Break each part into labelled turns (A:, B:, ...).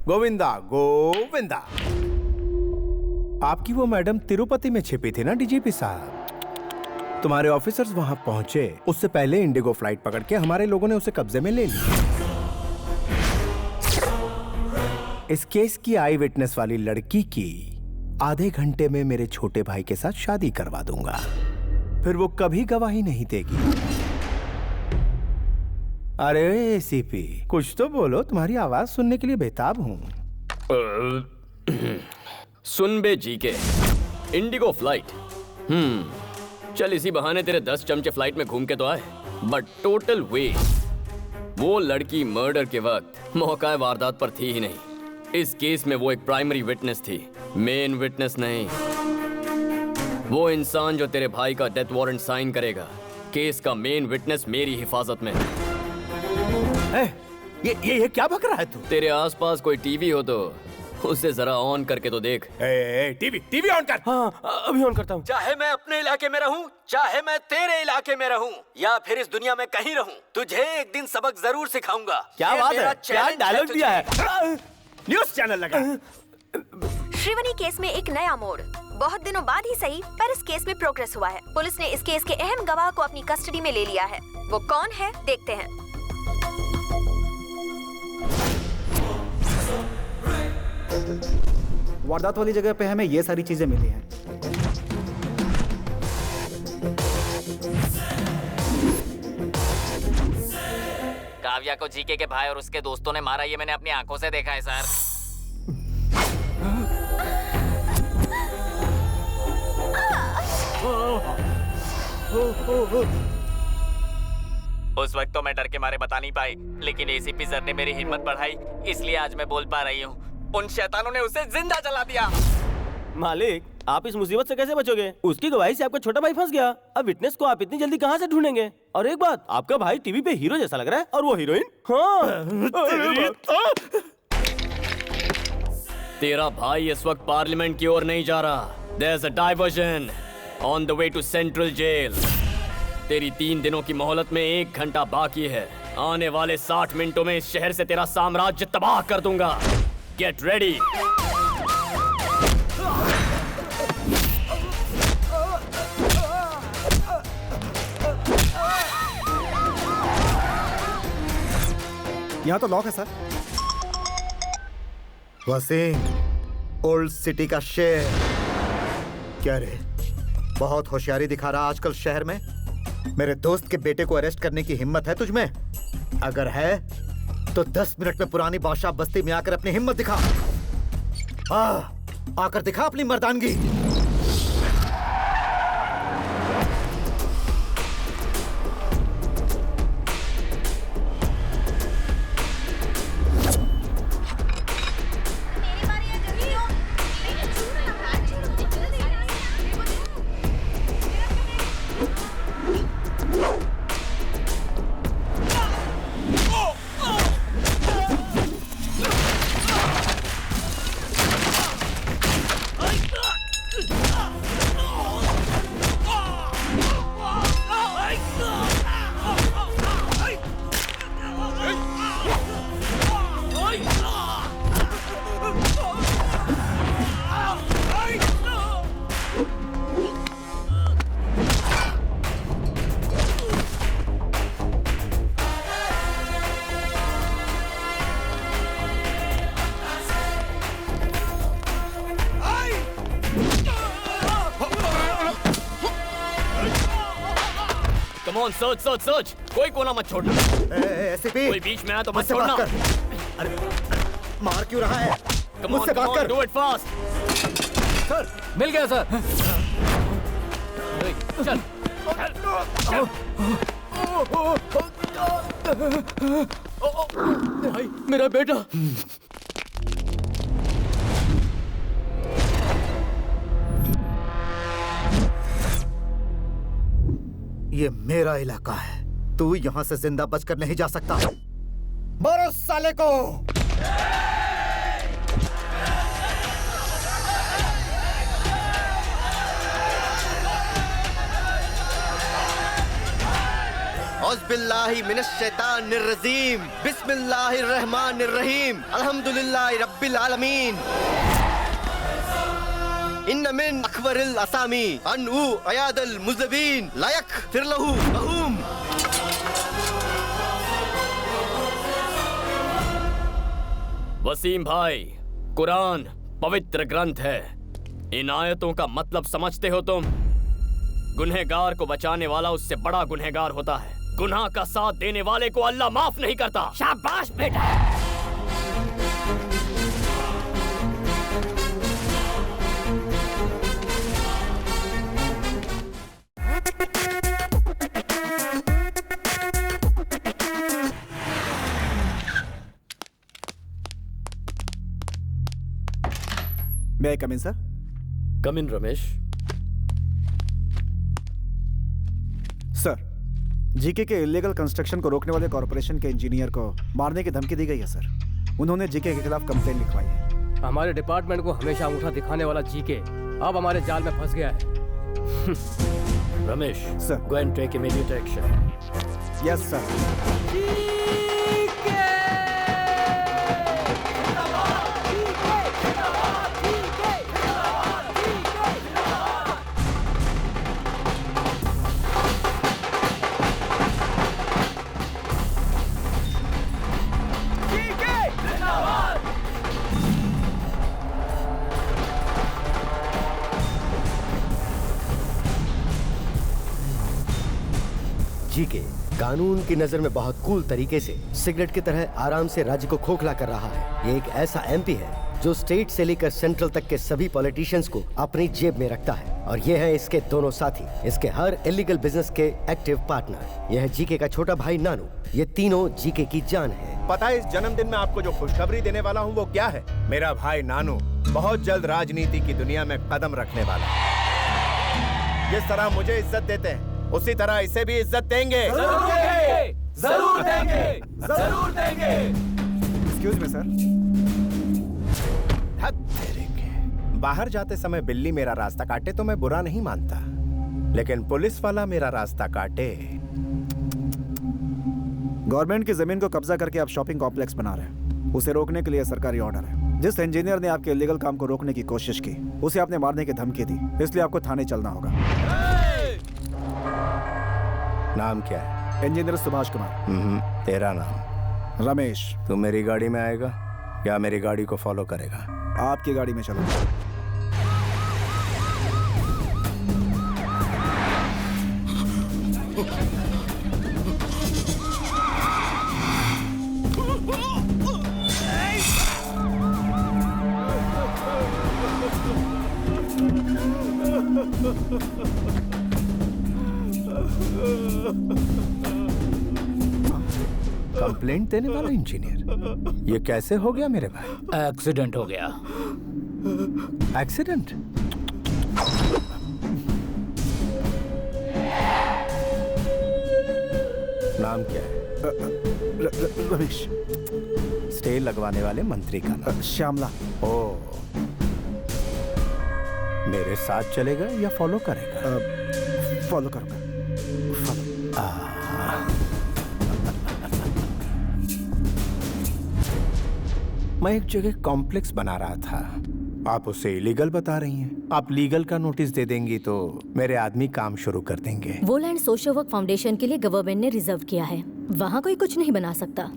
A: गोविंदा गोविंदा। आपकी वो मैडम तिरुपति में छिपी थी ना डीजीपी साहब। तुम्हारे ऑफिसर्स वहां पहुंचे उससे पहले इंडिगो फ्लाइट पकड़ के हमारे लोगों ने उसे कब्जे में ले लिया। इस केस की आई विटनेस वाली लड़की की आधे घंटे में मेरे छोटे भाई के साथ शादी करवा दूंगा। फिर वो कभी गवाही नहीं देगी। अरे एसीपी, कुछ तो बोलो, तुम्हारी आवाज सुनने के लिए बेताब हूं।
B: सुन बे जीके, इंडिगो फ्लाइट। चल इसी बहाने तेरे 10 चमचे फ्लाइट में घूम के तो आए, बट टोटल वेस्ट। वो लड़की मर्डर के वक्त मौका वारदात पर थी ही नहीं। इस केस में वो एक प्राइमरी विटनेस थी, मेन विटनेस नहीं। वो इंसान जो तेरे भाई का डेथ वारंट साइन करेगा, केस का मेन विटनेस मेरी हिफाजत में।
A: ये क्या बक रहा है तू?
B: तेरे आसपास कोई टीवी हो तो उसे जरा ऑन करके तो देख।
A: टीवी ऑन कर।
C: हाँ, अभी ऑन करता हूँ।
D: चाहे मैं अपने इलाके में रहूं, चाहे मैं तेरे इलाके में रहूं, या फिर इस दुनिया में कहीं रहूं, तुझे एक दिन सबक जरूर सिखाऊंगा।
C: क्या बात है, क्या डायलॉग दिया है।
A: न्यूज़ चैनल लगा।
E: श्रीवनी केस में एक नया मोड़। बहुत दिनों बाद ही सही, पर इस केस में प्रोग्रेस हुआ है। पुलिस ने इस केस के अहम गवाह को अपनी कस्टडी में ले लिया है। वो कौन है, देखते हैं।
F: वारदात वाली जगह पे हमें ये सारी चीजें मिली हैं।
G: काव्या को जीके के भाई और उसके दोस्तों ने मारा, ये मैंने अपनी आंखों से देखा है सर। उस वक्त तो मैं डर के मारे बता नहीं पाई, लेकिन एसीपी सर ने मेरी हिम्मत बढ़ाई, इसलिए आज मैं बोल पा रही हूँ। उन शैतानों ने उसे जिंदा जला दिया।
C: मालिक, आप इस मुसीबत से कैसे बचोगे? उसकी गवाही से आपका छोटा भाई फंस गया। अब विटनेस को आप इतनी जल्दी कहाँ से ढूंढेंगे? और एक बात, आपका भाई टीवी पे हीरो जैसा लग रहा है और वो हीरोइन। हाँ।
B: तेरा भाई इस वक्त पार्लियामेंट की ओर नहीं जा रहा। There's a diversion on the way to Central Jail. तेरी 3 दिनों की मोहलत में 1 घंटा बाकी है। आने वाले 60 मिनटों में इस शहर से तेरा साम्राज्य तबाह कर दूंगा। Get ready.
F: यहाँ तो लॉक है सर।
H: वसीम, ओल्ड सिटी का शेर। क्या रे, बहुत होशियारी दिखा रहा आजकल शहर में। मेरे दोस्त के बेटे को अरेस्ट करने की हिम्मत है तुझमें? अगर है तो 10 मिनट में पुरानी बादशाह बस्ती में आकर अपनी हिम्मत दिखा। आकर दिखा अपनी मर्दानगी।
B: सर्च सर्च सर्च, कोई कोना मत छोड़ना।
H: एसीपी,
B: कोई बीच में आया तो मत छोड़ना।
H: अरे मार क्यों रहा है?
B: मुझसे बात कर। Do it fast.
C: सर, मिल गया सर। चल। भाई, मेरा बेटा।
H: ये मेरा इलाका है, तू यहाँ से जिंदा बचकर नहीं जा सकता। मारो साले को।
I: बिल्लाहि मिनश शैतानिर रजीम बिस्मिल्लाहिर रहमानिर रहीम अल्हम्दुलिल्लाहि रब्बिल आलमीन इन्न मिन अकबरिल असामी अनउ अयादल मुज़बिन लायक फिरलहु अहूम।
B: वसीम भाई, कुरान पवित्र ग्रंथ है। इन आयतों का मतलब समझते हो तुम? गुनहगार को बचाने वाला उससे बड़ा गुनहगार होता है। गुनाह का साथ देने वाले को अल्लाह माफ नहीं करता। शाबाश बेटा।
F: May I come in, sir?
B: Come in Ramesh.
F: Sir, GK के इलीगल कंस्ट्रक्शन को रोकने वाले कॉर्पोरेशन के इंजीनियर को मारने की धमकी दी गई है सर। उन्होंने जीके के खिलाफ कंप्लेंट लिखवाई है।
J: हमारे डिपार्टमेंट को हमेशा अंगूठा दिखाने वाला जीके अब हमारे जाल में फंस गया है।
B: Ramesh,
F: sir,
B: go and take immediate action.
F: Yes sir.
I: GK कानून की नजर में बहुत कूल तरीके से सिगरेट की तरह आराम से राज्य को खोखला कर रहा है। ये एक ऐसा एमपी है जो स्टेट से लेकर सेंट्रल तक के सभी पॉलिटिशियंस को अपनी जेब में रखता है, और ये है इसके दोनों साथी, इसके हर इलीगल बिजनेस के एक्टिव पार्टनर। यह है जीके का छोटा भाई नानू। ये तीनों जीके की जान है।
A: पता है इस जन्मदिन में आपको जो खुशखबरी देने वाला हूँ वो क्या है? मेरा भाई नानू बहुत जल्द राजनीति की दुनिया में कदम रखने वाला है। जिस तरह मुझे इज्जत देते हैं उसी तरह इसे भी इज्जत देंगे।
J: जरूर देंगे, जरूर देंगे, जरूर देंगे।
F: Excuse me sir.
A: बाहर जाते समय बिल्ली मेरा रास्ता काटे तो मैं बुरा नहीं मानता, लेकिन पुलिस वाला मेरा रास्ता काटे।
F: गवर्नमेंट की जमीन को कब्जा करके आप शॉपिंग कॉम्प्लेक्स बना रहे हैं, उसे रोकने के लिए सरकारी ऑर्डर है। जिस इंजीनियर ने आपके इलीगल काम को रोकने की कोशिश की उसे आपने मारने की धमकी दी, इसलिए आपको थाने चलना होगा।
A: नाम क्या है?
F: इंजीनियर सुभाष कुमार।
A: तेरा नाम?
F: रमेश।
A: तू मेरी गाड़ी में आएगा या मेरी गाड़ी को फॉलो करेगा?
F: आपकी गाड़ी में चलूंगा।
A: कंप्लेंट देने वाला इंजीनियर, ये कैसे हो गया मेरे भाई?
J: एक्सीडेंट हो गया।
A: एक्सीडेंट? नाम क्या है?
F: रमेश।
A: स्टे लगवाने वाले मंत्री का नाम?
F: श्यामला।
A: ओ, मेरे साथ चलेगा या फॉलो करेगा?
F: फॉलो करूंगा।
A: मैं एक जगह कॉम्प्लेक्स बना रहा था, आप उसे इलीगल बता रही हैं। आप लीगल का नोटिस दे देंगी तो मेरे आदमी काम शुरू कर देंगे।
K: वो लैंड सोशल वर्क फाउंडेशन के लिए गवर्नमेंट ने रिजर्व किया है, वहाँ कोई कुछ नहीं बना सकता।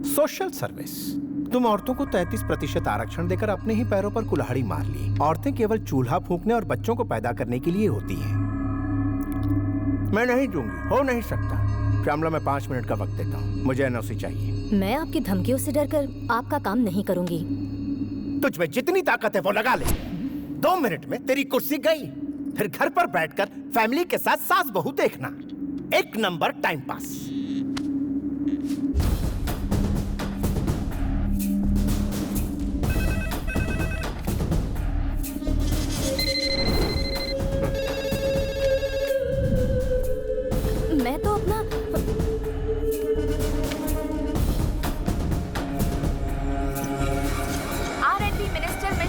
A: Social service? तुम औरतों को 33% आरक्षण देकर अपने ही पैरों पर कुल्हाड़ी मार ली। औरतें केवल चूल्हा फूंकने और बच्चों को पैदा करने के लिए होती हैं। मैं नहीं दूंगी, हो नहीं सकता। श्यामला, मैं 5 मिनट का वक्त देता हूँ, मुझे एनओसी चाहिए।
K: मैं आपकी धमकियों से डरकर आपका काम नहीं करूंगी।
A: तुझ में जितनी ताकत है वो लगा ले। 2 मिनट में तेरी कुर्सी गई, फिर घर पर बैठकर फैमिली के साथ सास बहू देखना, 1 नंबर टाइम पास।
K: मैं तो अपना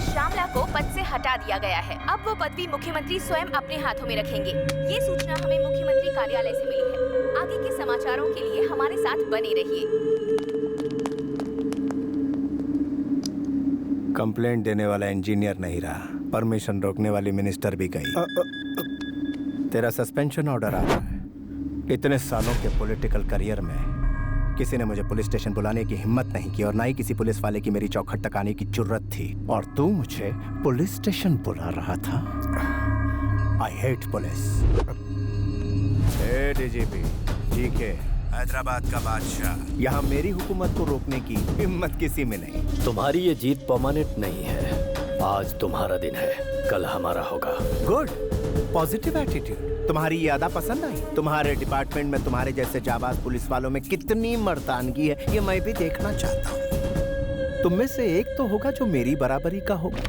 E: श्यामला को पद से हटा दिया गया है। अब वो पदवी मुख्यमंत्री स्वयं अपने हाथों में रखेंगे। ये सूचना हमें मुख्यमंत्री कार्यालय से मिली है।
L: आगे के समाचारों के लिए हमारे साथ बने रहिए।
A: कंप्लेंट देने वाला इंजीनियर नहीं रहा, परमिशन रोकने वाली मिनिस्टर भी गई। तेरा सस्पेंशन ऑर्डर आ रहा है। इतने सालों के पॉलिटिकल करियर में किसी ने मुझे पुलिस स्टेशन बुलाने की हिम्मत नहीं की और ना ही किसी पुलिस वाले की मेरी चौखट तक आने की जरूरत थी, और तू मुझे पुलिस स्टेशन बुला रहा था। I hate police. DGP GK, Hyderabad का बादशाह, यहाँ मेरी हुकूमत को रोकने की हिम्मत किसी में नहीं।
D: तुम्हारी ये जीत परमानेंट नहीं है। आज तुम्हारा दिन है, कल हमारा होगा।
A: Good, positive attitude. तुम्हारी ये अदा पसंद आई? तुम्हारे डिपार्टमेंट में तुम्हारे जैसे जाबाज पुलिस वालों में कितनी मर्दानगी है, ये मैं भी देखना चाहता हूँ। तुम में से एक तो होगा जो मेरी बराबरी का होगा।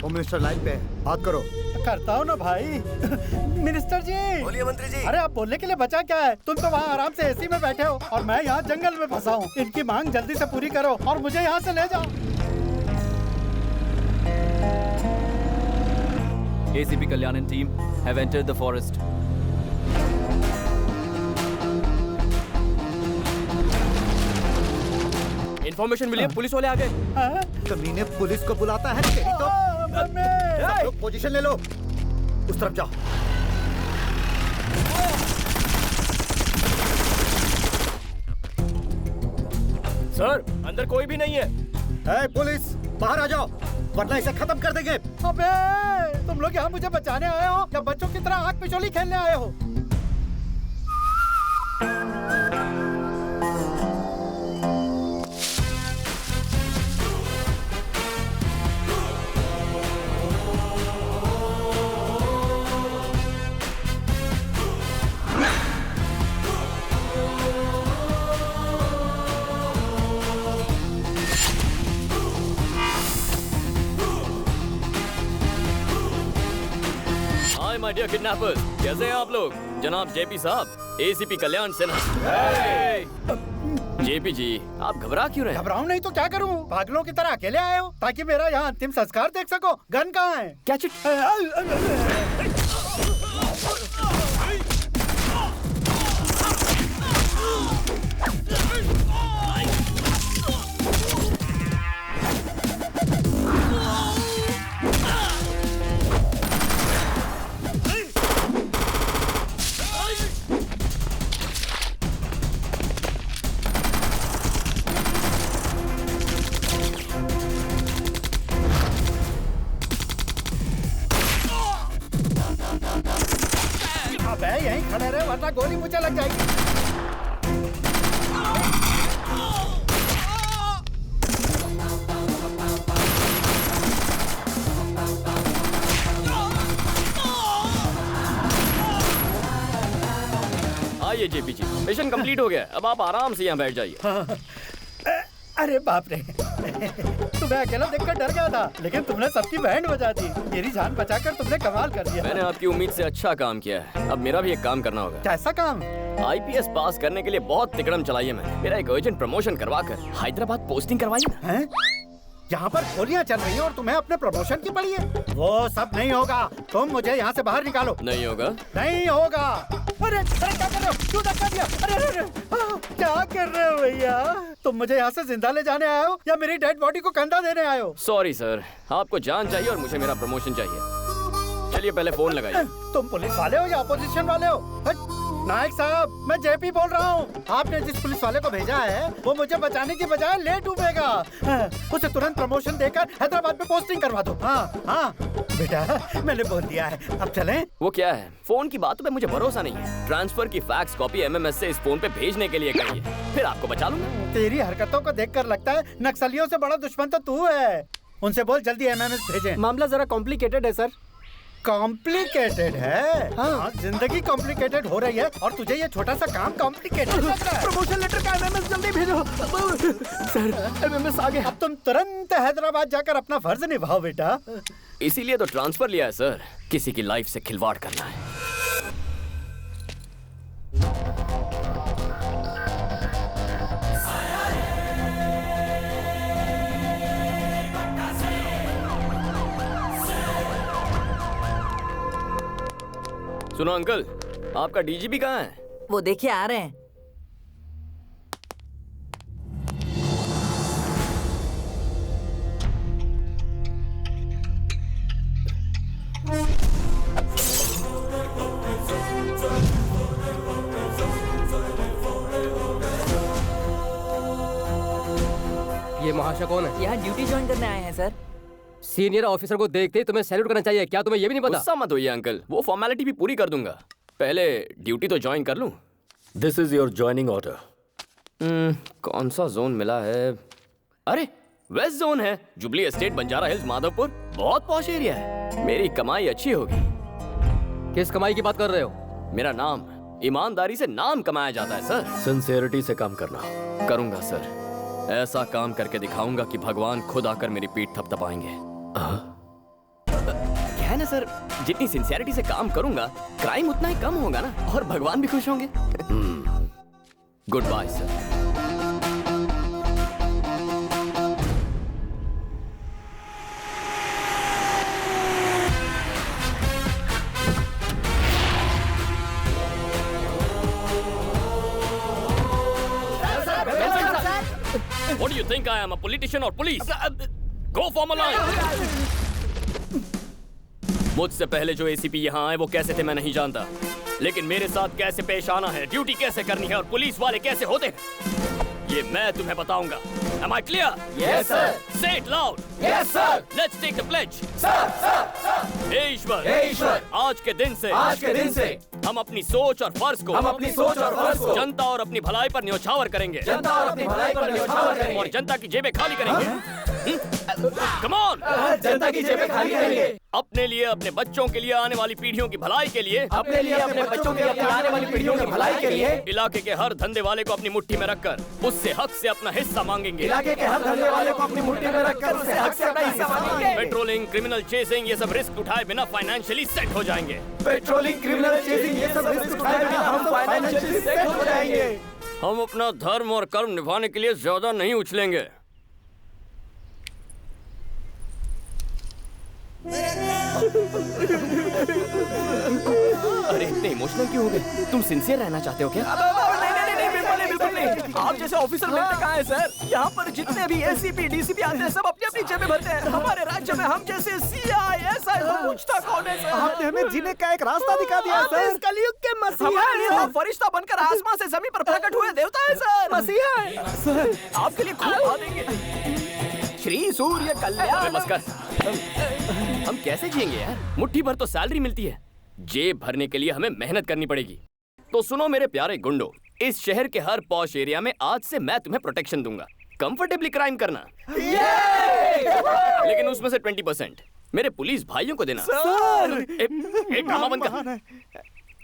H: वो मिनिस्टर लाइन पे है, बात करो।
M: करता हूँ ना भाई। मिनिस्टर जी।
D: बोलिए मंत्री जी।
M: अरे आप बोलने के लिए बचा क्या है? तुम तो वहाँ आराम से एसी में बैठे हो और मैं यहाँ जंगल में फंसा हूँ। इनकी मांग जल्दी से पूरी करो और मुझे यहाँ से ले जाओ।
N: ACP Kalyan and team have entered the forest.
B: Information मिली है, पुलिस वाले आ गए।
H: कमीने पुलिस को बुलाता है तेरी तो। सब लोग पोजीशन ले लो, उस तरफ जाओ।
B: सर, अंदर कोई भी नहीं है।
H: पुलिस बाहर आ जाओ, वरना इसे खत्म कर देंगे।
M: अबे, तुम लोग यहाँ मुझे बचाने आए हो या बच्चों की तरह आग पे चोली खेलने आए हो?
B: माय डियर किडनैपर्स, कैसे हैं आप लोग? जनाब जेपी साहब, एसीपी कल्याण सिन्हा। जेपी जी, आप घबरा क्यों रहे हैं?
M: घबराऊं नहीं तो क्या करूं? पागलों की तरह अकेले आए हो ताकि मेरा यहाँ अंतिम संस्कार देख सको। गन कहाँ है?
B: Catch it.
M: अबे यहीं खड़े रहे वरना गोली मुझे लग जाएगी।
B: आइए जेपी जी, मिशन कंप्लीट हो गया। अब आप आराम से यहाँ बैठ जाइए।
M: अरे बाप रे, तुम्हें अकेला देखकर डर गया था, लेकिन तुमने सबकी बैंड बजा दी। मेरी जान बचाकर तुमने कमाल कर दिया।
B: मैंने आपकी उम्मीद से अच्छा काम किया है। अब मेरा भी एक काम करना होगा।
M: कैसा काम?
B: IPS पास करने के लिए बहुत तिकड़म चलाई है मैंने। मेरा एक अर्जेंट प्रमोशन करवाकर हैदराबाद पोस्टिंग करवाई ना।
M: यहाँ पर गोलियाँ चल रही हैं और तुम्हें अपने प्रमोशन की पड़ी है। वो सब नहीं होगा, तुम मुझे यहाँ से बाहर निकालो।
B: नहीं होगा?
M: नहीं होगा। अरे क्या कर रहे हो? क्यों धक्का दिया? अरे क्या कर रहे हो भैया? तुम मुझे यहाँ से जिंदा ले जाने आए हो या मेरी डेड बॉडी को कंधा देने आए हो?
B: सॉरी सर, आपको जान चाहिए और मुझे मेरा प्रमोशन चाहिए। चलिए पहले फोन लगाइए।
M: तुम पुलिस वाले हो या अपोजिशन वाले हो? नायक साहब, मैं जेपी बोल रहा हूँ। आपने जिस पुलिस वाले को भेजा है वो मुझे बचाने की बजाय ले डूबेगा। उसे तुरंत प्रमोशन देकर हैदराबाद में पोस्टिंग करवा दो। हाँ बेटा, मैंने बोल दिया है। अब चलें?
B: वो क्या है, फोन की बातों पे मुझे भरोसा नहीं है। ट्रांसफर की फैक्स कॉपी MMS से इस फोन पे भेजने के लिए कहिए, फिर आपको बचा लूंगा।
M: तेरी हरकतों को देखकर लगता है नक्सलियों से बड़ा दुश्मन तो तू है। उनसे बोल जल्दी MMS भेजें।
J: मामला जरा कॉम्प्लिकेटेड है सर।
M: कॉम्प्लिकेटेड है? हाँ, जिंदगी कॉम्प्लिकेटेड हो रही है और तुझे ये छोटा सा काम कॉम्प्लिकेटेड लग रहा है।
J: प्रमोशन लेटर का MMS जल्दी भेजो। सर, MMS आ गया।
M: अब तुम तुरंत हैदराबाद जाकर अपना फर्ज निभाओ बेटा।
B: इसीलिए तो ट्रांसफर लिया है सर, किसी की लाइफ से खिलवाड़ करना है। सुनो अंकल, आपका DGP कहाँ है?
O: वो देखिए आ रहे हैं।
J: ये महाशय कौन है?
O: यहाँ ड्यूटी ज्वाइन करने आए हैं सर।
J: सीनियर ऑफिसर को देखते ही तुम्हें सैल्यूट करना चाहिए। क्या तुम्हें ये भी नहीं पता?
B: गुस्सा मत होइए अंकल, वो फॉर्मेलिटी भी पूरी कर दूंगा। पहले ड्यूटी तो ज्वाइन कर लूं।
P: This is your joining order.
B: कौन सा जोन मिला है? अरे वेस्ट जोन है। Jubilee Estate, Banjara Hills, Madhavpur. बहुत पॉश एरिया है। मेरी कमाई अच्छी होगी।
J: किस कमाई की बात कर रहे हो?
B: मेरा नाम, ईमानदारी से नाम कमाया जाता है सर।
P: सिंसियरिटी से काम करना।
B: करूंगा सर, ऐसा काम करके दिखाऊंगा कि भगवान खुद आकर मेरी पीठ थपथपाएंगे। क्या है ना सर, जितनी सिंसियरिटी से काम करूंगा क्राइम उतना ही कम होगा ना, और भगवान भी खुश होंगे। Good bye sir. What do you think I am, a politician or police? Go form a line. मुझसे पहले जो एसीपी यहाँ आए वो कैसे थे मैं नहीं जानता, लेकिन मेरे साथ कैसे पेश आना है, ड्यूटी कैसे करनी है और पुलिस वाले कैसे होते हैं, ये मैं तुम्हें बताऊंगा। Am I clear?
Q: Yes, sir.
B: Say it loud.
Q: Yes, sir.
B: Let's take the pledge.
Q: Sir, sir.
B: हे ईश्वर, आज के दिन से हम अपनी सोच और फर्ज को जनता और अपनी भलाई पर न्योछावर करेंगे। और जनता की जेबें खाली करेंगे। Come on!
Q: जनता की जेबें खाली करेंगे।
B: अपने लिए, अपने बच्चों के लिए, आने वाली पीढ़ियों की भलाई के लिए,
Q: अपने लिए, अपने बच्चों के लिए, आने वाली पीढ़ियों की भलाई के लिए,
B: इलाके के हर धंधे वाले को अपनी मुट्ठी में रखकर उससे हक से अपना हिस्सा मांगेंगे।
Q: इलाके के हर धंधे वाले को अपनी मुट्ठी में रखकर उससे हक से अपना हिस्सा मांगेंगे।
B: पेट्रोलिंग, क्रिमिनल चेसिंग, ये सब रिस्क उठाए बिना फाइनेंशियली सेट हो जाएंगे।
Q: पेट्रोलिंग, क्रिमिनल चेसिंग, ये सब रिस्क उठाए बिना हम फाइनेंशियली सेट हो जाएंगे।
B: हम अपना धर्म और कर्म निभाने के लिए ज्यादा नहीं उछलेंगे। अरे इतने इमोशनल क्यों हो गए? तुम सिंसियर रहना चाहते हो क्या?
Q: नहीं, बिल्कुल नहीं। आप जैसे ऑफिसर मिलते कहाँ हैं सर? यहाँ पर जितने भी एसीपी, डीसीपी आते हैं सब अपनी अपनी जेबें भरते हैं। हमारे राज्य में हम जैसे सीआई, एसआई को पूछता कौन है सर?
F: आपने हमें जीने का एक रास्ता दिखा दिया सर।
Q: इस कलयुग के मसीहा हैं। आप फरिश्ता बनकर आसमान से जमीन पर प्रकट हुए देवता है सर। मसीहा है सर। आपके लिए खूब खा देंगे। श्री सूर्य कल्याण।
B: बस कर। हम कैसे जिएंगे यार? मुट्ठी भर तो सैलरी मिलती है, जेब भरने के लिए हमें मेहनत करनी पड़ेगी। तो सुनो मेरे प्यारे गुंडो, इस शहर के हर पॉश एरिया में आज से मैं तुम्हें प्रोटेक्शन दूंगा। कंफर्टेबली क्राइम करना, लेकिन उसमें से 20% मेरे पुलिस भाइयों को देना।
Q: सर!
B: एक ड्रामा बंद कर।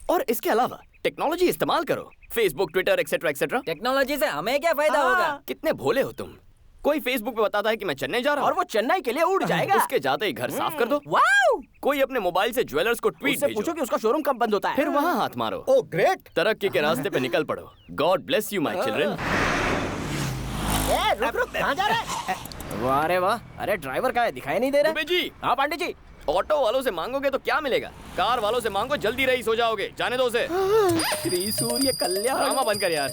B: और इसके अलावा टेक्नोलॉजी इस्तेमाल करो, Facebook, Twitter, etcetera etcetera.
O: Technology से हमें क्या फायदा होगा?
B: कितने भोले हो तुम। कोई फेसबुक पे बताता है कि मैं चेन्नई जा रहा हूँ
Q: और वो चेन्नई के लिए उड़ जाएगा।
B: उसके जाते ही घर साफ कर दो।
Q: वाओ!
B: कोई अपने मोबाइल से ज्वेलर्स को ट्वीट
Q: उससे पूछो कि उसका शोरूम कब बंद होता है।
B: फिर वहाँ हाथ मारो।
H: Oh great!
B: तरक्की के रास्ते पे निकल पड़ो। God bless you my children.
Q: रुक, कहाँ जा रहा है? वाह रे वाह! अरे ड्राइवर का है, दिखाई नहीं दे रहा।
B: दुबे जी।
Q: हाँ पांडे जी।
B: ऑटो वालों से मांगोगे तो क्या मिलेगा? कार वालों से मांगो, जल्दी रईस हो जाओगे। जाने दो उसे।
Q: श्री सूर्य कल्याण।
B: ड्रामा बंद कर यार।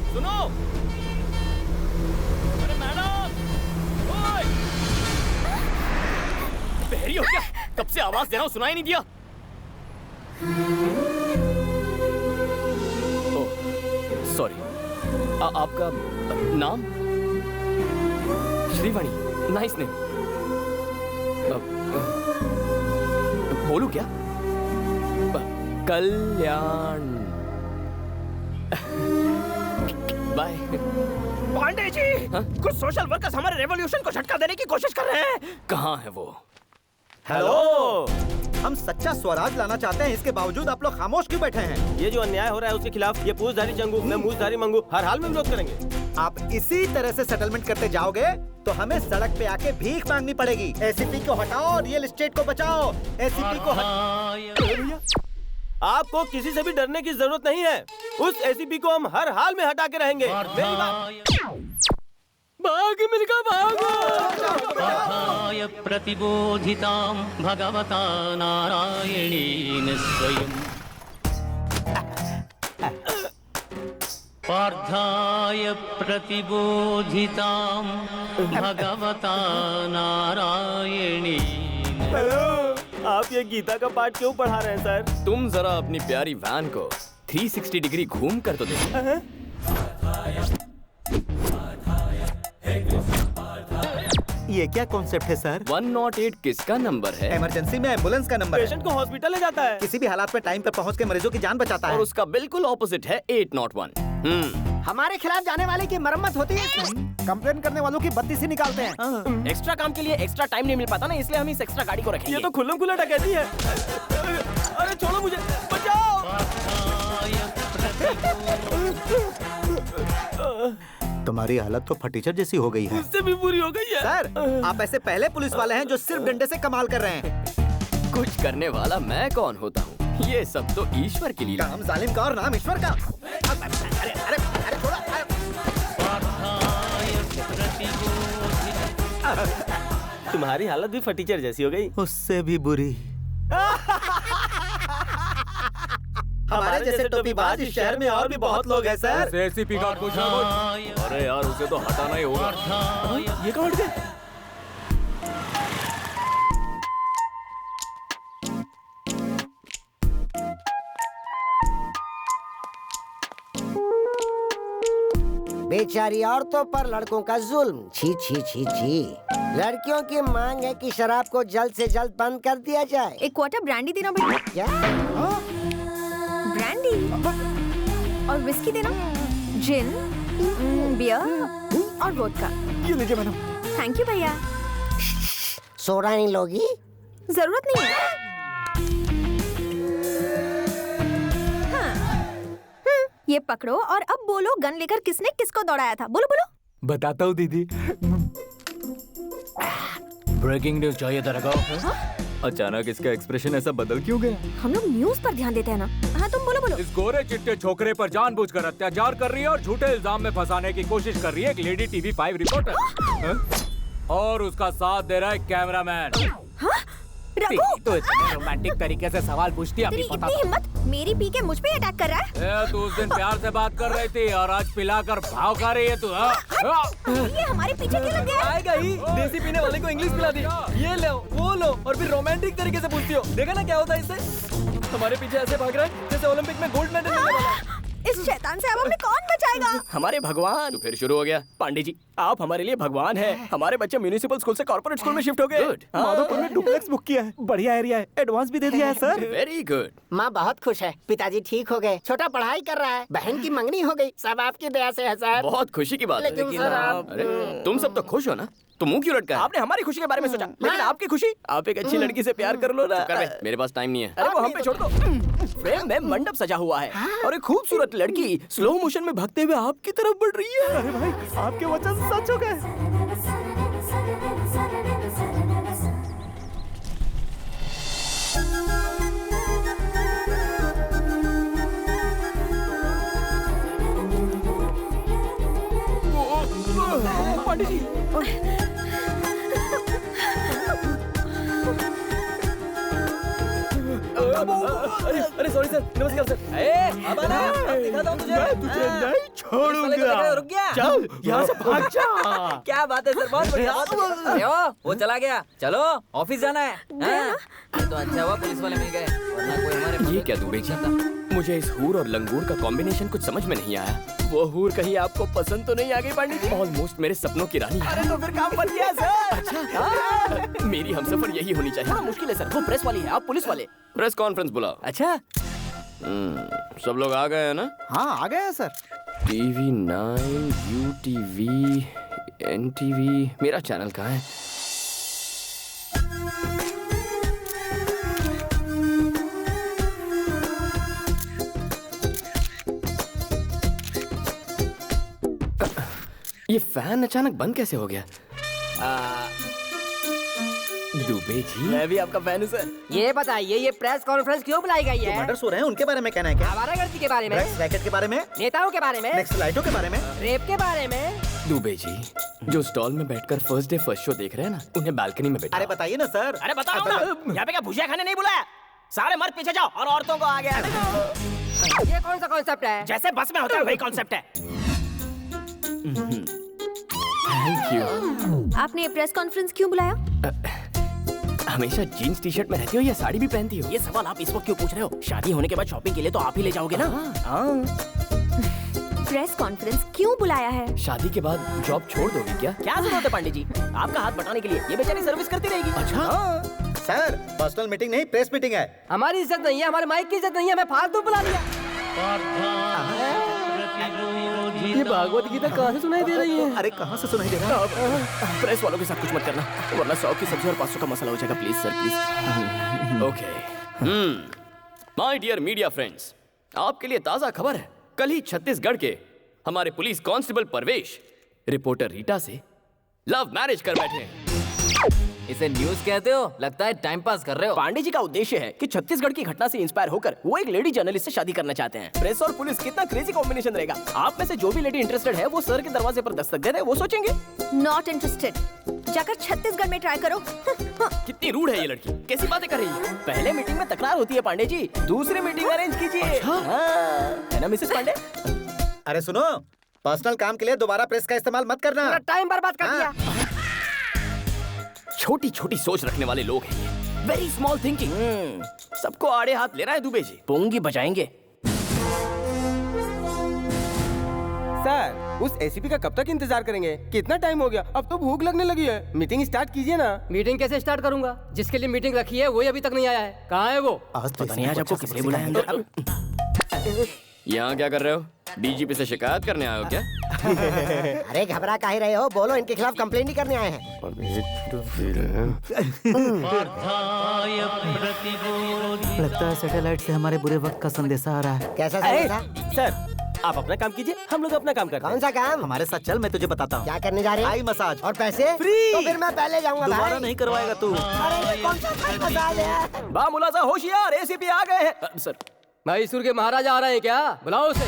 B: सुनो, अरे मैडम, ओए, बहरी हो क्या? कब से आवाज दे रहा हूँ, सुनाई नहीं दिया? Oh, sorry. आपका नाम? Shrivani, nice name. बोलूं क्या? कल्याण। बाय।
Q: पांडे जी, कुछ सोशल वर्कर्स हमारे रेवोल्यूशन को झटका देने की कोशिश कर रहे हैं।
B: कहाँ है वो?
H: हेलो, हम सच्चा स्वराज लाना चाहते हैं, इसके बावजूद आप लोग खामोश क्यों बैठे हैं?
C: ये जो अन्याय हो रहा है उसके खिलाफ ये पूछधारी चंगू, मैं मूछधारी मंगू, हर हाल में विरोध करेंगे।
H: आप इसी तरह से सेटलमेंट करते जाओगे तो हमें सड़क पे आके भीख मांगनी पड़ेगी। एसीपी को हटाओ, रियल एस्टेट को बचाओ। एसीपी को
C: आपको किसी से भी डरने की जरूरत नहीं है। उस एसीपी को हम हर हाल में हटा के रहेंगे। मेरी बात-
B: भाग मिलका भाग।
R: प्रतिबोधितां भगवता नारायणेन स्वयं पार्थाय प्रतिबोधितां भगवता नारायणेन।
C: हेलो, आप ये गीता का पाठ क्यों पढ़ा रहे हैं सर?
B: तुम जरा अपनी प्यारी वैन को 360 डिग्री घूम कर तो देखो।
H: ये क्या कॉन्सेप्ट है सर?
B: 108 किसका नंबर है?
H: इमरजेंसी में एम्बुलेंस का नंबर
C: पेशेंट को हॉस्पिटल ले जाता है।
H: किसी भी हालात में टाइम पे पहुंच के मरीजों की जान बचाता
B: और
H: है।
B: उसका बिल्कुल ऑपोजिट है 801।
Q: हमारे खिलाफ जाने वाले की मरम्मत होती है।
F: कंप्लेन करने वालों की बत्ती से निकालते हैं।
Q: एक्स्ट्रा काम के लिए एक्स्ट्रा टाइम नहीं मिल पाता ना, इसलिए हम इस एक्स्ट्रा गाड़ी को रखेंगे।
C: ये तो खुल्लम खुल्ला डकैती है। अरे छोड़ो मुझे, बचाओ।
H: तुम्हारी हालत तो फटीचर जैसी हो गई है।
C: उससे भी बुरी हो गई है।
H: सर, आप ऐसे पहले पुलिस वाले हैं जो सिर्फ डंडे से कमाल कर रहे हैं।
B: कुछ करने वाला मैं कौन होता हूँ? ये सब तो ईश्वर की लीला।
H: काम जालिम का और नाम ईश्वर का। अरे अरे अरे छोड़ो।
C: तुम्हारी हालत भी फटीचर जैसी हो गई।
H: उससे भी बुरी। हमारे जैसे टोपीबाज इस शहर में और भी बहुत लोग हैं सर।
N: एसीपी गार्ड को कुछ। अरे यार, उसे तो हटाना ही होगा।
C: ये कौन है?
S: बेचारी औरतों पर लड़कों का जुल्म। छी छी छी छी। लड़कियों की मांग है कि शराब को जल्द से जल्द बंद कर दिया जाए।
E: एक क्वार्टर ब्रांडी देना बेटा।
S: क्या?
E: ब्रांडी और विस्की देना, जिन, बियर और वोडका।
F: ये लीजिए मैडम।
E: थैंक यू भैया।
S: सोडा नहीं लोगी?
E: जरूरत नहीं है। ये पकड़ो और अब बोलो, गन लेकर किसने किसको दौड़ाया था? बोलो बोलो।
N: बताता हूँ दीदी। ब्रेकिंग न्यूज चाहिए तेरे को? अचानक इसका एक्सप्रेशन ऐसा बदल क्यों गया?
E: हम लोग न्यूज पर ध्यान देते हैं ना। हाँ तुम बोलो बोलो।
N: इस गोरे चिट्टे छोकरे पर जानबूझकर अत्याचार कर रही है और झूठे इल्जाम में फंसाने की कोशिश कर रही है एक लेडी टीवी 5 रिपोर्टर। और उसका साथ दे रहा है कैमरामैन।
Q: तो इतने रोमांटिक तरीके से सवाल पूछती है।
E: तेरी इतनी हिम्मत, मेरी पी के मुझ पे अटैक कर रहा है?
N: तू उस दिन प्यार से बात कर रही थी और आज पिलाकर भाव खा रही है तू।
E: ये हमारे पीछे क्यों लग गया?
Q: आएगा ही। देसी पीने वाले को इंग्लिश पिला दी। ये लो वो लो और फिर रोमांटिक तरीके से पूछती हो। देखा ना क्या होता है इससे? हमारे पीछे ऐसे भाग रहा है जैसे ओलंपिक में गोल्ड मेडल मिलने वाला है।
E: इस शैतान से अब हमें कौन बचाएगा?
Q: हमारे भगवान।
B: तो फिर शुरू हो गया।
Q: पांडे जी, आप हमारे लिए भगवान हैं। हमारे बच्चे म्यूनिसिपल स्कूल से कॉर्पोरेट स्कूल में शिफ्ट हो गए।
F: माधोपुर में डुप्लेक्स बुक किया है। बढ़िया एरिया है। एडवांस भी दे दिया है सर।
B: Very good.
S: माँ बहुत खुश है। पिताजी ठीक हो गए। छोटा पढ़ाई कर रहा है। बहन की मंगनी हो गई। सब आपकी दया से है सर।
B: बहुत खुशी की बात है।
S: लेकिन सर आप-
B: अरे तुम सब तो खुश हो ना, तो मुंह क्यों लटका है?
Q: आपने हमारी खुशी के बारे में सोचा, लेकिन आपकी खुशी? आप एक अच्छी लड़की से प्यार कर लो ना।
B: कर बे, मेरे पास टाइम नहीं है।
Q: अरे वो हम पे छोड़ दो। फ्रेम में मंडप सजा हुआ है और एक खूबसूरत लड़की स्लो मोशन में भागते हुए आपकी तरफ बढ़ रही है।
F: अरे भाई, आपके वचन सच हो गए।
Q: पांडे जी, अरे सॉरी सर, नमस्कार सर। अब आना, अब दिखाता हूँ तुझे।
F: मैं तुझे नहीं छोड़ूंगा।
Q: रुक गया।
F: चल, यहाँ से भाग जा।
Q: क्या बात है सर, बहुत बढ़िया। अरे ओ, वो चला गया। चलो ऑफिस जाना है। ये तो अच्छा हुआ पुलिस वाले मिल गए, वरना कोई हमारे।
B: ये क्या दुबे जी? मुझे इस हूर और लंगूर का कॉम्बिनेशन कुछ समझ में नहीं आया।
Q: वो हूर कहीं आपको पसंद तो नहीं आ गई पांडे जी?
B: ऑलमोस्ट मेरे सपनों की रानी है।
Q: अरे तो फिर काम बन गया सर।
B: अच्छा, मेरी हमसफर यही होनी चाहिए।
Q: हाँ, मुश्किल है सर, वो प्रेस वाली है, आप पुलिस वाले।
B: प्रेस कॉन्फ्रेंस बुलाओ।
Q: अच्छा,
B: सब लोग आ गए हैं ना?
F: हाँ आ गए हैं सर।
B: TV 9, UTV, NTV, मेरा चैनल कहाँ है? ये फैन अचानक बंद कैसे हो गया? दुबे जी,
Q: मैं भी आपका फैन हूँ सर।
O: ये बताइए ये प्रेस कॉन्फ्रेंस क्यों बुलाई गई है?
H: मर्डर्स हो रहे हैं, उनके बारे में कहना है क्या?
O: आवारागर्दी के बारे में,
H: ड्रग्स रैकेट के बारे में,
O: नेताओं के बारे में,
H: नक्सलाइटों के बारे में,
O: रेप के बारे में।
B: दुबे जी जो स्टॉल में बैठकर फर्स्ट डे फर्स्ट शो देख रहे हैं ना, उन्हें बालकनी में बैठा।
H: अरे बताइए ना सर।
Q: अरे बताओ ना, यहाँ पे क्या भुजिया खाने नहीं बुलाया? सारे मर्द पीछे जाओ और औरतों को आगे आने दो।
O: ये कौन सा कॉन्सेप्ट है?
Q: जैसे बस में होता है वही कॉन्सेप्ट है।
B: Thank you.
E: आपने प्रेस कॉन्फ्रेंस क्यों बुलाया?
B: हमेशा जीन्स टी शर्ट में रहती हो या साड़ी भी पहनती हो?
Q: ये सवाल आप इस वक्त क्यों पूछ रहे हो? शादी होने के बाद शॉपिंग के लिए तो आप ही ले जाओगे ना।
E: प्रेस कॉन्फ्रेंस क्यों बुलाया है?
B: शादी के बाद जॉब छोड़ दोगी क्या?
Q: क्या जरूरत है पांडे जी आपका हाथ बटाने के लिए? ये बेचारी सर्विस करती रहेगी।
B: अच्छा
H: सर पर्सनल मीटिंग नहीं, प्रेस मीटिंग है।
O: हमारी इज्जत नहीं है, हमारे माइक की इज्जत नहीं है, हमें फालतू बुला लिया।
Q: ये भागवत गीता कहाँ से सुनाई दे रही है?
H: अरे कहाँ से सुनाई दे रहा है?
Q: प्रेस वालों के साथ कुछ मत करना वरना 100 की सब्जी और 500 का मसाला हो जाएगा। Please sir please.
B: Okay my dear media friends, आपके लिए ताजा खबर है। कल ही छत्तीसगढ़ के हमारे पुलिस कांस्टेबल परवेश रिपोर्टर रीटा से लव मैरिज कर बैठे हैं।
O: इसे न्यूज़ कहते हो? लगता है टाइम पास कर रहे हो।
Q: पांडे जी का उद्देश्य है कि छत्तीसगढ़ की घटना से इंस्पायर होकर वो एक लेडी जर्नलिस्ट से शादी करना चाहते हैं। प्रेस और पुलिस कितना क्रेजी कॉम्बिनेशन रहेगा। आप में से जो भी लेडी इंटरेस्टेड है वो सर के दरवाजे पर दस्तक दे दे, वो सोचेंगे।
E: Not interested. जाकर छत्तीसगढ़ में ट्राई करो।
B: कितनी रूड है ये लड़की, कैसी बातें कर रही है?
Q: पहले मीटिंग में तकरार होती है पांडे जी, दूसरी मीटिंग अरेंज कीजिए। है ना मिसेस पांडे?
H: अरे सुनो, पर्सनल काम के लिए दोबारा प्रेस का इस्तेमाल मत करना।
O: टाइम बर्बाद कर दिया।
B: छोटी छोटी सोच रखने वाले लोग हैं ये, वेरी स्मॉल थिंकिंग।
Q: सबको आड़े हाथ ले रहा है दुबे जी। पोंगी बजाएंगे।
C: सर उस एसीपी का कब तक इंतजार करेंगे? कितना टाइम हो गया, अब तो भूख लगने लगी है। मीटिंग स्टार्ट कीजिए ना।
J: मीटिंग कैसे स्टार्ट करूंगा? जिसके लिए मीटिंग रखी है वही अभी तक नहीं आया है। कहाँ है वो?
Q: पता नहीं आज आपको किस लिए बुलाया अंदर।
B: यहाँ क्या कर रहे हो? डीजीपी से शिकायत करने आए हो क्या?
S: अरे घबरा काहे रहे हो? बोलो, इनके खिलाफ कंप्लेंट ही करने आए हैं।
O: लगता है सैटेलाइट से हमारे बुरे वक्त का संदेशा आ रहा है।
S: कैसा संदेशा?
C: सर आप अपना काम कीजिए, हम लोग अपना काम करते हैं।
S: कौन सा काम?
H: हमारे साथ चल, मैं तुझे बताता हूँ।
S: क्या करने जा रहे हैं?
H: आई मसाज
S: और पैसे
C: फ्री।
S: तो फिर मैं पहले जाऊंगा।
H: दोबारा नहीं करवाएगा तू।
S: अरे ये कौन सा थाई मसाज है?
Q: बा मुलाजा होशियार, एसीपी आ गए हैं।
B: सर
J: मैसूर के महाराजा आ रहे हैं क्या? बुलाओ उसे।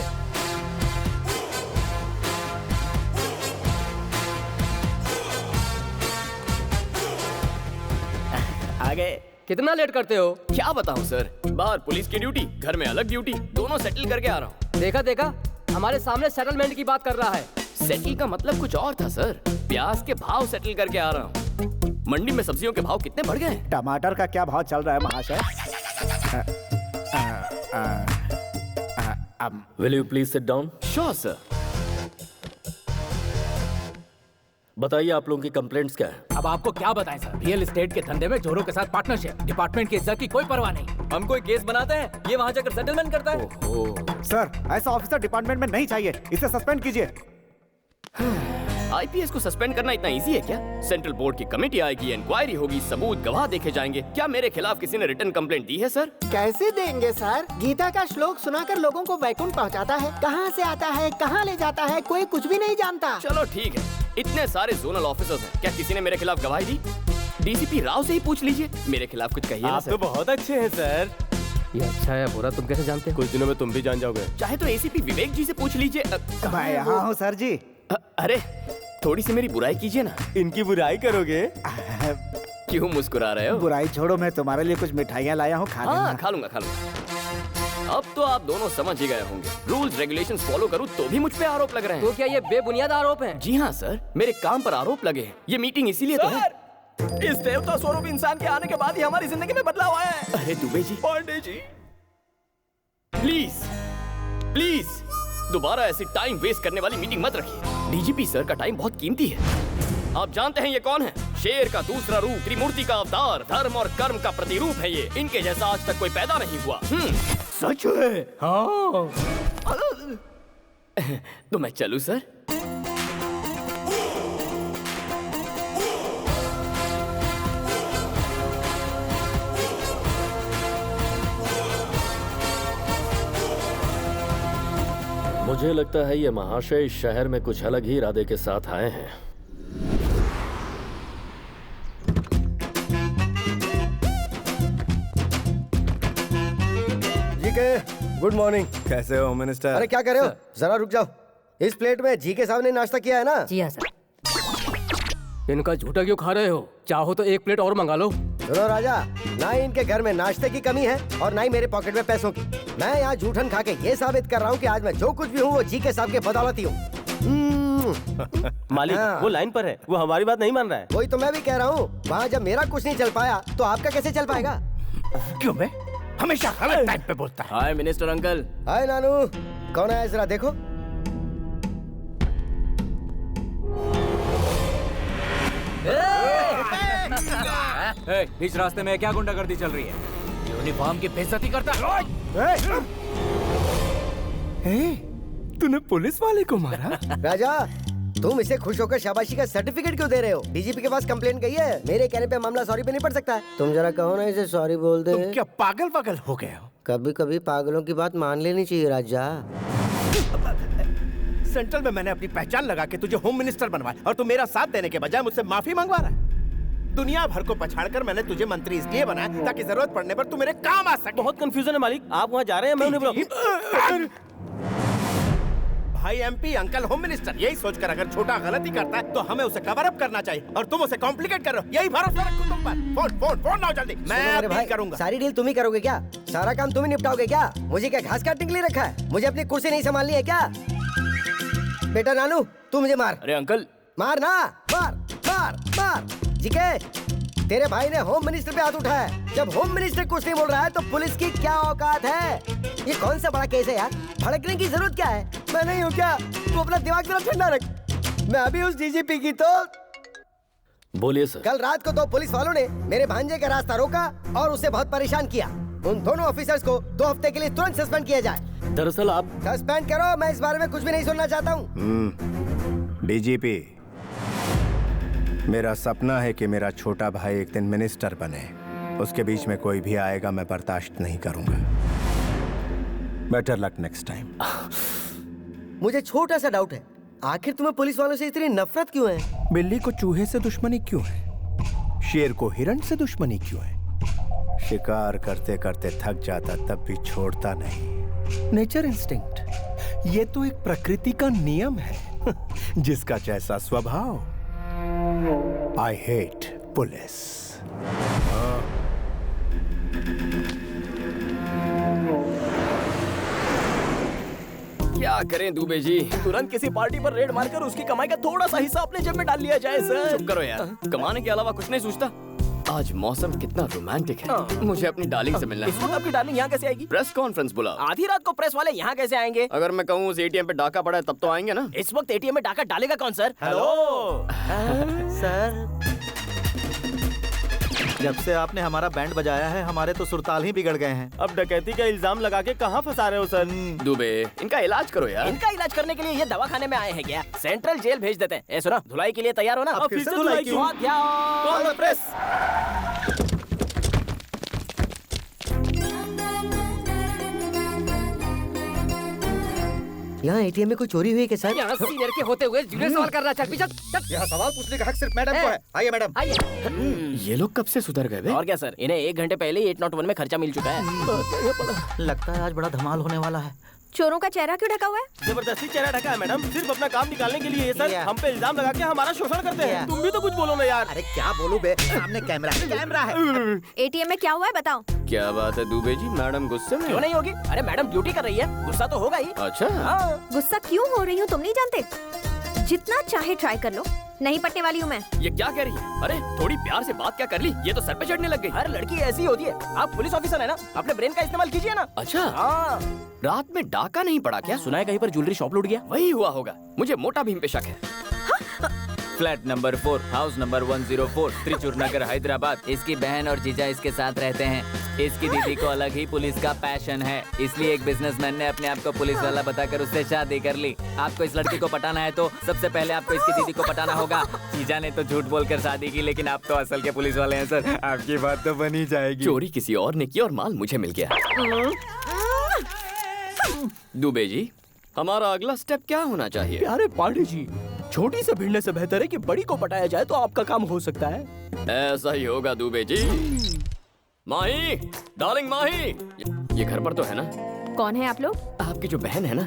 Q: आ गए।
J: कितना लेट करते हो?
B: क्या बताऊं सर, बाहर पुलिस की ड्यूटी, घर में अलग ड्यूटी, दोनों सेटल करके आ रहा हूँ।
J: देखा हमारे सामने सेटलमेंट की बात कर रहा है।
B: सेटल का मतलब कुछ और था सर, प्याज के भाव सेटल करके आ रहा हूँ। मंडी में सब्जियों के भाव कितने बढ़ गए?
F: टमाटर का क्या भाव चल रहा है महाशय?
P: Will you please sit down?
B: Sure sir.
P: बताइए आप लोगों की कंप्लेंट्स क्या है?
N: अब आपको क्या बताएं सर, रियल एस्टेट के धंधे में जोरों के साथ पार्टनरशिप, डिपार्टमेंट की इज्जत की कोई परवाह नहीं।
Q: हम कोई केस बनाते हैं, ये वहाँ जाकर सेटलमेंट करता है।
F: सर ऐसा ऑफिसर डिपार्टमेंट में नहीं चाहिए, इसे सस्पेंड कीजिए।
B: आईपीएस को सस्पेंड करना इतना इजी है क्या? सेंट्रल बोर्ड की कमेटी आएगी, इंक्वायरी होगी, सबूत गवाह देखे जाएंगे। क्या मेरे खिलाफ किसी ने रिटन कंप्लेंट दी है सर?
S: कैसे देंगे सर? गीता का श्लोक सुनाकर लोगों को वैकुंठ पहुंचाता है, कहां से आता है कहां ले जाता है कोई कुछ भी नहीं जानता।
B: चलो ठीक है, इतने सारे जोनल ऑफिसर्स हैं, क्या किसी ने मेरे खिलाफ गवाही दी? डीसीपी राव से ही पूछ लीजिए, मेरे खिलाफ कुछ कहिए ना
C: आप
B: सर।
C: तो बहुत अच्छे हैं सर।
J: ये अच्छा है बुरा तुम कैसे जानते हो?
C: कुछ दिनों में तुम भी जान जाओगे।
B: चाहे तो एसीपी विवेक जी से पूछ लीजिए।
F: मैं यहाँ हूँ सर जी।
B: अरे थोड़ी सी मेरी बुराई कीजिए ना।
C: इनकी बुराई करोगे?
B: क्यों मुस्कुरा रहे हो?
F: बुराई छोड़ो, मैं तुम्हारे लिए कुछ मिठाइयाँ लाया हूँ, खा लेना।
B: हाँ खा लूंगा। अब तो आप दोनों समझ ही गए होंगे, रूल्स रेगुलेशंस फॉलो करूँ तो भी मुझ पे आरोप लग रहे हैं।
J: तो क्या ये बेबुनियाद आरोप हैं?
B: जी हाँ सर, मेरे काम पर आरोप लगे हैं। ये मीटिंग इसीलिए तो है।
Q: इस देवता स्वरूप इंसान के आने के बाद ही हमारी जिंदगी में बदलाव आया है।
B: अरे दुबे जी,
Q: पांडे जी
B: प्लीज दोबारा ऐसी टाइम वेस्ट करने वाली मीटिंग मत रखिए। डीजीपी सर का टाइम बहुत कीमती है। आप जानते हैं ये कौन है? शेर का दूसरा रूप, त्रिमूर्ति का अवतार, धर्म और कर्म का प्रतिरूप है ये। इनके जैसा आज तक कोई पैदा नहीं हुआ।
Q: सच है? हाँ।
B: तो मैं चलूं सर?
P: मुझे लगता है ये महाशय इस शहर में कुछ अलग ही इरादे के साथ आए हैं।
I: GK, good morning.
F: कैसे हो मिनिस्टर?
I: अरे क्या कर रहे हो? जरा रुक जाओ। इस प्लेट में जीके साहब ने नाश्ता किया है ना?
K: जी हाँ सर।
J: इनका झूठा क्यों खा रहे हो? चाहो तो एक प्लेट और मंगा लो।
I: सुनो राजा, ना ही इनके घर में नाश्ते की कमी है और ना ही मेरे पॉकेट में पैसों की। मैं यहाँ झूठन खा के ये साबित कर रहा हूँ कि आज मैं जो कुछ भी हूँ वो जीके साहब के बदौलती हूँ।
C: मालिक वो लाइन पर है, वो हमारी बात नहीं मान रहा है।
I: वही तो मैं भी कह रहा हूँ, वहाँ जब मेरा कुछ नहीं चल पाया तो आपका कैसे चल पाएगा?
A: क्यों मैं हमेशा गलत टाइम पे बोलता है।
B: हाय मिनिस्टर अंकल।
I: हाय नानू, कौन है जरा देखो।
N: बीच रास्ते में क्या गुंडागर्दी चल रही है?
J: यूनिफॉर्म की बेइज्जती करता है।
A: तूने पुलिस वाले को मारा?
I: राजा, तुम इसे खुश होकर शाबाशी का सर्टिफिकेट क्यों दे रहे हो? डीजीपी के पास कंप्लेंट गई है, मेरे कहने पे मामला सॉरी पे नहीं पड़ सकता है। तुम जरा कहो ना इसे सॉरी बोल दे।
A: तुम क्या पागल हो गए हो?
I: कभी कभी पागलों की बात मान लेनी चाहिए राजा।
A: सेंट्रल में मैंने अपनी पहचान लगा के तुझे होम मिनिस्टर बनवाया और तू मेरा साथ देने के बजाय मुझसे माफी मंगवा रहा है। दुनिया भर को पछाड़कर मैंने तुझे मंत्री इसलिए बनाया ताकि जरूरत पड़ने पर तू मेरे काम आ सके।
C: बहुत कंफ्यूजन है मालिक, आप वहाँ जा रहे हैं, मैं उन्हें बुलाऊं।
A: भाई एमपी अंकल होम मिनिस्टर, यही सोचकर अगर छोटा गलती करता है तो हमें उसे कवर अप करना चाहिए और तुम उसे कॉम्प्लिकेट कर रहे हो। यही भरोसा रखो तुम पर। फोन लाओ जल्दी, मैं डील करूंगा।
I: सारी डील तुम ही करोगे क्या? सारा काम तुम ही निपटाओगे क्या? मुझे क्या घास काटने के लिए रखा है? मुझे अपनी कुर्सी नहीं संभालनी है क्या? बेटा नानू, तू मुझे मार।
B: अरे अंकल,
I: मार ना, मार मार मार। जीके, तेरे भाई ने होम मिनिस्टर पे हाथ उठाया है। जब होम मिनिस्टर कुछ नहीं बोल रहा है तो पुलिस की क्या औकात है? ये कौन सा बड़ा केस है यार? भड़कने की जरूरत क्या है? मैं नहीं हूँ क्या? तू अपना दिमाग जरा ठंडा रख। मैं अभी उस डीजीपी की तो
P: बोलिए सर।
I: कल रात को 2 पुलिस वालों ने मेरे भांजे का रास्ता रोका और उसे बहुत परेशान किया। उन दोनों ऑफिसर्स को 2 हफ्ते के लिए तुरंत सस्पेंड किया जाए।
P: दरअसल आप
I: सस्पेंड करो, मैं इस बारे में कुछ भी नहीं सुनना चाहता हूँ।
A: डीजीपी, मेरा सपना है कि मेरा छोटा भाई एक दिन मिनिस्टर बने। उसके बीच में कोई भी आएगा मैं बर्दाश्त नहीं करूंगा। Better luck next time.
I: मुझे छोटा सा डाउट है, आखिर तुम्हें पुलिस वालों से इतनी नफरत क्यों है?
A: बिल्ली को चूहे से दुश्मनी क्यों है? शेर को हिरण से दुश्मनी क्यों है? शिकार करते करते थक जाता तब भी छोड़ता नहीं। नेचर इंस्टिंक्ट, ये तो एक प्रकृति का नियम है। जिसका जैसा स्वभाव। I hate police.
B: क्या करें दुबे जी?
Q: तुरंत किसी पार्टी पर रेड मारकर उसकी कमाई का थोड़ा सा हिस्सा अपने जेब में डाल लिया जाए सर।
B: चुप करो यार, कमाने के अलावा कुछ नहीं सोचता। आज मौसम कितना रोमांटिक है। मुझे अपनी डार्लिंग से मिलना है।
Q: इस वक्त आपकी डार्लिंग यहाँ कैसे आएगी?
B: प्रेस कॉन्फ्रेंस बुला।
Q: आधी रात को प्रेस वाले यहाँ कैसे आएंगे?
B: अगर मैं कहूँ उस एटीएम पे डाका पड़ा है तब तो आएंगे ना।
Q: इस वक्त एटीएम में डाका डालेगा कौन सर?
O: हेलो सर, जब से आपने हमारा बैंड बजाया है हमारे तो सुरताल ही बिगड़ गए हैं।
C: अब डकैती का इल्जाम लगा के कहाँ फंसा रहे हो सर?
B: दुबे, इनका इलाज करो यार।
Q: इनका इलाज करने के लिए ये दवाखाने में आए हैं क्या? सेंट्रल जेल भेज देते हैं। ए सुना, धुलाई के लिए तैयार हो ना?
C: धुलाई क्यों?
Q: Call the press.
I: यहाँ एटीएम में कोई चोरी हुई है क्या सर?
J: यहाँ सीनियर के होते हुए जूनियर सवाल कर रहा है। चल
H: यहाँ सवाल पूछने का हक सिर्फ मैडम को है। आइए मैडम।
Q: आइए।
B: ये लोग कब से सुधर गए?
Q: और क्या सर, इन्हें 1 घंटे पहले ही 801 में खर्चा मिल चुका है।
O: लगता है आज बड़ा धमाल होने वाला है।
E: चोरों का चेहरा क्यों ढका हुआ है?
C: जबरदस्ती चेहरा ढका है मैडम, सिर्फ अपना काम निकालने के लिए। ये सर हम पे इल्जाम लगा के हमारा शोषण करते हैं। तुम भी तो कुछ बोलो ना यार।
H: अरे क्या बोलूं बे, सामने कैमरा है। कैमरा है।
E: एटीएम में क्या हुआ है बताओ।
B: क्या बात है दुबे जी, मैडम गुस्से में?
Q: क्यों नहीं होगी? अरे मैडम ड्यूटी कर रही है, गुस्सा तो होगा ही।
B: अच्छा
E: गुस्सा क्यों हो रही हूँ तुम नहीं जानते? जितना चाहे ट्राई कर लो, नहीं पटने वाली हूँ मैं।
B: ये क्या कह रही है? अरे थोड़ी प्यार से बात क्या कर ली, ये तो सर पे चढ़ने लग गई।
Q: हर लड़की ऐसी होती है। आप पुलिस ऑफिसर है ना, अपने ब्रेन का इस्तेमाल कीजिए ना।
B: अच्छा
Q: हाँ।
B: रात में डाका नहीं पड़ा क्या?
Q: सुना है कहीं पर ज्वेलरी शॉप लूट गया।
B: वही हुआ होगा, मुझे मोटा भीम पे शक है।
G: Flat number 4, house number 104, Trichur Nagar, Hyderabad. इसकी बहन और जीजा इसके साथ रहते हैं। इसकी दीदी को अलग ही पुलिस का पैशन है, इसलिए एक बिजनेसमैन ने अपने आप को पुलिस वाला बताकर उससे शादी कर ली। आपको इस लड़की को पटाना है तो सबसे पहले आपको इसकी दीदी को पटाना होगा। जीजा ने तो झूठ बोलकर शादी की, लेकिन आप तो असल के पुलिस वाले हैं सर, आपकी बात तो बनी जाएगी।
B: चोरी किसी और ने की और माल मुझे मिल गया। दुबे जी, हमारा अगला स्टेप क्या होना चाहिए?
Q: प्यारे पांडे जी, छोटी से भिड़ने से बेहतर है कि बड़ी को पटाया जाए तो आपका काम हो सकता है।
B: ऐसा ही होगा दुबे जी। माही, डार्लिंग माही, ये घर पर तो है ना?
L: कौन है आप लोग?
B: आपकी जो बहन है ना,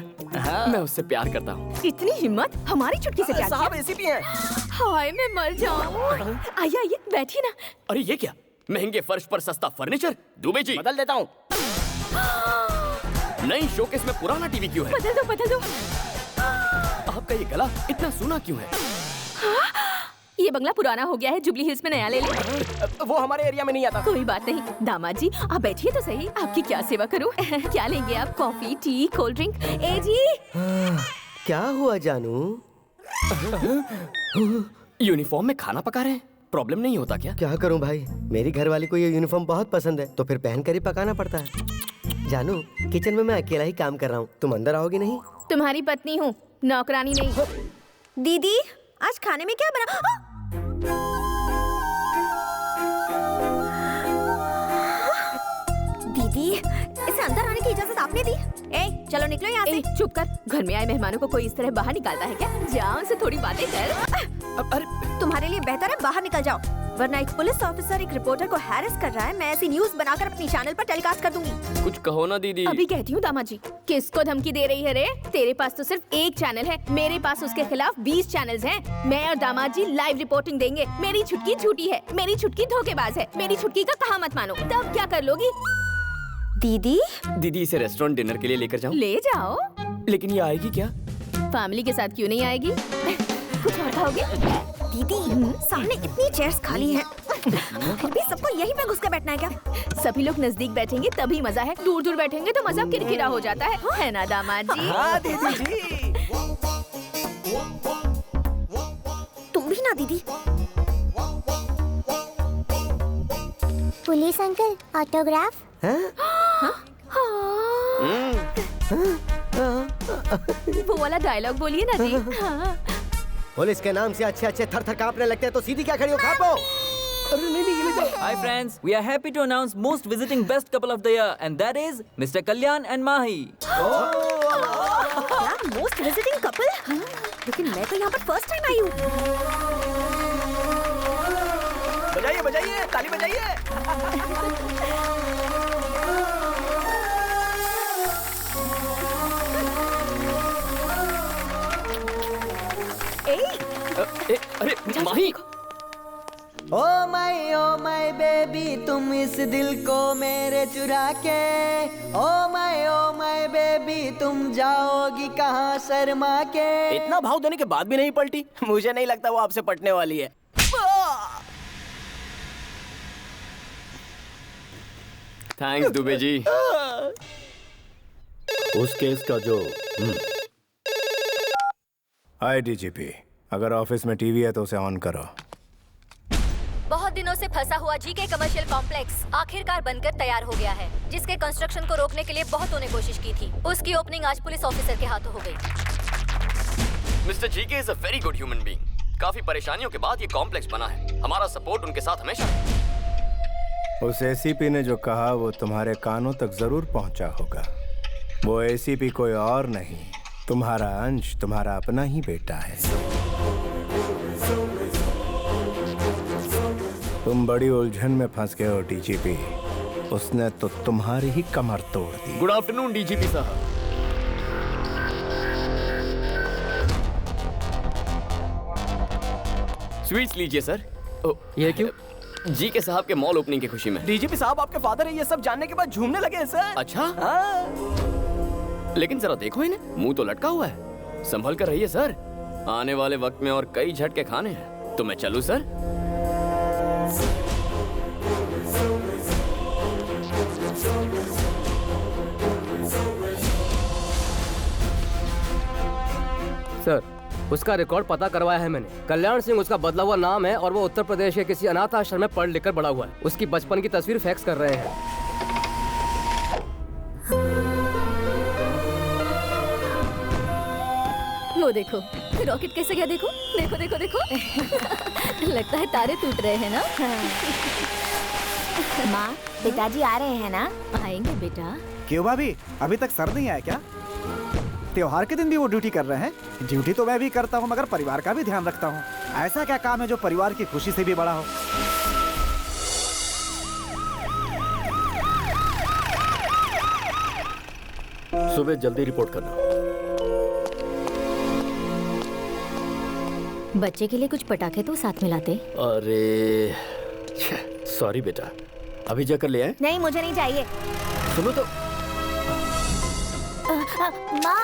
B: मैं उससे प्यार करता हूँ।
L: इतनी हिम्मत हमारी चुटकी से प्यार किया?
Q: साहब एसीपी हैं।
L: हाय मैं मर जाऊँ। आइए आइए बैठिए ना।
B: अरे ये क्या? महंगे फर्श पर सस्ता फर्नीचर? दुबे जी
Q: बदल देता हूँ।
B: नई शोकेस में पुराना टीवी क्यों है?
L: बदल दो बदल दो।
B: आपका ये गला इतना सूना क्यों है?
L: ये बंगला पुराना हो गया है, जुबली हिल्स में नया ले ले।
Q: वो हमारे एरिया में नहीं आता।
L: कोई बात नहीं दामाद जी, आप बैठिए तो सही। आपकी क्या सेवा करूं? क्या लेंगे आप? Coffee, tea, cold drink? ए जी
I: क्या हुआ जानू?
B: यूनिफॉर्म में खाना पका रहे हैं, प्रॉब्लम नहीं होता क्या?
I: क्या करूं भाई, मेरी घरवाली को ये यूनिफॉर्म बहुत पसंद है, तो फिर पहन कर ही पकाना पड़ता है। जानू, किचन में मैं अकेला ही काम कर रहा हूँ, तुम अंदर आओगी नहीं?
L: तुम्हारी पत्नी हूँ, नौकरानी नहीं।
E: दीदी आज खाने में क्या बना? दीदी इसे अंदर आने की इजाजत आपने दी? ए, चलो निकलो यहाँ से।
L: चुप कर, घर में आए मेहमानों को कोई इस तरह बाहर निकालता है क्या? जाओ उनसे थोड़ी बातें कर।
E: अरे तुम्हारे लिए बेहतर है बाहर निकल जाओ, वरना एक पुलिस ऑफिसर एक रिपोर्टर को हैरेस कर रहा है। मैं ऐसी न्यूज बनाकर अपनी चैनल पर टेलीकास्ट कर दूंगी।
B: कुछ कहो ना दीदी।
L: अभी कहती हूँ दामाद जी। किसको धमकी दे रही है रे? तेरे पास तो सिर्फ एक चैनल है, मेरे पास उसके खिलाफ 20 चैनल्स हैं। मैं और दामाद जी लाइव रिपोर्टिंग देंगे। मेरी छुटकी झूठी है, मेरी छुटकी धोखेबाज है, मेरी छुटकी का कहा मत मानो। तब क्या कर लोगी?
B: दीदी इसे रेस्टोरेंट डिनर के लिए लेकर जाऊं?
L: ले जाओ।
B: लेकिन ये आएगी क्या?
L: फैमिली के साथ क्यों नहीं आएगी? कुछ और खाओगे?
E: दीदी सामने इतनी चेयर्स खाली हैं, फिर भी सबको यहीं पे घुस कर बैठना है क्या?
L: सभी लोग नजदीक बैठेंगे तभी मजा है, दूर दूर बैठेंगे तो मजा किरकिरा हो जाता है ना दामाद जी?
Q: हाँ दीदी जी।
E: तुम भी ना दीदी।
T: Police uncle autograph?
L: वो वाला डायलॉग बोलिए ना जी। हाँ।
I: पुलिस के नाम से अच्छे अच्छे थर थर कांपने लगते हैं, तो सीधी क्या खड़ी हो? खापो।
G: Hi friends, we are happy to announce most visiting best couple of the year, and that is Mr. Kalyan and Mahi.
E: क्या मोस्ट विजिटिंग कपल? लेकिन मैं तो यहाँ पर फर्स्ट टाइम आई हूँ।
Q: बजाइए बजाइए, ताली बजाइए।
B: अरे माही।
U: ओ माय बेबी, तुम इस दिल को मेरे चुरा के। ओ माय बेबी, तुम जाओगी कहाँ शर्मा के।
Q: इतना भाव देने के बाद भी नहीं पलटी? मुझे नहीं लगता वो आपसे पटने वाली है।
B: थैंक्स दुबे जी।
P: उस केस का जो
A: हाय डीजीपी, अगर ऑफिस में टीवी है तो उसे ऑन करो।
E: बहुत दिनों से फंसा हुआ जीके कमर्शियल कॉम्प्लेक्स आखिरकार बनकर तैयार हो गया है, जिसके कंस्ट्रक्शन को रोकने के लिए बहुतों ने कोशिश की थी। उसकी ओपनिंग आज पुलिस ऑफिसर के हाथों हो गई।
B: Mister GK is a very good human being. काफी परेशानियों के बाद ये कॉम्प्लेक्स बना है। हमारा सपोर्ट उनके साथ हमेशा है।
A: उस एसीपी ने जो कहा वो तुम्हारे कानों तक जरूर पहुंचा होगा। वो एसीपी कोई और नहीं, तुम्हारा अंश, तुम्हारा अपना ही बेटा है। तुम बड़ी उलझन में फंस गए हो डीजीपी। उसने तो तुम्हारी ही कमर तोड़ दी।
B: गुड आफ्टरनून डीजीपी साहब। स्वीट्स लीजिए सर।
J: ये क्यों?
B: जी के साहब के मॉल ओपनिंग की खुशी में।
Q: डीजीपी साहब आपके फादर है, ये सब जानने के बाद झूमने लगे हैं सर।
B: अच्छा?
Q: हाँ।
B: लेकिन जरा देखो इन्हें, मुंह तो लटका हुआ है। संभल कर रहिए सर, आने वाले वक्त में और कई झटके खाने हैं। तो मैं चलूं सर?
J: सर, उसका रिकॉर्ड पता करवाया है मैंने। कल्याण सिंह उसका बदला हुआ नाम है और वो उत्तर प्रदेश के किसी अनाथ आश्रम में पढ़ लिख कर बड़ा हुआ है। उसकी बचपन की तस्वीर फैक्स कर रहे हैं।
K: वो देखो रॉकेट कैसे गया, देखो देखो देखो देखो। लगता है तारे टूट रहे हैं ना।
T: माँ, पिताजी आ रहे हैं ना?
K: आएंगे बेटा।
F: क्यों भाभी, अभी तक सर नहीं आया क्या? त्योहार के दिन भी वो ड्यूटी कर रहे हैं। ड्यूटी तो मैं भी करता हूँ, मगर परिवार का भी ध्यान रखता हूँ। ऐसा क्या काम है जो परिवार की खुशी से भी बड़ा हो?
P: सुबह जल्दी रिपोर्ट करना।
K: बच्चे के लिए कुछ पटाखे तो साथ में लाते।
P: अरे सॉरी बेटा, अभी जाकर ले आए।
L: नहीं, मुझे नहीं चाहिए।
P: सुनो तो।
L: माँ,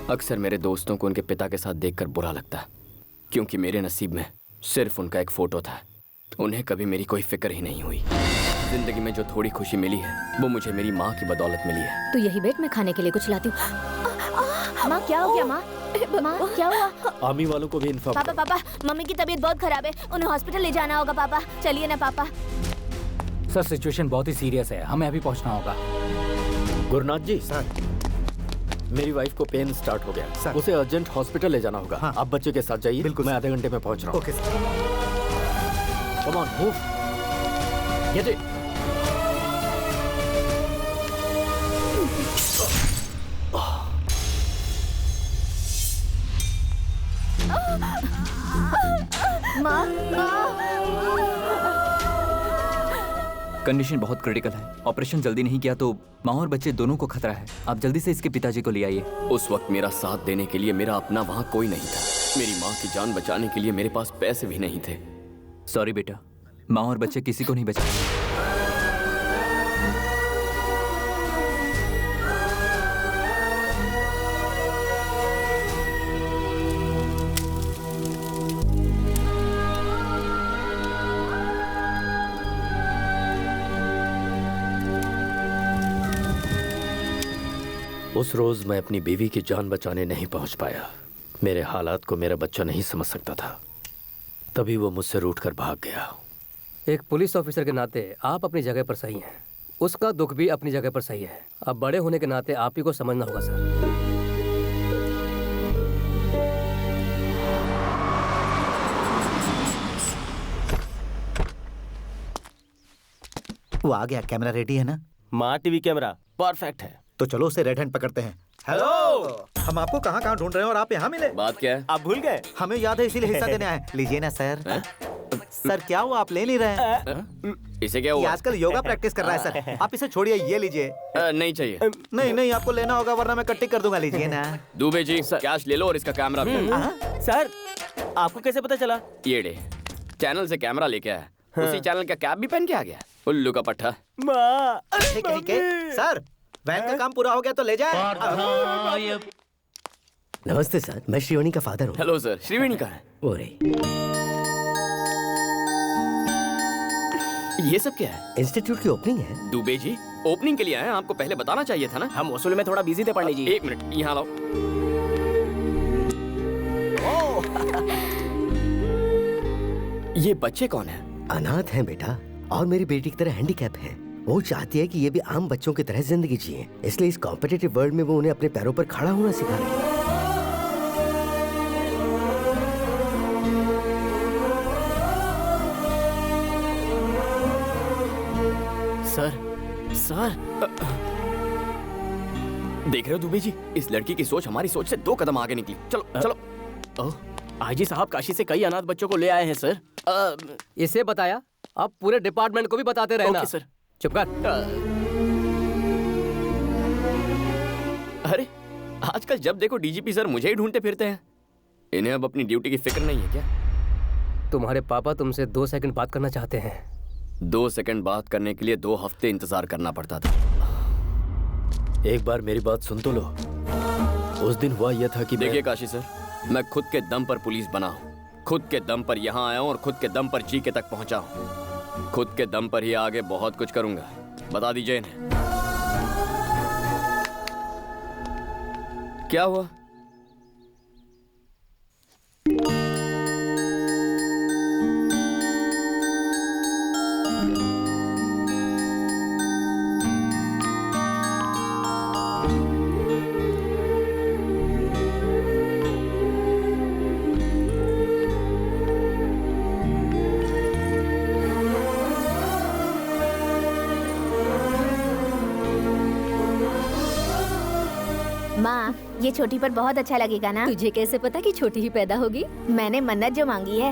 B: अक्सर मेरे दोस्तों को उनके पिता के साथ देखकर बुरा लगता है, क्योंकि मेरे नसीब में सिर्फ उनका एक फोटो था। उन्हें कभी मेरी कोई फिक्र ही नहीं हुई। जिंदगी में जो थोड़ी खुशी मिली है वो मुझे मेरी माँ की बदौलत मिली है।
K: तू यही बैठ, मैं खाने के लिए कुछ लाती हूँ।
L: माँ क्या हो गया? माँ, माँ क्या हुआ?
P: आर्मी वालों को भी इन्फॉर्म।
L: पापा, पापा, मम्मी की तबीयत बहुत खराब है, उन्हें हॉस्पिटल ले जाना होगा। पापा चलिए ना पापा।
N: सर सिचुएशन बहुत ही सीरियस है, हमें अभी पहुंचना होगा।
P: गुरुनाथ जी सर, मेरी वाइफ को पेन स्टार्ट हो गया सर, उसे अर्जेंट हॉस्पिटल ले जाना होगा। हाँ। आप बच्चे के साथ जाइए। बिल्कुल, मैं आधे घंटे में पहुंच रहा हूँ। Okay sir. Come on move. Get it.
L: माँ,
G: कंडीशन बहुत क्रिटिकल है। ऑपरेशन जल्दी नहीं किया तो माँ और बच्चे दोनों को खतरा है। आप जल्दी से इसके पिताजी को ले आइए।
B: उस वक्त मेरा साथ देने के लिए मेरा अपना वहाँ कोई नहीं था। मेरी माँ की जान बचाने के लिए मेरे पास पैसे भी नहीं थे।
G: सॉरी बेटा, माँ और बच्चे किसी को नहीं बचा।
P: उस रोज मैं अपनी बीवी की जान बचाने नहीं पहुंच पाया। मेरे हालात को मेरा बच्चा नहीं समझ सकता था, तभी वो मुझसे रूठकर भाग गया।
J: एक पुलिस ऑफिसर के नाते आप अपनी जगह पर सही हैं। उसका दुख भी अपनी जगह पर सही है। अब बड़े होने के नाते आप ही को समझना होगा सर।
H: वो आ गया। कैमरा रेडी है ना?
C: माँ टीवी कैमरा परफेक्ट है।
H: तो चलो उसे रेड हैंड पकड़ते हैं।
C: हेलो।
H: हम आपको कहाँ कहाँ ढूंढ रहे हैं और आप यहाँ मिले।
B: बात क्या है?
C: आप भूल गए?
H: हमें याद है, इसीलिए हिस्सा देने आए। लीजिए ना सर। सर क्या हुआ, आप ले नहीं रहे?
B: इसे क्या हुआ?
H: ये आजकल योगा प्रैक्टिस कर रहा है सर। आप इसे छोड़िए, ये लीजिए।
B: नहीं चाहिए।
H: नहीं नहीं, आपको लेना होगा वरना मैं कट्टी कर दूंगा। लीजिए ना।
B: दुबे जी कैश ले लो और इसका कैमरा भी।
C: सर आपको कैसे पता चला?
B: ये डे चैनल से कैमरा लेके आया, उसी चैनल का कैप भी पहन के आ गया। उल्लू का पट्टा।
C: माँ,
H: सर वैन का काम पूरा हो गया तो ले जाए।
I: नमस्ते सर, मैं श्रीवाणी का फादर हूँ।
B: हेलो सर, श्रीवाणी का है? ये सब क्या है?
I: इंस्टीट्यूट की ओपनिंग है।
B: दुबे जी ओपनिंग के लिए आए, आपको पहले बताना चाहिए था ना।
C: हम वसूल में थोड़ा बिजी थे पंडित जी।
B: एक मिनट यहाँ लाओ। ये बच्चे कौन है?
I: अनाथ हैं बेटा, और मेरी बेटी की तरह हैंडीकैप है। वो चाहती है कि ये भी आम बच्चों की तरह जिंदगी जिए, इसलिए इस कॉम्पिटिटिव वर्ल्ड में वो उन्हें अपने पैरों पर खड़ा होना सिखा रही है।
C: सर
B: देख रहे हो दुबे जी, इस लड़की की सोच हमारी सोच से 2 कदम आगे निकली। चलो चलो।
C: आईजी साहब काशी से कई अनाथ बच्चों को ले आए हैं सर।
J: इसे बताया, अब पूरे डिपार्टमेंट को भी बताते रहना।
C: Okay sir.
J: चुप कर।
B: अरे आजकल जब देखो डीजीपी सर मुझे ही ढूंढते फिरते हैं। इन्हें अब अपनी ड्यूटी की फिक्र नहीं है क्या?
J: तुम्हारे पापा तुमसे 2 सेकंड बात करना चाहते हैं।
B: 2 सेकंड बात करने के लिए 2 हफ्ते इंतजार करना पड़ता था।
P: एक बार मेरी बात सुन तो लो। उस दिन हुआ यह था कि
B: देखिए काशी सर, मैं खुद के दम पर पुलिस बना हूँ, खुद के दम पर यहाँ आया हूँ और खुद के दम पर जीके तक पहुँचा हूँ। खुद के दम पर ही आगे बहुत कुछ करूंगा। बता दीजिए इन्हें। क्या हुआ?
L: माँ, ये छोटी पर बहुत अच्छा लगेगा ना?
K: तुझे कैसे पता कि छोटी ही पैदा होगी?
L: मैंने मन्नत जो मांगी है।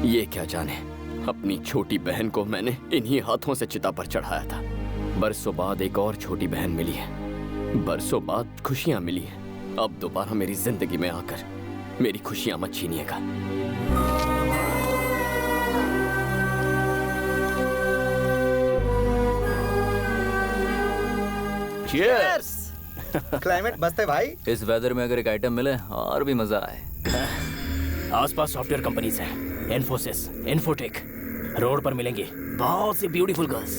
B: ये क्या जाने, अपनी छोटी बहन को मैंने इन्हीं हाथों से चिता पर चढ़ाया था। बरसों बाद एक और छोटी बहन मिली है, बरसों बाद खुशियां मिली हैं। अब दोबारा मेरी जिंदगी में आकर मेरी खुशियां मत छीनिएगा।
H: Cheers! क्लाइमेट मस्त है भाई।
G: इस वेदर में अगर एक आइटम मिले और भी मजा आए।
Q: आसपास सॉफ्टवेयर कंपनीज हैं, इन्फोसिस, इन्फोटेक। रोड पर मिलेंगी बहुत सी ब्यूटीफुल गर्ल्स।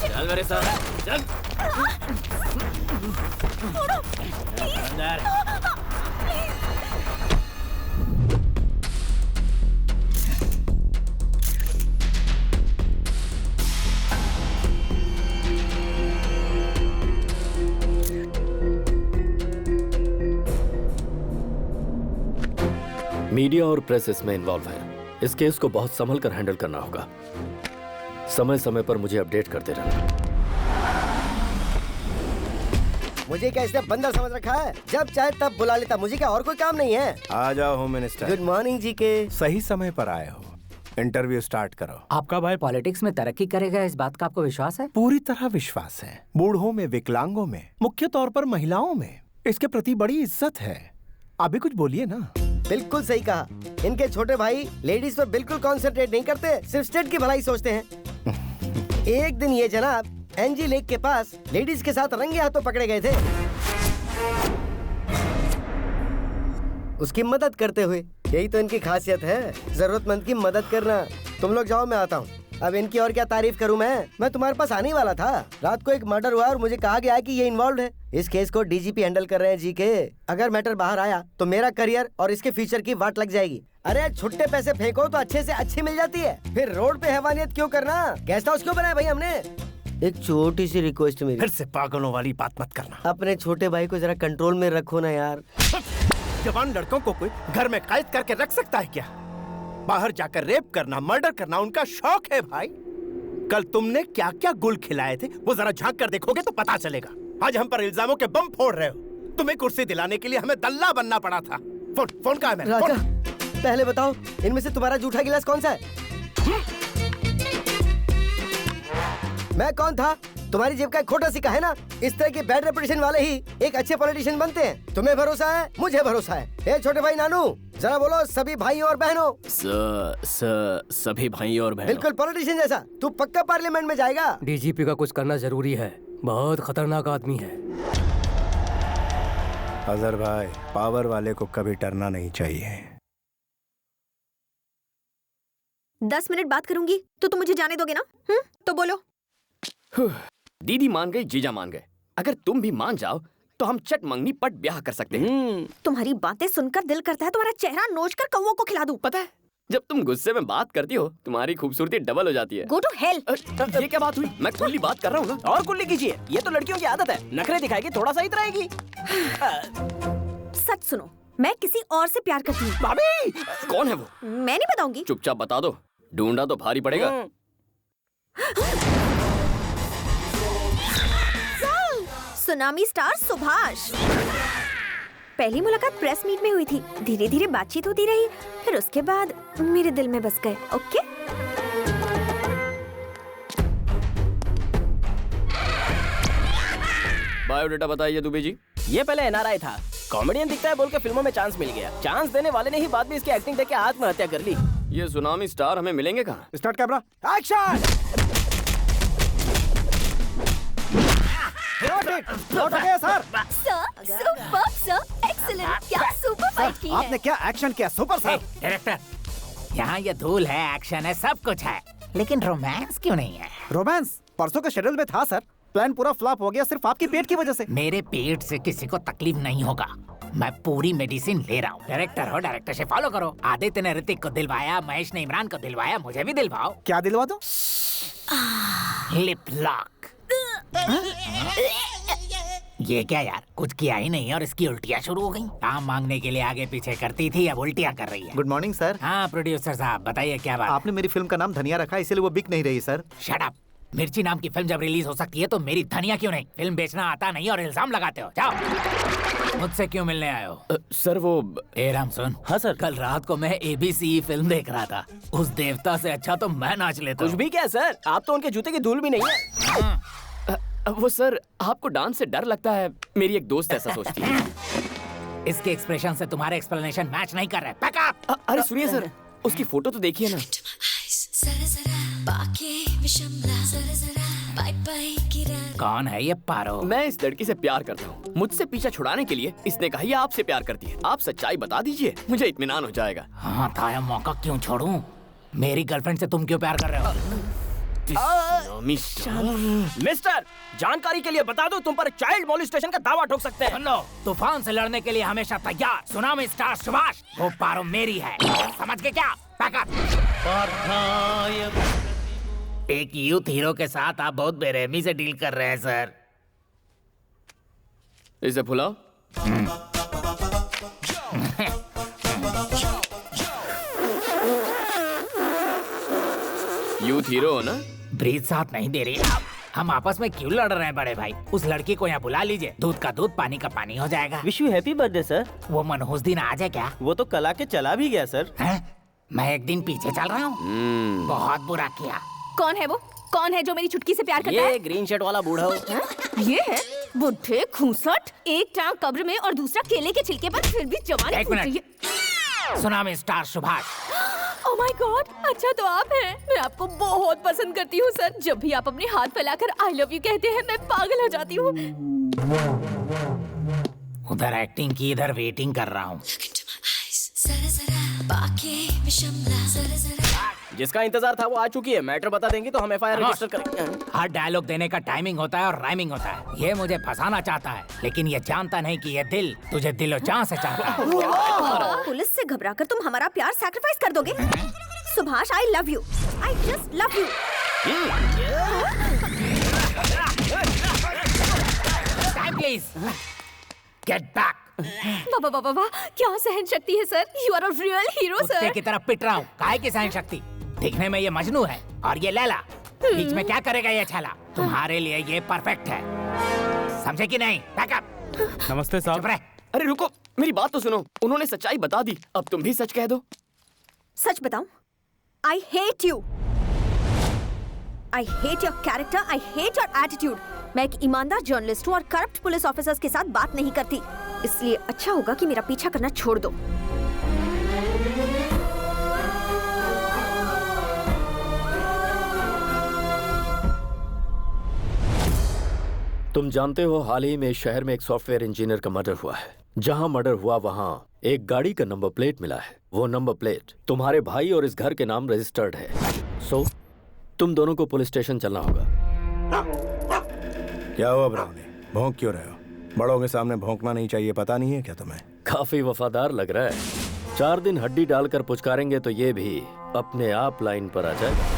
B: चल मेरे साथ, चल।
Q: अंदर।
P: मीडिया और प्रेस इसमें इन्वॉल्व है। इस केस को बहुत संभल कर हैंडल करना होगा। समय समय पर मुझे अपडेट करते रहना।
S: मुझे क्या इसने बंदर समझ रखा है? जब चाहे तब बुला लेता। मुझे क्या और कोई काम नहीं है?
A: आ जाओ होम मिनिस्टर।
S: गुड मॉर्निंग जी के।
A: सही समय पर आए हो। इंटरव्यू स्टार्ट करो।
O: आपका भाई पॉलिटिक्स में तरक्की करेगा, इस बात का आपको विश्वास है?
A: पूरी तरह विश्वास है। बूढ़ों में, विकलांगों में, मुख्य तौर पर महिलाओं में इसके प्रति बड़ी इज्जत है। अभी कुछ बोलिए ना।
S: बिल्कुल सही कहा। इनके छोटे भाई लेडीज पर बिल्कुल कॉन्सेंट्रेट नहीं करते, सिर्फ स्टेट की भलाई सोचते हैं। एक दिन ये जनाब एनजी लेक के पास लेडीज के साथ रंगे हाथों पकड़े गए थे, उसकी मदद करते हुए। यही तो इनकी खासियत है, जरूरतमंद की मदद करना। तुम लोग जाओ, मैं आता हूँ। अब इनकी और क्या तारीफ करूं मैं तुम्हारे पास आने वाला था। रात को एक मर्डर हुआ और मुझे कहा गया कि ये इन्वॉल्व है। इस केस को डीजीपी हैंडल कर रहे हैं जी के। अगर मैटर बाहर आया तो मेरा करियर और इसके फ्यूचर की वाट लग जाएगी। अरे छुट्टे पैसे फेंको तो अच्छे से अच्छी मिल जाती है, फिर रोड पे हैवानियत क्यों करना? गेस्ट हाउस क्यों बनाया भाई हमने? एक छोटी सी रिक्वेस्ट मेरी,
A: फिर से पागलों वाली बात मत करना।
S: अपने छोटे भाई को जरा कंट्रोल में रखो ना यार।
A: जवान लड़कों को कोई घर में कैद करके रख सकता है क्या? बाहर जाकर रेप करना, मर्डर करना उनका शौक है भाई। कल तुमने क्या क्या गुल खिलाए थे वो जरा झांक कर देखोगे तो पता चलेगा। आज हम पर इल्जामों के बम फोड़ रहे हो। तुम्हें कुर्सी दिलाने के लिए हमें दल्ला बनना पड़ा था। फोन कहाँ है मेरा?
S: राजा, पहले बताओ इनमें से तुम्हारा जूठा गिलास कौन सा है? मैं कौन था? तुम्हारी जेब का खोटा सिक्का है ना। इस तरह के बैड रेपुटेशन वाले ही एक अच्छे पॉलिटिशियन बनते हैं। तुम्हें भरोसा है, मुझे भरोसा है। ए छोटे भाई नानू, जरा बोलो सभी भाइयों और बहनों।
B: सभी भाइयों और बहनों।
S: बिल्कुल पॉलिटिशियन जैसा। तू पक्का पार्लियामेंट में जाएगा।
J: डीजीपी का कुछ करना जरूरी है, बहुत खतरनाक आदमी है।
A: अजहर भाई, पावर वाले को कभी डरना नहीं चाहिए।
L: 10 मिनट बात करूंगी तो तुम मुझे जाने दोगे ना? तो बोलो।
B: दीदी मान गई, जीजा मान गए। अगर तुम भी मान जाओ तो हम चट मंगनी पट ब्याह कर सकते हैं।
L: तुम्हारी बातें सुनकर दिल करता है तुम्हारा चेहरा नोच कर कौवों को खिला दूं।
B: पता है, जब तुम गुस्से में बात करती हो तुम्हारी खूबसूरती डबल हो जाती है।
L: Go to hell.
Q: ये क्या बात हुई?
B: मैं कुल्ली बात कर रहा हूँ ना।
Q: और कुल्ली कीजिए, ये तो लड़कियों की आदत है। नखरे दिखाएगी, थोड़ा सा इतराएगी।
L: सच सुनो, मैं किसी और से प्यार करती हूँ।
Q: भाभी!
B: कौन है वो?
L: मैं नहीं बताऊंगी।
B: चुपचाप बता दो, ढूंढा तो भारी पड़ेगा।
L: Tsunami star Subhash. पहली मुलाकात प्रेस मीट में हुई थी, धीरे धीरे बातचीत होती रही, फिर उसके बाद मेरे दिल में बस गए। ओके?
B: बायोडाटा बताइए दुबे जी।
Q: ये पहले एनआरआई था, कॉमेडियन दिखता है बोल के फिल्मों में चांस मिल गया। चांस देने वाले ने ही बाद में इसकी एक्टिंग देख के आत्महत्या कर ली।
B: ये सुनामी स्टार हमें मिलेंगे कहाँ?
F: Start camera, action.
L: Sir, super sir, excellent. क्या सुपर फाइट की है।
F: आपने क्या एक्शन किया सुपर सर।
O: डायरेक्टर, यहाँ ये धूल है, एक्शन है, सब कुछ है, लेकिन रोमांस क्यों नहीं है?
F: रोमांस परसों के शेड्यूल में था सर। प्लान पूरा फ्लॉप हो गया सिर्फ आपकी पेट की वजह से।
O: मेरे पेट से किसी को तकलीफ नहीं होगा, मैं पूरी मेडिसिन ले रहा हूँ। डायरेक्टर हो, डायरेक्टर से फॉलो करो। आदित्य ने ऋतिक को दिलवाया, महेश ने इमरान को दिलवाया, मुझे भी दिलवाओ।
F: क्या दिलवा दो?
O: Lip lock. ये क्या यार, कुछ किया ही नहीं और इसकी उल्टियाँ शुरू हो गई। काम मांगने के लिए आगे पीछे करती थी, अब उल्टियाँ कर रही है।
H: Good morning sir.
O: हाँ प्रोड्यूसर साहब बताइए क्या बात?
H: आपने मेरी फिल्म का नाम धनिया रखा, इसीलिए वो बिक नहीं रही सर।
O: Shut up. मिर्ची नाम की फिल्म जब रिलीज हो सकती है तो मेरी धनिया क्यों नहीं? फिल्म बेचना आता नहीं और इल्जाम लगाते हो। जाओ। मुझसे क्यों मिलने आए हो?
B: सर वो
O: राम सुन।
C: हाँ सर।
O: कल रात को मैं ABC फिल्म देख रहा था। उस देवता से अच्छा तो मैं नाच लेता
Q: कुछ भी क्या सर, आप तो उनके जूते की धूल भी नहीं है।
B: वो सर, आपको डांस से डर लगता है, मेरी एक दोस्त ऐसा सोचती है।
O: इसके एक्सप्रेशन से तुम्हारे एक्सप्लेनेशन मैच नहीं कर रहे। Back up!
B: अरे सुनिए सर, उसकी फोटो तो देखिए ना।
O: कौन है ये पारो?
B: मैं इस लड़की से प्यार करता हूँ। मुझसे पीछा छुड़ाने के लिए इसने कहा ये आपसे प्यार करती है। आप सच्चाई बता दीजिए, मुझे इत्मीनान हो जाएगा।
O: हाँ था, मौका क्यों छोड़ूं? मेरी गर्लफ्रेंड से तुम क्यों प्यार कर रहे हो?
Q: मिस्टर, जानकारी के लिए बता दो, तुम पर चाइल्ड मोलिस्टेशन का दावा ठोक सकते हैं।
O: सुन लो, तूफान से लड़ने के लिए हमेशा तैयार। सुनामी स्टार सुभाष, वो पारो मेरी है। समझ के क्या? एक यूथ हीरो के साथ आप बहुत बेरहमी से डील कर रहे हैं सर।
B: इसे भुलाओ। यूथ हीरो हो ना?
O: ब्रीथ साथ नहीं दे रही। हम आपस में क्यों लड़ रहे हैं बड़े भाई? उस लड़की को यहाँ बुला लीजिए, दूध का दूध पानी का पानी हो जाएगा।
C: Wish you happy birthday sir.
O: वो मनहूस दिन आ जाए क्या?
C: वो तो कल आके चला भी गया सर।
O: मैं एक दिन पीछे चल रहा हूँ। बहुत बुरा किया।
L: कौन है वो? कौन है जो मेरी चुटकी से प्यार करता है?
Q: ये ग्रीन शर्ट वाला बूढ़ा हो।
L: ये है बुढ़े खूंसट, एक टांग कब्र में और दूसरा केले के छिलके पर, फिर भी जवानी
O: एक
L: फूट रही
O: मिनट।
L: है।
O: Tsunami star Subhash.
L: Oh my God, अच्छा तो आप हैं। मैं आपको बहुत पसंद करती हूँ सर। जब भी आप अपने हाथ फैलाकर आई लव यू कहते हैं, मैं पागल हो जाती हूँ।
O: उधर एक्टिंग की, इधर वेटिंग कर रहा हूँ।
Q: जिसका इंतजार था वो आ चुकी है। मैटर बता देंगी तो हम FIR रजिस्टर करेंगे।
O: हर डायलॉग देने का टाइमिंग होता है और राइमिंग होता है। ये मुझे फंसाना चाहता है, लेकिन ये जानता नहीं कि ये दिल तुझे दिलो जान से चाहता है।
L: पुलिस से घबराकर तुम हमारा प्यार सैक्रिफाइस कर दोगे? Subhash, I love you, I just love you.
O: Please get back.
L: वाह वाह वाह वाह, क्या सहन शक्ति है sir. You are a real hero
O: कुत्ते
L: सर।
O: की तरह पिट रहा हूँ। काहे की सहन शक्ति? दिखने में ये मजनू है और ये लैला। बीच में क्या करेगा ये छाला? तुम्हारे लिए ये परफेक्ट है, समझे कि नहीं? बैकअप।
N: नमस्ते साहब।
B: अरे रुको, मेरी बात तो सुनो। उन्होंने सच्चाई बता दी, अब तुम भी सच कह दो।
L: सच बताऊं? I hate you. I hate your character, I hate your attitude. मैं एक ईमानदार जर्नलिस्ट हूँ और करप्ट पुलिस ऑफिसर्स के साथ बात नहीं करती, इसलिए अच्छा होगा कि मेरा पीछा करना छोड़ दो।
P: तुम जानते हो, हाल ही में शहर में एक सॉफ्टवेयर इंजीनियर का मर्डर हुआ है। जहां मर्डर हुआ वहां एक गाड़ी का नंबर प्लेट मिला है। वो नंबर प्लेट तुम्हारे भाई और इस घर के नाम रजिस्टर्ड है। सो तुम दोनों को पुलिस स्टेशन चलना होगा।
A: क्या हुआ ब्राउनी, भौंक क्यों रहे हो? बड़ों के सामने भौंकना नहीं चाहिए, पता नहीं है क्या तुम्हें?
P: काफी वफादार लग रहा है। 4 दिन हड्डी डालकर पुचकारेंगे तो ये भी अपने आप लाइन पर आ जाएगा।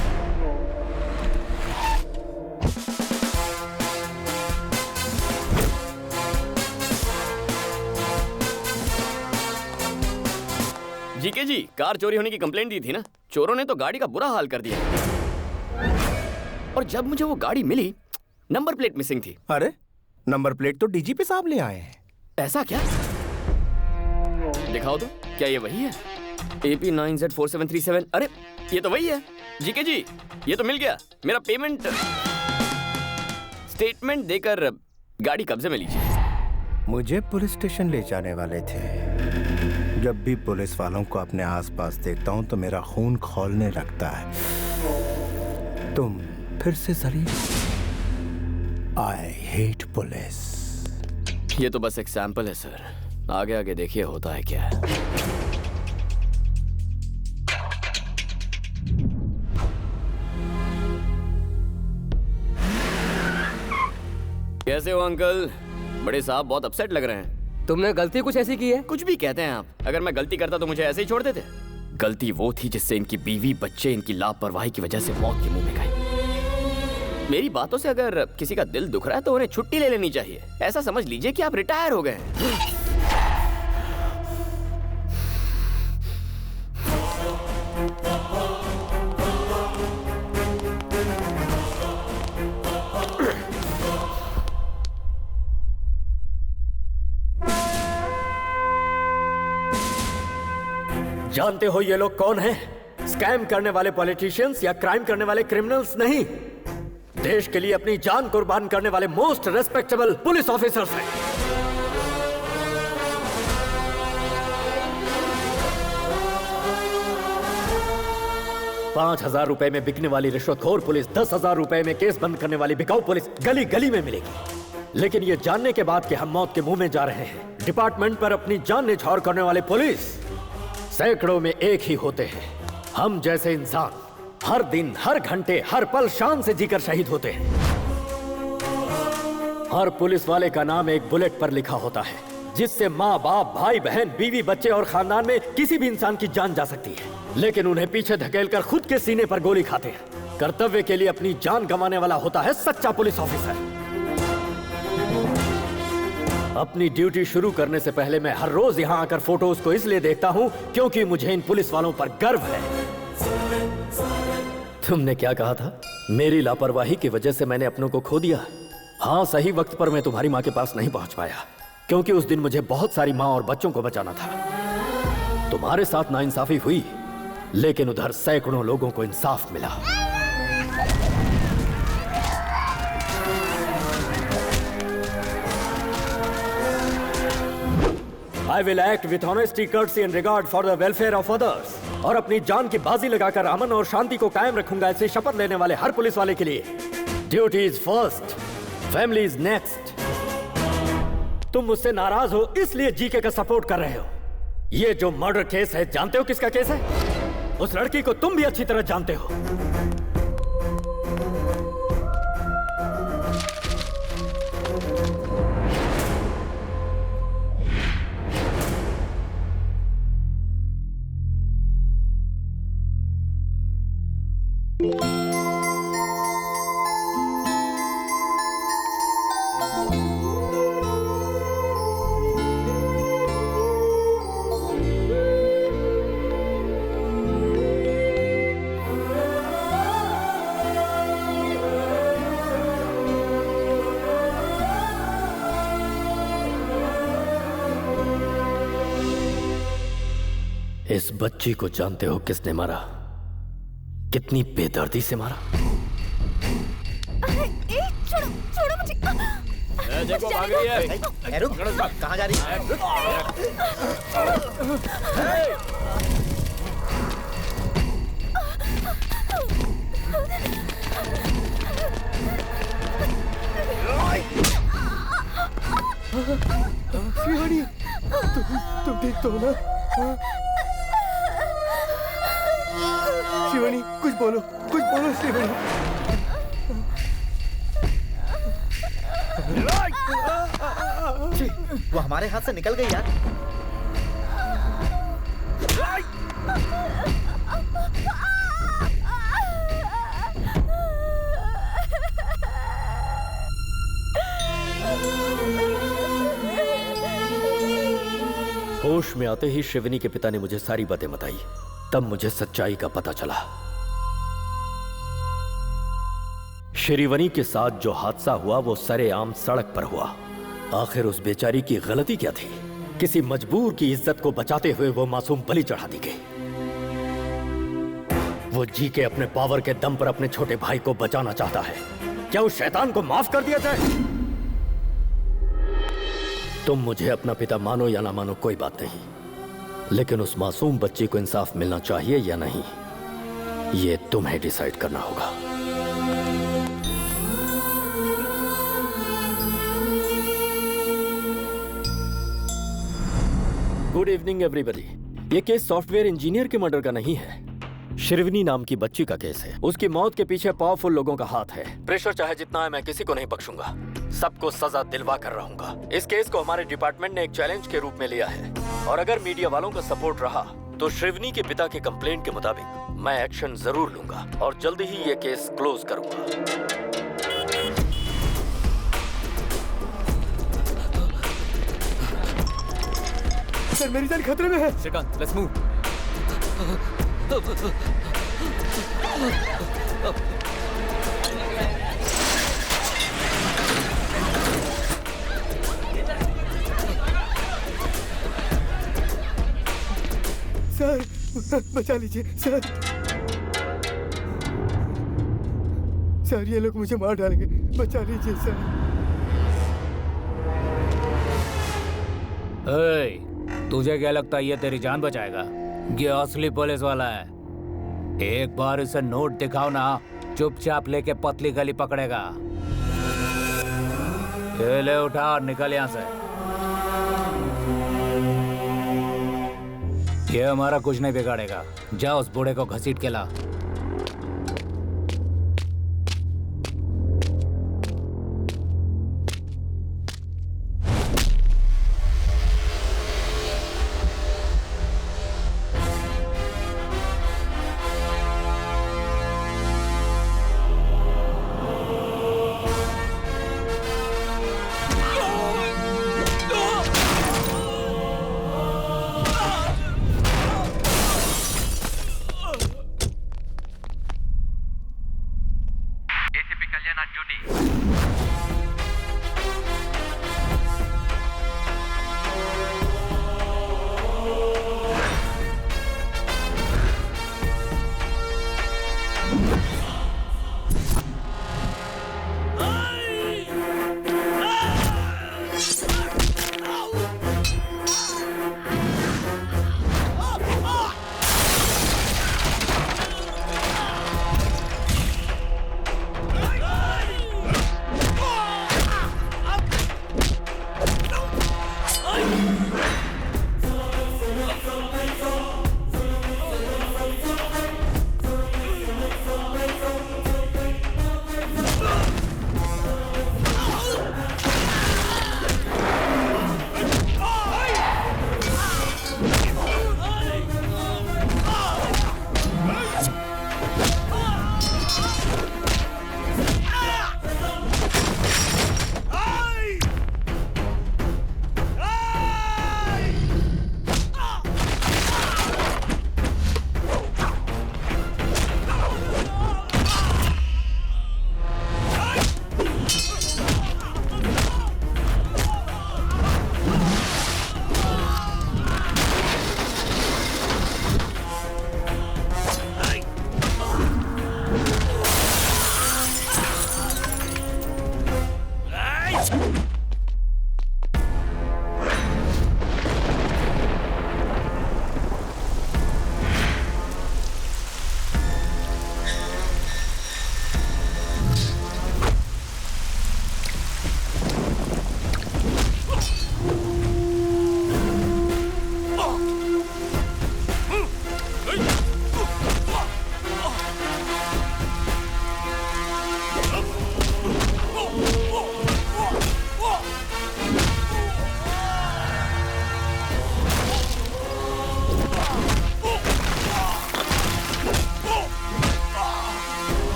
B: जीके जी, कार चोरी होने की कंप्लेंट दी थी ना? चोरों ने तो गाड़ी का बुरा हाल कर दिया और जब मुझे वो गाड़ी मिली, नंबर प्लेट मिसिंग थी।
A: अरे, नंबर प्लेट तो डीजीपी साहब ले आए हैं।
B: ऐसा क्या? दिखाओ तो, क्या ये वही है? AP9Z4737। अरे ये तो वही है। जीके जी, ये तो मिल गया। मेरा पेमेंट स्टेटमेंट देकर गाड़ी कब्जे में लीजिए।
A: मुझे पुलिस स्टेशन ले जाने वाले थे। जब भी पुलिस वालों को अपने आसपास देखता हूं तो मेरा खून खौलने लगता है। तुम फिर से जलील। I hate police.
B: ये तो बस एक सैंपल है सर, आगे आगे देखिए होता है क्या। कैसे हो अंकल? बड़े साहब बहुत अपसेट लग रहे हैं।
J: तुमने गलती कुछ ऐसी की है?
B: कुछ भी कहते हैं आप। अगर मैं गलती करता तो मुझे ऐसे ही छोड़ देते? गलती वो थी जिससे इनकी बीवी बच्चे इनकी लापरवाही की वजह से मौत के मुंह में गए। मेरी बातों से अगर किसी का दिल दुख रहा है तो उन्हें छुट्टी ले लेनी चाहिए। ऐसा समझ लीजिए कि आप रिटायर हो गए हैं।
P: जानते हो ये लोग कौन हैं? स्कैम करने वाले पॉलिटिशियंस या क्राइम करने वाले क्रिमिनल्स नहीं, देश के लिए अपनी जान कुर्बान करने वाले मोस्ट रेस्पेक्टेबल पुलिस ऑफिसर्स हैं। ₹5,000 में बिकने वाली रिश्वतखोर पुलिस 10,000 रुपए में केस बंद करने वाली बिकाऊ पुलिस गली गली में मिलेगी। लेकिन ये जानने के बाद कि हम मौत के मुंह में जा रहे हैं, डिपार्टमेंट पर अपनी जान न्यौछावर करने वाले पुलिस सैकड़ों में एक ही होते हैं। हम जैसे इंसान हर दिन, हर घंटे, हर पल शान से जीकर शहीद होते हैं। हर पुलिस वाले का नाम एक बुलेट पर लिखा होता है, जिससे माँ बाप, भाई बहन, बीवी, बच्चे और खानदान में किसी भी इंसान की जान जा सकती है। लेकिन उन्हें पीछे धकेलकर खुद के सीने पर गोली खाते हैं। कर्तव्य के लिए अपनी जान गंवाने वाला होता है सच्चा पुलिस ऑफिसर। अपनी ड्यूटी शुरू करने से पहले मैं हर रोज यहाँ आकर फोटोज को इसलिए देखता हूँ क्योंकि मुझे इन पुलिस वालों पर गर्व है। तुमने क्या कहा था? मेरी लापरवाही की वजह से मैंने अपनों को खो दिया। हाँ, सही वक्त पर मैं तुम्हारी माँ के पास नहीं पहुंच पाया, क्योंकि उस दिन मुझे बहुत सारी माँ और बच्चों को बचाना था। तुम्हारे साथ नाइंसाफी हुई, लेकिन उधर सैकड़ों लोगों को इंसाफ मिला। I will act with honesty, courtesy and regard for the welfare of others। और अपनी जान की बाजी लगाकर अमन और शांति को कायम रखूंगा, ऐसे शपथ लेने वाले हर पुलिस वाले के लिए duty is first, family is next. तुम मुझसे नाराज हो इसलिए जीके का सपोर्ट कर रहे हो। ये जो मर्डर केस है, जानते हो किसका केस है? उस लड़की को तुम भी अच्छी तरह जानते हो। इस बच्ची को जानते हो किसने मारा? कितनी बेदर्दी से मारा?
L: छोड़ो छोड़ो मुझे।
B: देखो भाग रही है।
H: रुक, कहाँ जा रही है?
M: शिवानी, तुम ठीक तो हो ना? शिवानी, कुछ बोलो शिवानी।
H: वो हमारे हाथ से निकल गई यार।
P: होश में आते ही शिवनी के पिता ने मुझे सारी बातें बताई। तब मुझे सच्चाई का पता चला। श्रीवनी के साथ जो हादसा हुआ वो सरेआम सड़क पर हुआ। आखिर उस बेचारी की गलती क्या थी? किसी मजबूर की इज्जत को बचाते हुए वो मासूम बलि चढ़ा दी गई। वो जी के अपने पावर के दम पर अपने छोटे भाई को बचाना चाहता है। क्या उस शैतान को माफ कर दिया जाए? तुम मुझे अपना पिता मानो या ना मानो कोई बात नहीं, लेकिन उस मासूम बच्ची को इंसाफ मिलना चाहिए या नहीं, ये तुम्हें डिसाइड करना होगा। Good evening everybody. ये केस सॉफ्टवेयर इंजीनियर के मर्डर का नहीं है, श्रीवनी नाम की बच्ची का केस है। उसकी मौत के पीछे पावरफुल लोगों का हाथ है। प्रेशर चाहे जितना है, मैं किसी को नहीं बख्शूंगा। सबको सजा दिलवा कर रहूंगा। इस केस को हमारे डिपार्टमेंट ने एक चैलेंज के रूप में लिया है, और अगर मीडिया वालों का सपोर्ट रहा तो श्रीवनी के पिता के कंप्लेंट के मुताबिक मैं एक्शन जरूर लूंगा और जल्दी ही ये केस क्लोज करूंगा।
M: सर, मेरी जान खतरे में है।
N: Shrikant, let's move.
M: सर,
D: बचा लीजिए सर। सर ये लोग मुझे मार डालेंगे, बचा लीजिए सर।
N: तुझे क्या लगता है ये तेरी जान बचाएगा? ये असली पुलिस वाला है। एक बार इसे नोट दिखाओ ना, चुपचाप लेके पतली गली पकड़ेगा। ये ले उठा और निकल यहाँ से। ये हमारा कुछ नहीं बिगाड़ेगा। जा उस बूढ़े को घसीट के ला।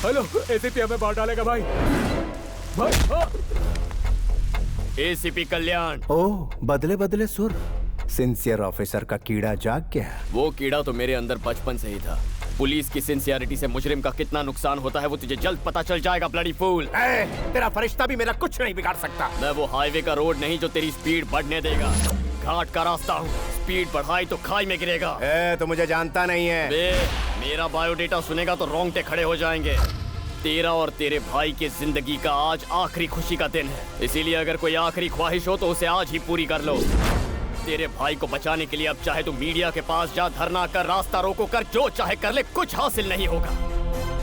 N: हेलो, एसीपी हमें मार डालेगा भाई।
B: एसीपी कल्याण।
A: ओह, बदले बदले सुर। सिंसियर ऑफिसर का कीड़ा जाग गया।
B: वो कीड़ा तो मेरे अंदर बचपन से ही था। पुलिस की सिंसियरिटी से मुजरिम का कितना नुकसान होता है वो तुझे जल्द पता चल जाएगा, ब्लडी फूल।
A: तेरा फरिश्ता भी मेरा कुछ नहीं बिगाड़ सकता।
B: मैं वो हाईवे का रोड नहीं जो तेरी स्पीड बढ़ने देगा। घाट का रास्ता हूँ, स्पीड बढ़ाई तो खाई में गिरेगा।
A: तो मुझे जानता नहीं है।
B: मेरा बायोडेटा सुनेगा तो रोंगटे खड़े हो जाएंगे। तेरा और तेरे भाई की जिंदगी का आज आखिरी खुशी का दिन है, इसीलिए अगर कोई आखिरी ख्वाहिश हो तो उसे आज ही पूरी कर लो। तेरे भाई को बचाने के लिए अब चाहे तू मीडिया के पास जा, धरना कर, रास्ता रोको कर, जो चाहे कर ले, कुछ हासिल नहीं होगा।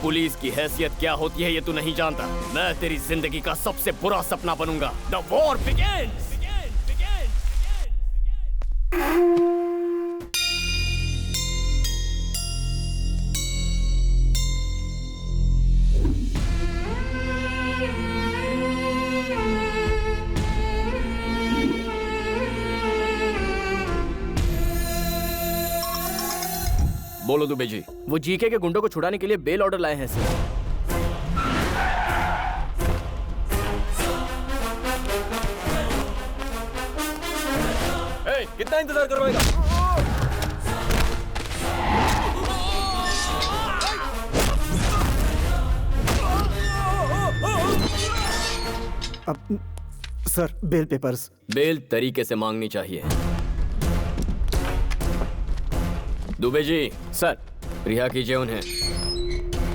B: पुलिस की हैसियत क्या होती है ये तू नहीं जानता। मैं तेरी जिंदगी का सबसे बुरा सपना बनूंगा। The war begins. बोलो दुबे जी, वो जीके के गुंडों को छुड़ाने के लिए बेल ऑर्डर लाए हैं सर।
Q: कितना इंतजार करवाएगा?
F: Sir bell peppers.
B: बेल तरीके से मांगनी चाहिए। दुबे जी।
J: सर।
B: रिहा कीजिए उन्हें।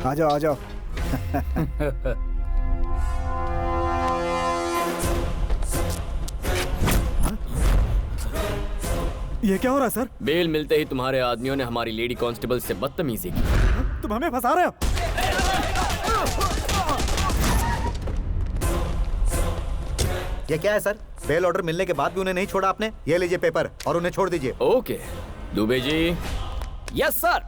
F: आ जाओ आ जाओ। ये क्या हो रहा है सर?
B: बेल मिलते ही तुम्हारे आदमियों ने हमारी लेडी कांस्टेबल से बदतमीजी की।
F: तुम हमें फंसा रहे हो?
H: ये क्या है सर? बेल ऑर्डर मिलने के बाद भी उन्हें नहीं छोड़ा आपने? ये लीजिए पेपर और उन्हें छोड़ दीजिए।
B: Okay Dubey ji.
Q: Yes sir.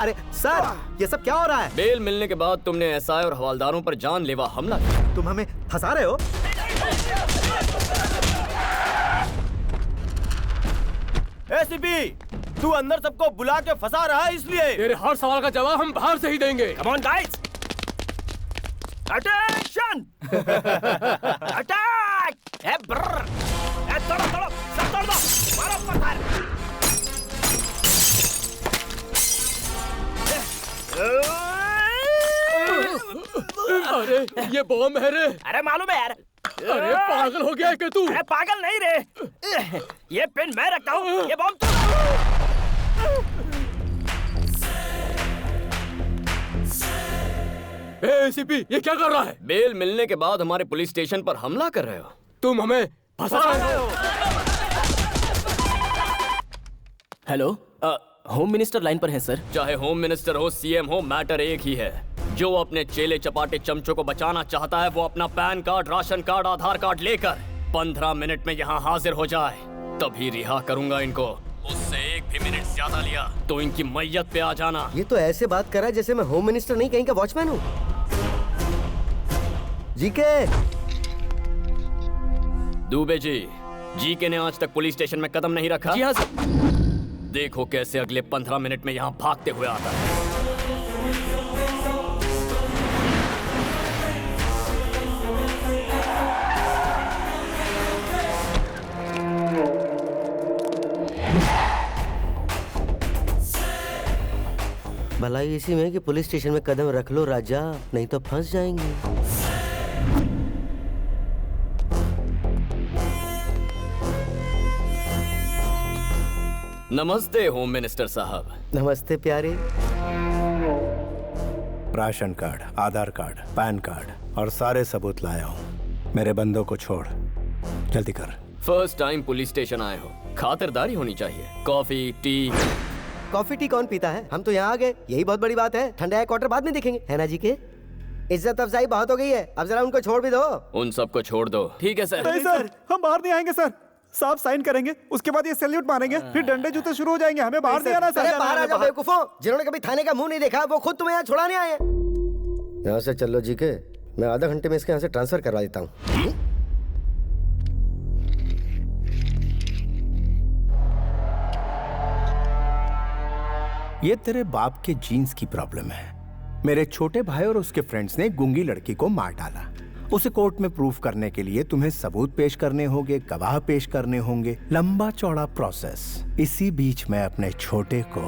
H: अरे सर, ये सब क्या हो रहा है?
B: बेल मिलने के बाद तुमने एसआई और हवालदारों पर जानलेवा हमला किया।
H: तुम हमें फंसा रहे हो?
C: एसीपी, तू अंदर सबको बुला के फंसा रहा है इसलिए।
J: तेरे हर सवाल का जवाब हम बाहर से ही देंगे।
Q: Come on guys, attention, attack! ए ब्रर, ए तोड़ो तोड़ो, सब तोड़ दो, मारो पत्थर।
J: अरे ये बॉम्ब है रे।
Q: अरे मालूम है यार।
J: अरे पागल हो गया है क्या तू?
Q: अरे पागल नहीं रे, ये पेन मैं रखता हूँ, ये बॉम्ब तू।
J: एसीपी ये क्या कर रहा है?
B: बेल मिलने के बाद हमारे पुलिस स्टेशन पर हमला कर रहे हो।
J: तुम हमें फंसा रहे हो।
Q: हेलो, होम मिनिस्टर लाइन पर है सर।
B: चाहे होम मिनिस्टर हो, सीएम हो, मैटर एक ही है। जो अपने चेले चपाटे चमचों को बचाना चाहता है वो अपना पैन कार्ड, राशन कार्ड, आधार कार्ड लेकर 15 मिनट में यहाँ हाजिर हो जाए, तभी रिहा करूंगा इनको। उससे एक भी मिनट ज्यादा लिया तो इनकी मैयत पे आ जाना।
S: ये तो ऐसे बात कर रहा है जैसे मैं होम मिनिस्टर नहीं कहीं का वॉचमैन हूँ। जीके।
B: दुबे जी, जीके ने आज तक पुलिस स्टेशन में कदम नहीं रखा।
J: जी हाँ सर।
B: देखो कैसे अगले 15 मिनट में यहाँ भागते हुए आता है।
S: भलाई इसी में कि पुलिस स्टेशन में कदम रख लो राजा, नहीं तो फंस जाएंगे।
B: नमस्ते होम मिनिस्टर साहब।
S: नमस्ते प्यारे।
A: राशन कार्ड, आधार कार्ड, पैन कार्ड और सारे सबूत लाया हूँ। मेरे बंदों को छोड़, जल्दी कर।
B: फर्स्ट टाइम पुलिस स्टेशन आए हो, खातिरदारी होनी चाहिए। Coffee tea.
S: कॉफी टी कौन पीता है? हम तो यहाँ आ गए, यही बहुत बड़ी बात है। ठंडा क्वार्टर बाद में देखेंगे, है ना जी के? इज्जत अफजाई बहुत हो गई है, अब जरा उनको छोड़ भी दो।
B: उन सबको छोड़ दो। ठीक है सर।
F: नहीं सर, हम बाहर नहीं आएंगे सर। साहब साइन करेंगे, उसके बाद ये सैल्यूट मारेंगे, फिर डंडे जूते शुरू हो जाएंगे। हमें बाहर नहीं आना सर।
S: अरे बाहर आ जाओ बेवकूफों, जिन्होंने कभी थाने का मुंह नहीं देखा वो खुद तुम्हें यहाँ छुड़ाने आए हैं। यहाँ से चलो जी के, मैं आधा घंटे में इसके यहाँ से ट्रांसफर करवा देता हूँ।
A: ये तेरे बाप के जीन्स की प्रॉब्लम है। मेरे छोटे भाई और उसके फ्रेंड्स ने गूंगी लड़की को मार डाला। उसे कोर्ट में प्रूफ करने के लिए तुम्हें सबूत पेश करने होंगे, गवाह पेश करने होंगे, लंबा चौड़ा प्रोसेस। इसी बीच मैं अपने छोटे को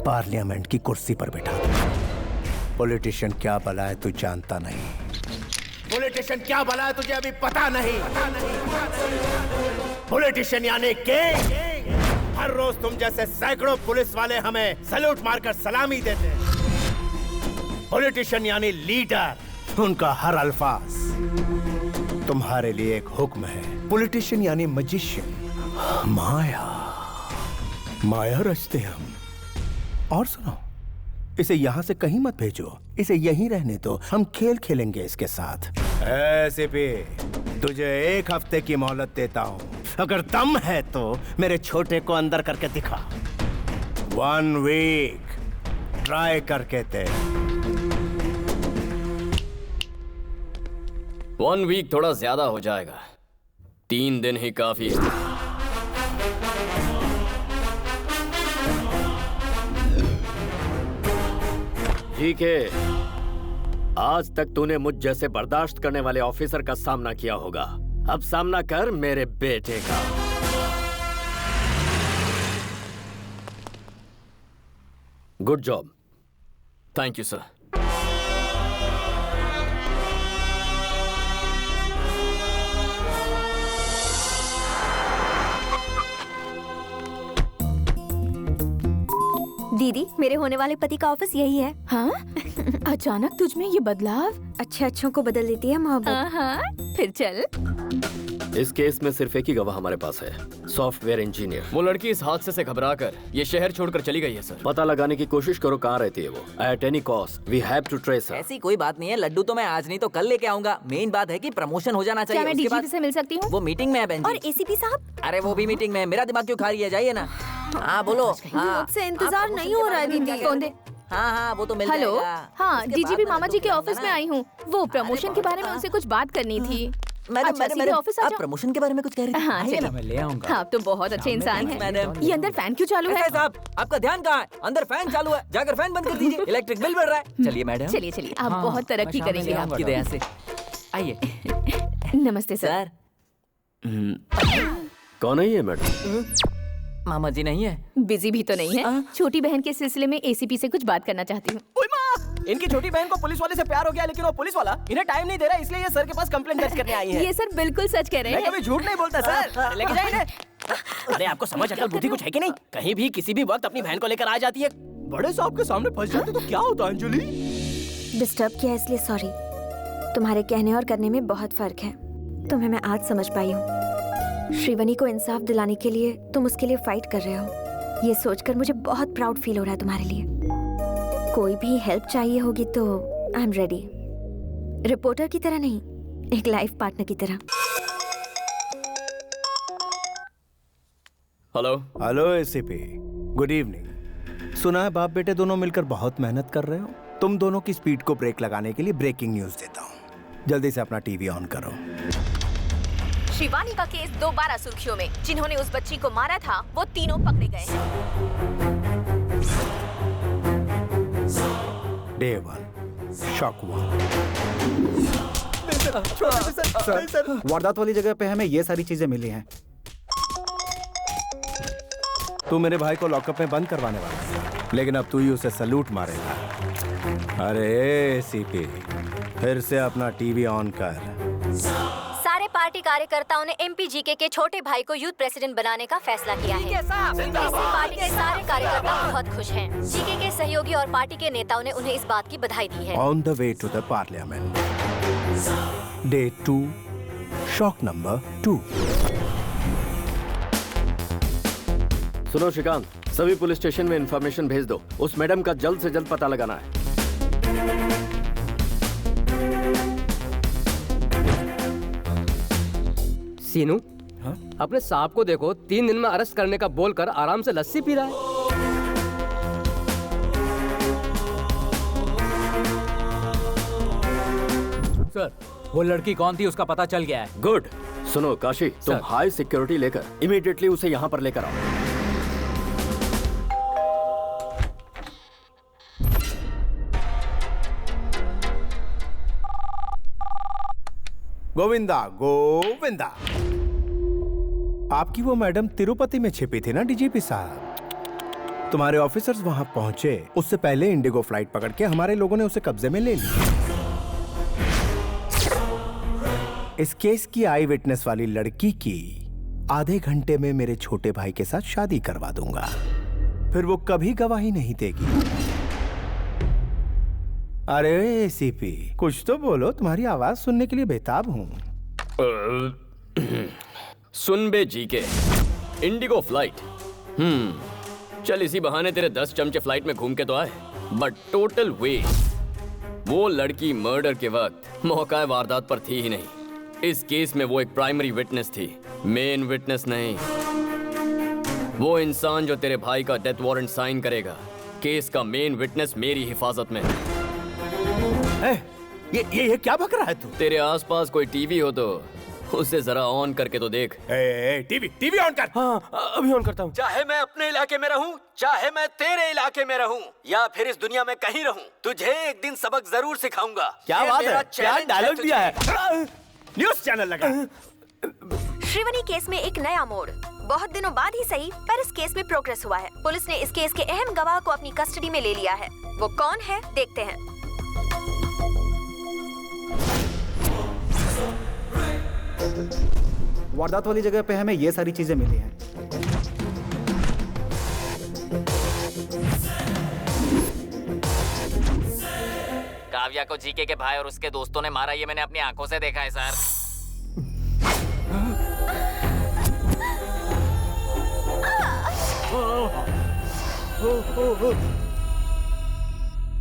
A: पार्लियामेंट की कुर्सी पर बिठा दूं। पॉलिटिशियन क्या भला है तू जानता नहीं।
R: पॉलिटिशियन क्या भला है तुझे अभी पता नहीं। पॉलिटिशियन यानी किंग। हर रोज तुम जैसे सैकड़ों पुलिस वाले हमें सैल्यूट मारकर सलामी देते हैं। पॉलिटिशियन यानी लीडर।
A: उनका हर अल्फाज तुम्हारे लिए एक हुक्म है। पॉलिटिशियन यानी मजिशियन, माया। माया रचते हम। और सुनो, इसे यहाँ से कहीं मत भेजो, इसे यहीं रहने दो। हम खेल खेलेंगे इसके साथ। ऐसे भी तुझे एक हफ्ते की मोहलत देता हूँ। अगर दम है तो मेरे छोटे को अंदर करके दिखा। 1 वीक ट्राई करके दे।
B: 1 वीक थोड़ा ज्यादा हो जाएगा, 3 दिन ही काफी है।
P: ठीक है, आज तक तूने मुझ जैसे बर्दाश्त करने वाले ऑफिसर का सामना किया होगा। अब सामना कर मेरे बेटे का। Good job.
B: Thank you sir.
K: दीदी, मेरे होने वाले पति का ऑफिस यही है।
L: हाँ? अचानक तुझ में ये बदलाव?
K: अच्छे अच्छों को बदल देती है मोहब्बत।
L: हाँ, फिर चल।
P: इस केस में सिर्फ एक ही गवाह हमारे पास है, सॉफ्टवेयर इंजीनियर।
B: वो लड़की इस हादसे से घबराकर ये शहर छोड़कर चली गई है सर।
P: पता लगाने की कोशिश करो कहाँ रहती है वो। At any cost we have to trace her.
G: ऐसी कोई बात नहीं है, लड्डू तो मैं आज नहीं तो कल लेके आऊंगा। मेन बात है कि प्रमोशन हो जाना चाहिए।
L: क्या मैं डीजीपी से मिल सकती हूँ?
G: वो मीटिंग में है बहन जी।
K: और एसीपी साहब?
G: अरे वो भी मीटिंग में है। मेरा दिमाग क्यों खा रही है? जाइए ना। हाँ बोलो। हाँ
K: मुझसे इंतजार नहीं हो रहा है दीदी।
L: फोन दे।
G: हाँ वो तो मिल
L: हेलो।
G: जाएगा।
L: हाँ,
G: उसके
L: डीजीपी
G: बाद
L: मामा जी के
G: लड्डू
L: ऑफिस में
G: खिलाऊंगा
L: आई हूँ। वो प्रमोशन के बारे में उनसे कुछ बात करनी थी।
G: मैडम
L: ऑफिस
G: आप प्रमोशन के बारे में कुछ कह रही थी?
L: हाँ,
G: आइए
L: चलो।
G: ना, मैं ले आऊंगा।
L: हाँ, आप तो बहुत अच्छे इंसान हैं।
G: मैडम।
L: ये अंदर फैन क्यों चालू है?
G: एसआई साहब, आपका ध्यान कहाँ है? अंदर फैन चालू है, जाकर फैन बंद कर दीजिए। इलेक्ट्रिक बिल बढ़ रहा है। चलिए मैडम।
L: चलिए चलिए, आप बहुत तरक्की करेंगे।
G: आपकी दया से। आइए।
L: नमस्ते सर।
P: कौन है ये मैडम?
G: मामा जी नहीं है।
L: बिजी भी तो नहीं है। छोटी बहन के सिलसिले में एसीपी से कुछ बात करना चाहती हूँ।
Q: इनकी छोटी बहन को पुलिस वाले से प्यार हो गया, लेकिन वो पुलिस वाला इन्हें टाइम नहीं दे रहा, इसलिए ये सर के पास कंप्लेंट दर्ज करने आई है।
L: ये सर बिल्कुल सच कह रहे हैं।
Q: मैं कभी झूठ नहीं बोलता सर। लेके जाइए इन्हें। अरे आपको समझ अकल बुद्धि कुछ है कि नहीं? कहीं भी किसी भी वक्त अपनी बहन को लेकर आ जाती है। बड़े साहब के सामने फंस जाते तो क्या होता अंजलि?
K: डिस्टर्ब किया इसलिए सॉरी। तुम्हारे कहने और करने में बहुत फर्क है। तुम्हें मैं आज समझ पाई हूँ। श्रीवनी को इंसाफ दिलाने के लिए तुम उसके लिए फाइट कर रहे हो। ये सोचकर मुझे बहुत प्राउड फील हो रहा है तुम्हारे लिए। कोई भी हेल्प चाहिए होगी तो आई एम रेडी। रिपोर्टर की तरह नहीं, एक लाइफ पार्टनर की तरह।
B: Hello.
A: Hello ACP, good evening. सुना है बाप बेटे दोनों मिलकर बहुत मेहनत कर रहे हो। तुम दोनों की स्पीड को ब्रेक लगाने के लिए ब्रेकिंग न्यूज देता हूँ। जल्दी से अपना टीवी ऑन करो।
L: शिवानी का केस दोबारा सुर्खियों में। जिन्होंने उस बच्ची को मारा था वो तीनों पकड़े गए हैं।
A: Day 1, shock 1।
F: सर, वारदात वाली जगह पे हमें ये सारी चीजें मिली हैं।
A: तू मेरे भाई को लॉकअप में बंद करवाने वाला है, लेकिन अब तू ही उसे सलूट मारेगा। अरे सीपी, फिर से अपना टीवी ऑन कर।
E: सारे पार्टी कार्यकर्ताओं ने एमपी जीके के छोटे भाई को यूथ प्रेसिडेंट बनाने का फैसला किया है। इसी पार्टी के सारे कार्यकर्ता बहुत खुश हैं। जीके के सहयोगी और पार्टी के नेताओं ने उन्हें इस बात की बधाई दी है।
A: On the way to the parliament. Day 2, shock number 2।
P: सुनो श्रीकांत, सभी पुलिस स्टेशन में इंफॉर्मेशन भेज दो। उस मैडम का जल्द से जल्द पता लगाना है।
J: सीनू, अपने सांप को देखो, 3 दिन में अरेस्ट करने का बोलकर आराम से लस्सी पी रहा है।
N: सर, वो लड़की कौन थी उसका पता चल गया है।
P: गुड। सुनो काशी, तुम हाई सिक्योरिटी लेकर इमीडिएटली उसे यहाँ पर लेकर आओ।
A: गोविंदा गोविंदा, आपकी वो मैडम तिरुपति में छिपी थी ना डीजीपी साहब? तुम्हारे ऑफिसर्स वहां पहुंचे उससे पहले इंडिगो फ्लाइट पकड़ के हमारे लोगों ने उसे कब्जे में ले लिया। इस केस की आई विटनेस वाली लड़की की आधे घंटे में मेरे छोटे भाई के साथ शादी करवा दूंगा। फिर वो कभी गवाही नहीं देगी। अरे एसीपी, कुछ तो बोलो, तुम्हारी आवाज सुनने के लिए बेताब हूँ।
B: सुन बे जीके, इंडिगो फ्लाइट। चल इसी बहाने तेरे 10 चमचे फ्लाइट में घूम के तो आए, बट टोटल वेस्ट। वो लड़की मर्डर के वक्त मौका वारदात पर थी ही नहीं। इस केस में वो एक प्राइमरी विटनेस थी, मेन विटनेस नहीं। वो इंसान जो तेरे भाई का डेथ वारंट साइन करेगा, केस का मेन विटनेस मेरी हिफाजत में।
A: ये क्या बक रहा है तू?
B: तेरे आसपास कोई टीवी हो तो उसे जरा ऑन करके तो देख।
R: टीवी ऑन कर।
Q: हाँ, अभी ऑन करता हूँ।
R: चाहे मैं अपने इलाके में रहूं, चाहे मैं तेरे इलाके में रहूं, या फिर इस दुनिया में कहीं रहूं, तुझे एक दिन सबक जरूर सिखाऊंगा।
Q: क्या बात है? क्या डायलॉग दिया है?
R: न्यूज़ चैनल लगा।
K: श्रीवनी केस में एक नया मोड़। बहुत दिनों बाद ही सही, पर इस केस में प्रोग्रेस हुआ है। पुलिस ने इस केस के अहम गवाह को अपनी कस्टडी में ले लिया है। वो कौन है, देखते हैं।
F: वारदात वाली जगह पे हमें ये सारी चीजें मिली हैं।
G: काव्या को जीके के भाई और उसके दोस्तों ने मारा, ये मैंने अपनी आंखों से देखा है सर।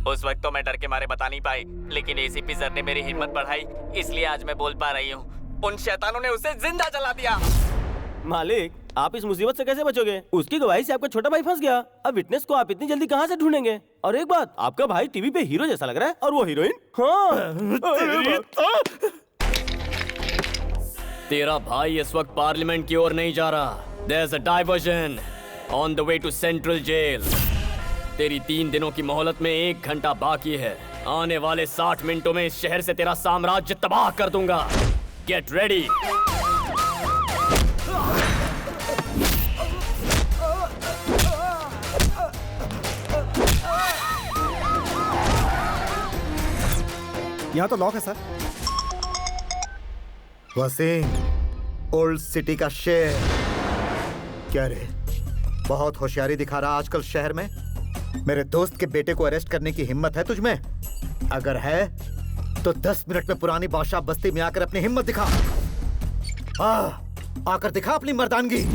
G: उस वक्त तो मैं डर के मारे बता नहीं पाई, लेकिन एसीपी सर ने मेरी हिम्मत बढ़ाई, इसलिए आज मैं बोल पा रही हूँ। उन शैतानों ने उसे जिंदा जला दिया।
C: मालिक, आप इस मुसीबत से कैसे बचोगे? उसकी गवाही से आपका छोटा भाई फंस गया। अब विटनेस को आप इतनी जल्दी कहाँ से ढूंढेंगे? और एक बात, आपका भाई टीवी पे हीरो जैसा लग रहा है, और वो हीरोइन? हाँ।
B: तेरा भाई इस वक्त पार्लियामेंट की ओर नहीं जा रहा। There's a diversion on the way to Central Jail. तेरी 3 दिनों की मोहलत में 1 घंटा बाकी है। आने वाले 60 मिनटों में इस शहर से तेरा साम्राज्य तबाह कर दूंगा। Get ready.
F: यहाँ तो लॉक है सर।
H: वसीम, ओल्ड सिटी का शेर। क्या रे, बहुत होशियारी दिखा रहा आजकल शहर में। मेरे दोस्त के बेटे को अरेस्ट करने की हिम्मत है तुझमें? अगर है तो 10 मिनट में पुरानी बादशाह बस्ती में आकर अपनी हिम्मत दिखा। आकर दिखा अपनी मर्दानगी।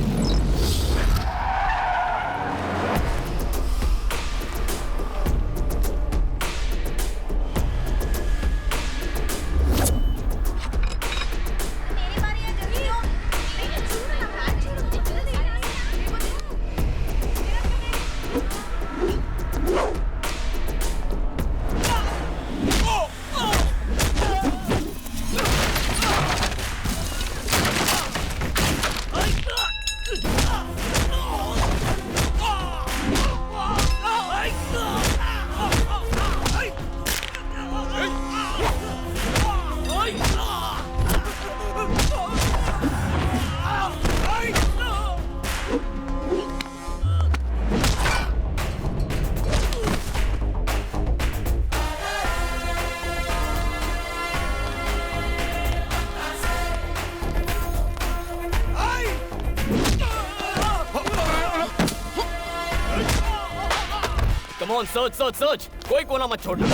B: सर्च सर्च सर्च, कोई कोना मत छोड़ना।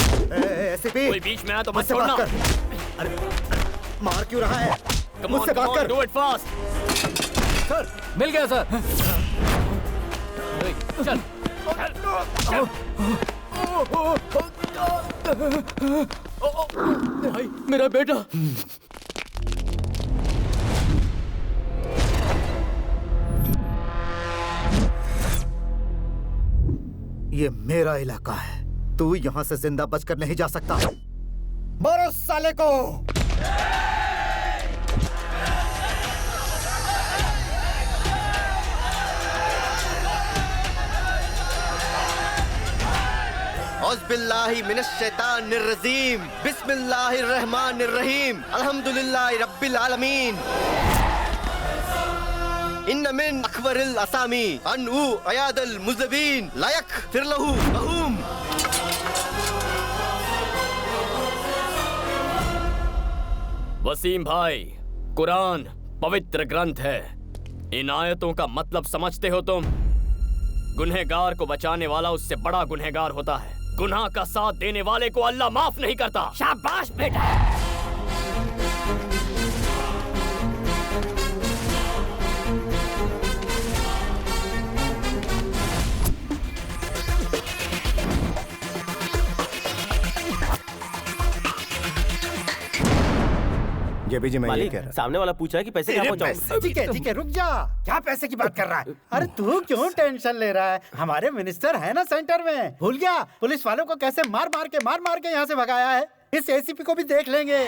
H: एसीपी,
B: कोई बीच में आया तो मत छोड़ना।
H: अरे मार क्यों रहा है?
B: मुझसे बात कर। Do it fast.
J: सर, मिल गया सर। चल। भाई, मेरा बेटा।
H: ये मेरा इलाका है, तू यहाँ से जिंदा बचकर नहीं जा सकता। मारो साले को।
I: औज़ुबिल्लाहि मिनश्शैतानिर्रजीम, बिस्मिल्लाहिर्रहमानिर्रहीम, अल्हम्दुलिल्लाहि रब्बिल आलमीन। इन्न मिन अकबरिल असामी अनउ अयादल मुज़बिन लायक फिरलहु अहूम।
B: वसीम भाई, कुरान पवित्र ग्रंथ है। इन आयतों का मतलब समझते हो तुम? गुनहगार को बचाने वाला उससे बड़ा गुनहगार होता है। गुनाह का साथ देने वाले को अल्लाह माफ नहीं करता।
O: शाबाश बेटा।
A: जेबी जी, मैं ये कह रहा।
C: सामने वाला पूछ रहा है कि पैसे कहाँ पहुँचाऊं?
M: ठीक है, रुक जा। क्या पैसे की बात कर रहा है? अरे तू क्यों टेंशन ले रहा है? हमारे मिनिस्टर है ना सेंटर में। भूल गया पुलिस वालों को कैसे मार मार के यहाँ से भगाया है? इस एसीपी को भी देख लेंगे।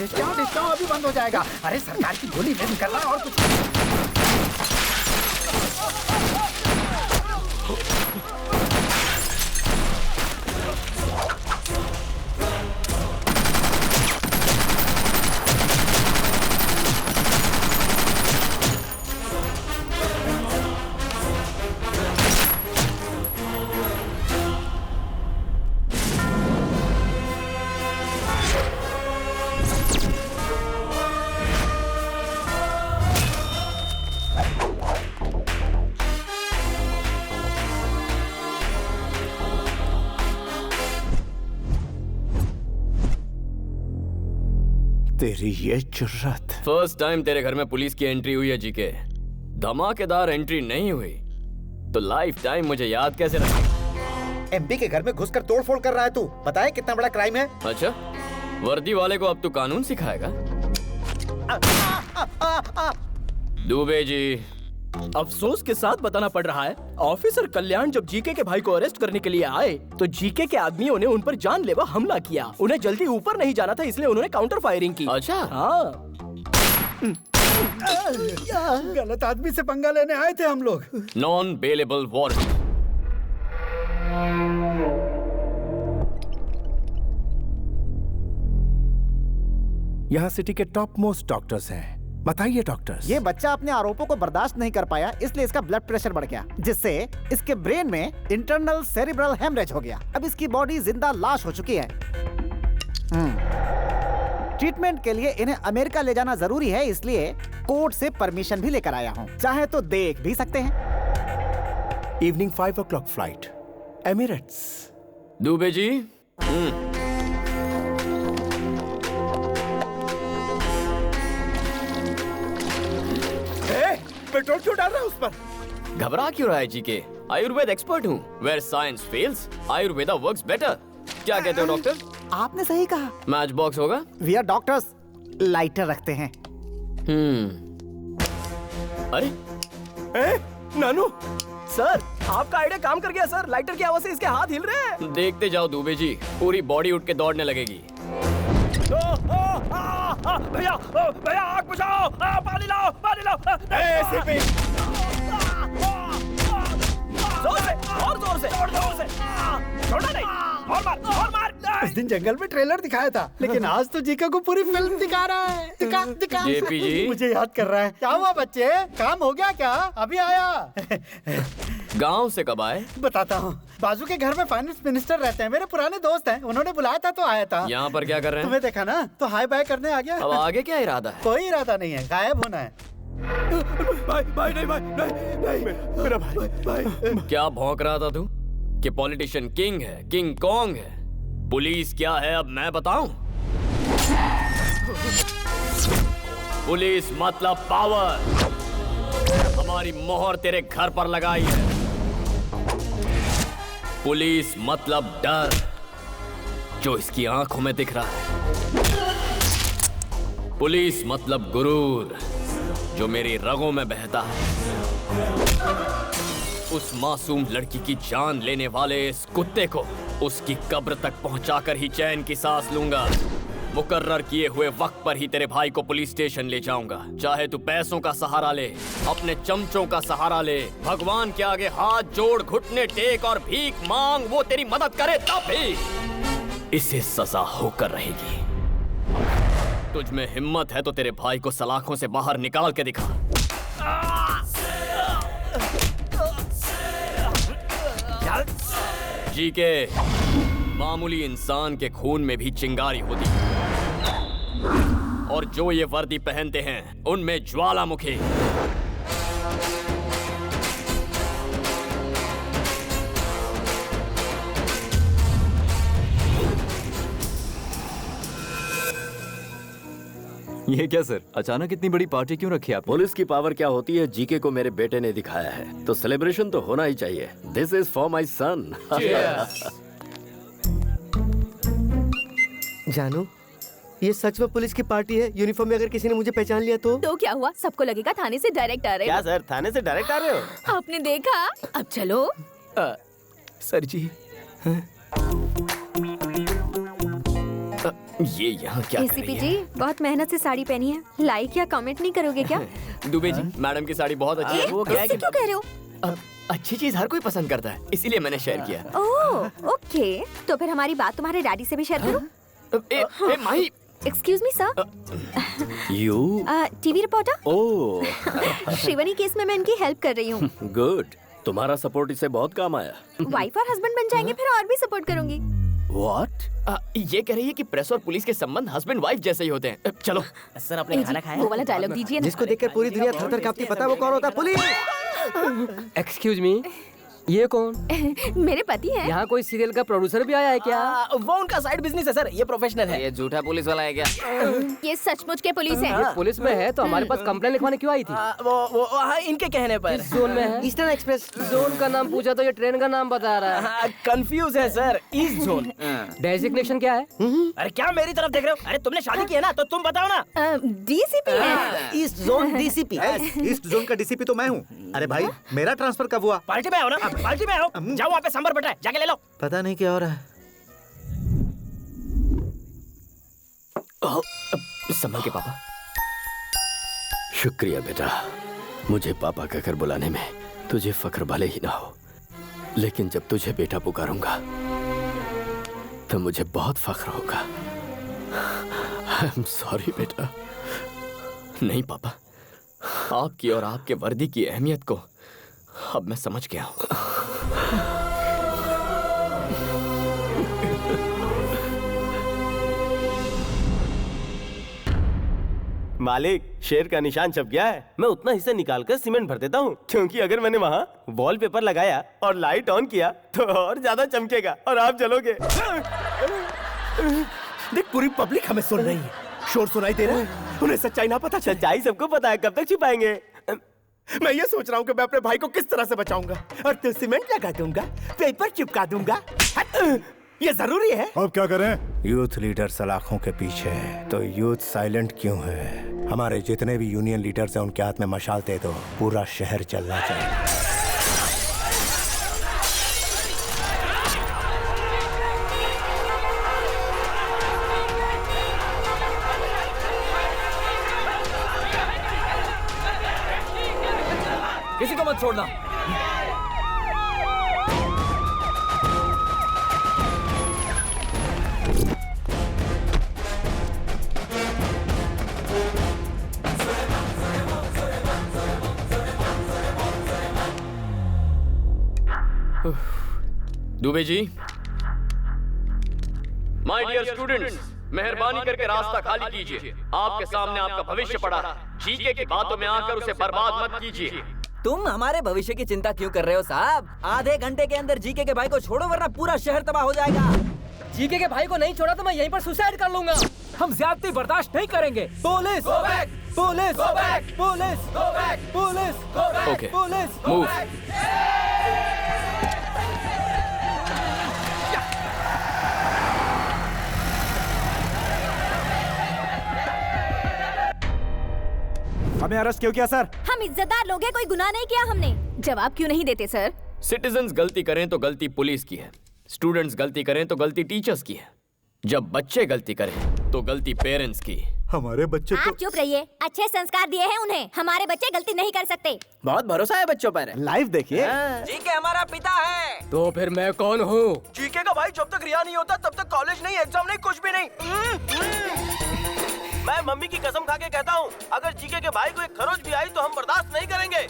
M: डिस्काउंट अभी बंद हो जाएगा। अरे सरकार की गोली बंद कर रहा है और कुछ।
A: तेरी ये जुर्रत।
B: फर्स्ट टाइम तेरे घर में पुलिस की एंट्री हुई है जीके। धमाकेदार एंट्री नहीं हुई तो लाइफ टाइम मुझे याद कैसे रखे?
H: एमपी के घर में घुसकर तोड़फोड़ कर रहा है तू। पता है कितना बड़ा क्राइम है?
B: अच्छा, वर्दी वाले को अब तू कानून सिखाएगा? दुबे जी,
Q: अफसोस के साथ बताना पड़ रहा है, ऑफिसर कल्याण जब जीके के भाई को अरेस्ट करने के लिए आए तो जीके के आदमियों ने उन पर जानलेवा हमला किया। उन्हें जल्दी ऊपर नहीं जाना था, इसलिए उन्होंने काउंटर फायरिंग की।
B: अच्छा,
Q: हाँ।
M: गलत आदमी से पंगा लेने आए थे हम लोग।
B: Non bailable warrant.
A: यहाँ सिटी के टॉप मोस्ट डॉक्टर्स हैं। बताइए डॉक्टर्स।
F: ये बच्चा अपने आरोपों को बर्दाश्त नहीं कर पाया, इसलिए इसका ब्लड प्रेशर बढ़ गया, जिससे इसके ब्रेन में इंटरनल सेरिब्रल हेमरेज हो गया। अब इसकी बॉडी जिंदा लाश हो चुकी है। ट्रीटमेंट के लिए इन्हें अमेरिका ले जाना जरूरी है, इसलिए कोर्ट से परमिशन भी लेकर आया हूँ। चाहे तो देख भी सकते हैं।
A: Evening 5 o'clock flight, Emirates.
B: Dubey ji,
R: petrol क्यों डाल रहा है उस पर?
B: घबरा क्यों रहा है जीके? आयुर्वेद एक्सपर्ट हूँ। Where science fails, Ayurveda works better. क्या कहते हो डॉक्टर?
F: आपने सही कहा।
B: मैच बॉक्स होगा?
F: वी आर डॉक्टर्स, लाइटर रखते हैं।
B: अरे
Q: नानू सर, आपका आइडिया काम कर गया सर। लाइटर की आवाज से इसके हाथ हिल रहे हैं।
B: देखते जाओ दुबे जी, पूरी बॉडी उठ के दौड़ने लगेगी।
Q: भैया भैया आग बुझाओ, पानी लाओ, पानी लाओ। जोर से, और जोर से, जोर से। छोड़ना नहीं, और मार, और मार।
M: उस दिन जंगल में ट्रेलर दिखाया था, लेकिन आज तो जीका को पूरी फिल्म दिखा रहा है। दिखा दिखा।
B: जेपी जी,
M: मुझे याद कर रहा है। क्या हुआ बच्चे, काम हो गया क्या? अभी आया।
B: गांव से कब आए?
M: बताता हूँ। बाजू के घर में फाइनेंस मिनिस्टर रहते हैं, मेरे पुराने दोस्त हैं। उन्होंने बुलाया था तो आया था।
B: यहाँ पर क्या कर रहे हैं?
M: तुम्हें देखा ना तो हाय बाय करने आ गया।
B: अब आगे क्या इरादा है?
M: कोई इरादा नहीं है, गायब होना है।
Q: भाई नहीं, भाई नहीं,
M: मेरा भाई।
B: क्या भौंक रहा था तू कि पॉलिटिशियन किंग है, किंग कॉन्ग है? पुलिस क्या है अब मैं बताऊं? पुलिस मतलब पावर। हमारी मोहर तेरे घर पर लगाई है। पुलिस मतलब डर, जो इसकी आंखों में दिख रहा है। पुलिस मतलब गुरूर, जो मेरी रगों में बहता है। उस मासूम लड़की की जान लेने वाले इस कुत्ते को उसकी कब्र तक पहुंचाकर ही चैन की सांस लूंगा। मुकर्रर किए हुए वक्त पर ही तेरे भाई को पुलिस स्टेशन ले जाऊंगा। चाहे तू पैसों का सहारा ले, अपने चमचों का सहारा ले, भगवान के आगे हाथ जोड़, घुटने टेक और भीख मांग, वो तेरी मदद करे तब भी इसे सजा होकर रहेगी। तुझ में हिम्मत है तो तेरे भाई को सलाखों से बाहर निकाल के दिखा। जीके, मामूली इंसान के खून में भी चिंगारी होती है, और जो ये वर्दी पहनते हैं उनमें ज्वालामुखी।
P: ये क्या सर, अचानक इतनी बड़ी पार्टी क्यों रखी आप?
R: पुलिस की पावर क्या होती है जीके को मेरे बेटे ने दिखाया है, तो सेलिब्रेशन तो होना ही चाहिए। दिस इज फॉर माई सन।
S: जानू, ये सच में पुलिस की पार्टी है। यूनिफॉर्म में अगर किसी ने मुझे पहचान लिया तो
L: क्या हुआ? सबको लगेगा थाने से डायरेक्ट आ रहे हो।
C: क्या सर, थाने से डायरेक्ट आ रहे हो?
L: आपने देखा? अब चलो।
Q: सर जी,
B: ये यहाँ क्या कर
K: एसीपी
B: रही
K: जी बहुत मेहनत से साड़ी पहनी है, लाइक या कमेंट नहीं करोगे क्या?
B: है? दुबे जी, मैडम की साड़ी बहुत अच्छी है।
K: ऐसे क्यों कह रहे हो?
B: अच्छी चीज हर कोई पसंद करता है, इसीलिए मैंने शेयर किया।
K: ओह ओके, तो फिर हमारी बात तुम्हारे डैडी से भी शेयर करो।
B: Mahi,
K: excuse me sir.
P: U
K: TV reporter.
P: Oh
K: Shrivani case में मैं इनकी हेल्प कर रही हूँ।
P: गुड, तुम्हारा सपोर्ट इसे बहुत काम आया।
K: वाइफ और हस्बैंड बन जाएंगे फिर और भी सपोर्ट करूंगी।
P: What?
B: ये कह रही है कि प्रेस और पुलिस के संबंध हस्बैंड वाइफ जैसे ही होते हैं। चलो
C: सर, आपने खाना खाया?
L: वो वाला डायलॉग दीजिए ना।
S: जिसको देखकर पूरी दुनिया थर-थर कांपती, पता है वो कौन होता है? पुलिस।
J: एक्सक्यूज मी, ये कौन?
L: मेरे पति हैं।
J: यहाँ कोई सीरियल का प्रोड्यूसर भी आया है क्या?
Q: वो उनका साइड बिजनेस है सर, ये प्रोफेशनल है।
G: ये झूठा पुलिस वाला है क्या?
L: ये सचमुच के पुलिस है।
J: ये पुलिस में है तो हमारे पास कंप्लेन लिखवाने क्यों आई थी?
Q: वो हाँ, इनके कहने पर।
J: किस जोन में है?
S: ईस्टर्न एक्सप्रेस
J: जोन का नाम पूछा तो ये ट्रेन का नाम बता रहा है।
Q: कंफ्यूज है सर, ईस्ट जोन।
J: डेजिग्नेशन क्या है?
Q: अरे क्या मेरी तरफ देख रहे हो? अरे तुमने शादी की है ना, तो तुम बताओ ना।
L: डीसीपी है।
Q: East zone DCP.
H: East zone का डीसीपी तो मैं हूँ। अरे भाई, मेरा ट्रांसफर कब हुआ?
Q: पार्टी में आओ ना, पार्टी में आओ। जाओ वहाँ पे सांबर बटा है, जाके ले लो।
H: पता नहीं क्या हो रहा है।
B: संभल के पापा।
P: शुक्रिया बेटा, मुझे पापा कहकर बुलाने में तुझे फख्र भले ही ना हो, लेकिन जब तुझे बेटा पुकारूंगा तो मुझे बहुत फख्र होगा। आई एम सॉरी बेटा।
B: नहीं पापा, आपकी और आपके वर्दी की अहमियत को अब मैं समझ गया हूँ।
C: मालिक, शेर का निशान छप गया है। मैं उतना हिस्सा निकाल कर सीमेंट भर देता हूँ, क्योंकि अगर मैंने वहाँ वॉलपेपर लगाया और लाइट ऑन किया तो और ज्यादा चमकेगा और आप जलोगे।
R: देख, पूरी पब्लिक हमें सुन रही है, शोर सुनाई दे रहा है, उन्हें सच्चाई ना पता चल।
C: सच्चाई सबको पता है, कब तक छिपाएंगे?
R: मैं ये सोच रहा हूँ कि मैं अपने भाई को किस तरह से बचाऊंगा, और तो सीमेंट लगा दूंगा, पेपर चिपका दूंगा। ये जरूरी है।
A: अब क्या करें? यूथ लीडर सलाखों के पीछे है, तो यूथ साइलेंट क्यों है? हमारे जितने भी यूनियन लीडर्स हैं उनके हाथ में मशाल दे दो, पूरा शहर चलना चाहिए।
Q: किसी को मत छोड़ना।
B: Dubey ji, my dear students, मेहरबानी करके रास्ता खाली कीजिए। आपके सामने आपका भविष्य पड़ा है। जीके की बातों में आकर उसे बर्बाद मत कीजिए।
Q: तुम हमारे भविष्य की चिंता क्यों कर रहे हो साहब? आधे घंटे के अंदर जीके के भाई को छोड़ो, वरना पूरा शहर तबाह हो जाएगा।
J: जीके के भाई को नहीं छोड़ा तो मैं यहीं पर सुसाइड कर लूंगा।
N: हम ज्यादती बर्दाश्त नहीं करेंगे।
Q: Police, police, police, police,
B: okay,
Q: police,
B: move.
F: हमें अरेस्ट क्यों किया सर?
E: हम इज्जतदार लोग हैं, कोई गुनाह नहीं किया हमने।
L: जवाब क्यों नहीं देते सर?
B: सिटीजन्स गलती करें तो गलती पुलिस की है, स्टूडेंट्स गलती करें तो गलती टीचर्स की है, जब बच्चे गलती करें तो गलती पेरेंट्स की।
H: हमारे बच्चे
E: आप चुप रहिए, अच्छे संस्कार दिए हैं उन्हें। हमारे बच्चे गलती नहीं कर सकते।
Q: बहुत भरोसा है बच्चों पर।
F: लाइव देखिए।
Q: जीके हमारा पिता है।
J: तो फिर मैं कौन हूँ?
Q: जीके का भाई जब तक रिहा नहीं होता तब तक कॉलेज नहीं, एग्जाम नहीं, कुछ भी नहीं। मैं मम्मी की कसम खा के कहता हूँ, अगर जीके के भाई को एक खरोच भी आई तो हम बर्दाश्त नहीं करेंगे।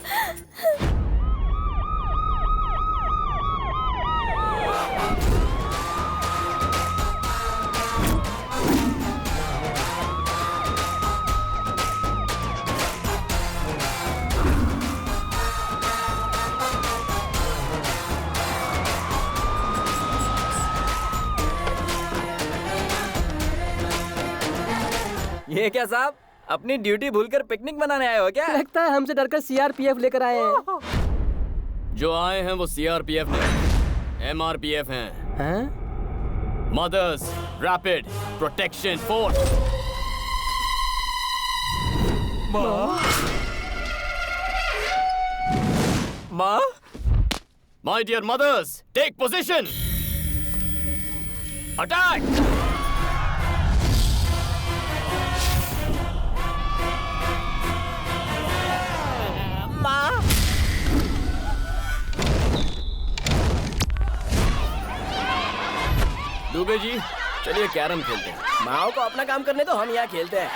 G: ये क्या साहब, अपनी ड्यूटी भूलकर पिकनिक मनाने आए हो क्या?
J: लगता है हमसे डरकर सीआरपीएफ लेकर आए हैं।
B: जो आए हैं वो सीआरपीएफ नहीं, एमआरपीएफ हैं। Mothers rapid protection force.
Q: माँ,
B: my dear mothers, take position, attack.
Q: माँ।
B: दुबे जी, चलिए कैरम खेलते हैं।
Q: माओ को अपना काम करने दो, हम यहाँ खेलते हैं।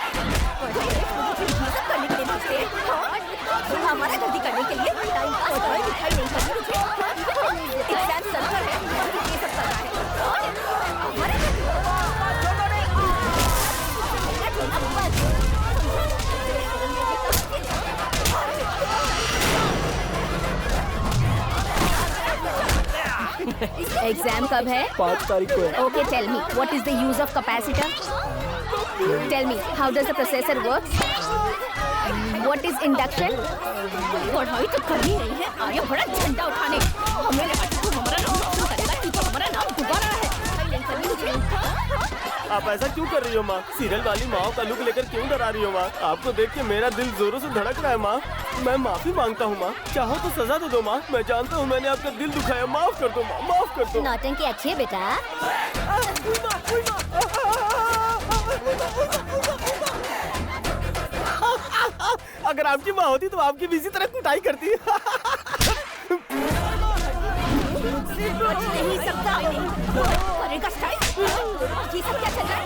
L: हमारा गलती करने के लिए टाइम पास और दिखाई नहीं करती मुझे। एग्जाम सेंटर है, ये सब कर रहा है। एग्जाम कब है?
Q: 5 तारीख को है।
L: Okay, tell me, what is the use of capacitor? Tell me, how does the processor work? What is induction? पढ़ाई तो कर ही रही है, आगे बड़ा झंडा उठाने। मेरे बच्चे को हमारा नाम रोशन करेगा, तू तो हमारा नाम डुबा रहा है।
C: आप ऐसा क्यों कर रही हो माँ? सीरियल वाली माँ का लुक लेकर क्यों डरा रही हो माँ? आपको देख के मेरा दिल जोरों से धड़क रहा है माँ। मैं माफी मांगता हूँ माँ, चाहो तो सजा दे दो माँ। मैं जानता हूँ मैंने आपका दिल दुखाया, माफ कर दो माँ, माफ कर दो।
E: नौटंकी अच्छी है बेटा।
C: अगर आपकी माँ होती तो आपकी भी इसी तरह कुटाई करती।
L: बच नहीं सकता। करेगा स्टाइल। ये सब क्या चल रहा है?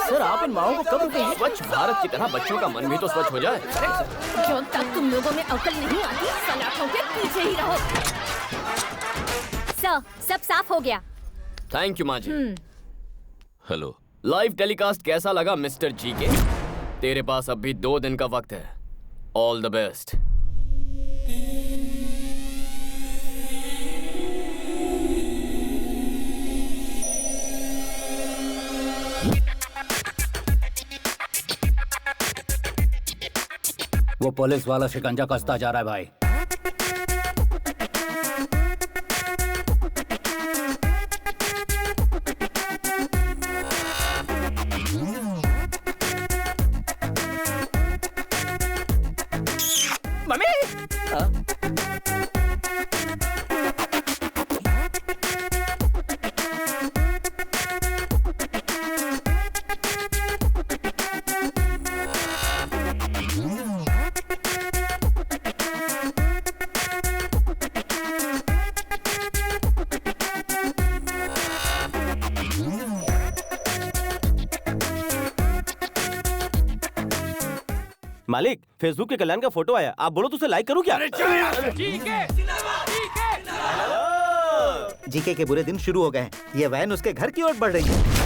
B: सर, आप इन माओं को कब रुकेंगे? स्वच्छ भारत की तरह बच्चों का मन भी तो स्वच्छ हो जाए।
L: जब तक तुम लोगों में अकल नहीं आती, सलाखों के पीछे ही रहो।
E: सर, सब साफ हो गया।
B: थैंक यू माँ जी। हेलो, लाइव टेलीकास्ट कैसा लगा मिस्टर जी के? तेरे पास अब भी 2 दिन का वक्त है। All the best.
O: वो पुलिस वाला शिकंजा कसता जा रहा है भाई।
Q: मम्मी,
C: मालिक, फेसबुक के कल्याण का फोटो आया, आप बोलो तो उसे लाइक करूं क्या?
H: जीके के बुरे दिन शुरू हो गए हैं। ये वैन उसके घर की ओर बढ़ रही है।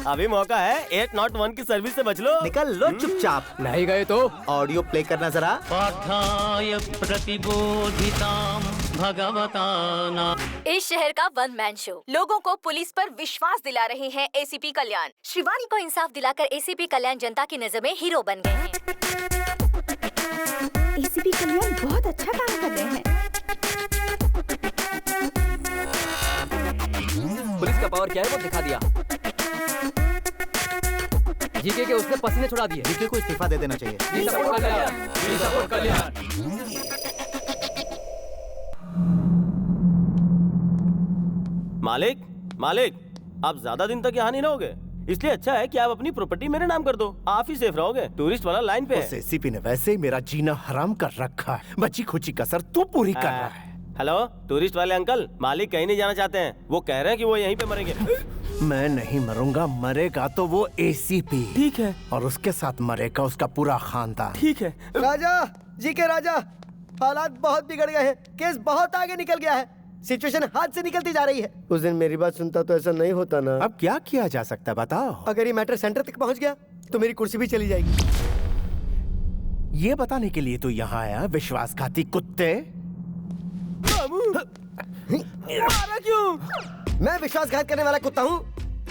C: अभी मौका है, 801 की सर्विस से बच लो।
H: निकल लो चुपचाप।
J: नहीं गए तो
H: ऑडियो प्ले करना जरा।
U: पाठाय प्रतिबोधितां भगवता नाम।
E: इस शहर का वन मैन शो लोगों को पुलिस पर विश्वास दिला रहे हैं एसीपी कल्याण। शिवानी को इंसाफ दिलाकर एसीपी कल्याण जनता की नजर में हीरो बन गए हैं।
L: एसीपी कल्याण बहुत अच्छा काम कर रहे हैं।
J: पुलिस का पावर क्या है वो दिखा दिया। जीके के उसने पसीने छुड़ा दिए।
H: जीके को इस्तीफा दे देना चाहिए।
C: मालिक, मालिक, आप ज्यादा दिन तक यहाँ नहीं रहोगे, इसलिए अच्छा है कि आप अपनी प्रॉपर्टी मेरे नाम कर दो। आप ही सेफ रहोगे। टूरिस्ट वाला लाइन पे है।
A: एसीपी ने वैसे ही मेरा जीना हराम कर रखा है। बची खुची कसर तू पूरी कर रहा है।
C: हेलो, टूरिस्ट वाले अंकल, मालिक कहीं नहीं जाना चाहते हैं। वो कह रहे हैं कि वो यहीं पे मरेंगे।
A: मैं नहीं मरूंगा, मरेगा तो वो एसीपी।
C: ठीक है।
A: और उसके साथ मरेगा उसका पूरा खानदान।
C: ठीक है।
S: राजा जी के राजा, हालात बहुत बिगड़ गए हैं। केस बहुत आगे निकल गया है। सिचुएशन हाथ से निकलती जा रही है। उस दिन मेरी बात सुनता तो ऐसा नहीं होता ना।
A: अब क्या किया जा सकता है बताओ?
S: अगर ये मैटर सेंटर तक पहुंच गया तो मेरी कुर्सी भी चली जाएगी।
A: ये बताने के लिए तू यहाँ आया विश्वासघाती कुत्ते?
S: मारा क्यों? मैं विश्वासघात करने वाला कुत्ता हूँ?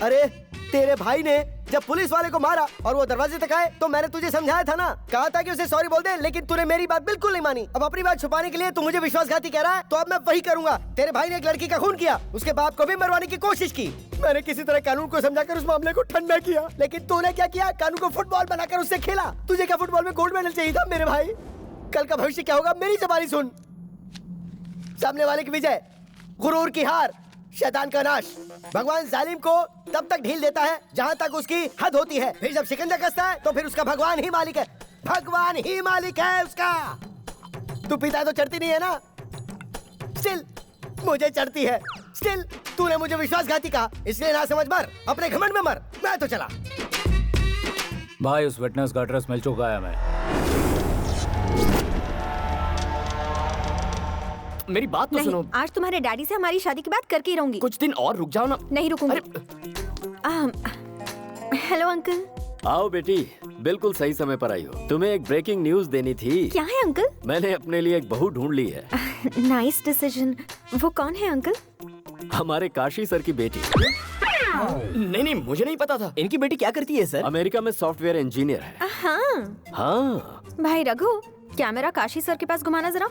S: अरे तेरे भाई ने जब पुलिस वाले को मारा और वो दरवाजे तक आए तो मैंने तुझे समझाया था ना, कहा था कि उसे सॉरी बोल दे, लेकिन तूने मेरी बात बिल्कुल नहीं मानी। अब अपनी बात छुपाने के लिए तू मुझे विश्वासघाती कह रहा है, तो अब मैं वही करूंगा। तेरे भाई ने एक लड़की का खून किया, उसके बाप को भी मरवाने की कोशिश की। मैंने किसी तरह कानून को समझाकर उस मामले को ठंडा किया, लेकिन तूने क्या किया? कानून को फुटबॉल बनाकर उससे खेला। तुझे क्या फुटबॉल में गोल्ड मेडल चाहिए था मेरे भाई? कल का भविष्य क्या होगा मेरी ज़बानी सुन। सामने वाले की विजय, गुरूर की हार, शैतान का नाश। भगवान जालिम को तब तक ढील देता है जहाँ तक उसकी हद होती है, फिर जब शिकंजा कसता है तो फिर उसका भगवान ही मालिक है, भगवान ही मालिक है उसका। तू पिता तो चढ़ती नहीं है ना, स्टिल मुझे चढ़ती है। स्टिल तूने मुझे विश्वासघाती कहा, इसलिए ना समझ मर, अपने घमंड में मर। मैं तो चला।
N: भाई उस विटनेस का एड्रेस मिल चुका है हमें।
B: मेरी बात तो सुनो।
K: आज तुम्हारे डैडी से हमारी शादी की बात करके ही रहूंगी।
B: कुछ दिन और रुक जाओ ना।
K: नहीं रुकूंगी। Hello uncle.
P: आओ बेटी, बिल्कुल सही समय पर आई हो। तुम्हें एक ब्रेकिंग न्यूज देनी थी।
K: क्या है अंकल?
P: मैंने अपने लिए एक बहू ढूंढ ली है।
K: Nice decision. वो कौन है अंकल?
P: हमारे काशी सर की बेटी।
B: नहीं, मुझे नहीं पता था। इनकी बेटी क्या करती है सर?
P: अमेरिका में सॉफ्टवेयर इंजीनियर है। हाँ
K: भाई रघु, कैमरा काशी सर के पास घुमाना जरा।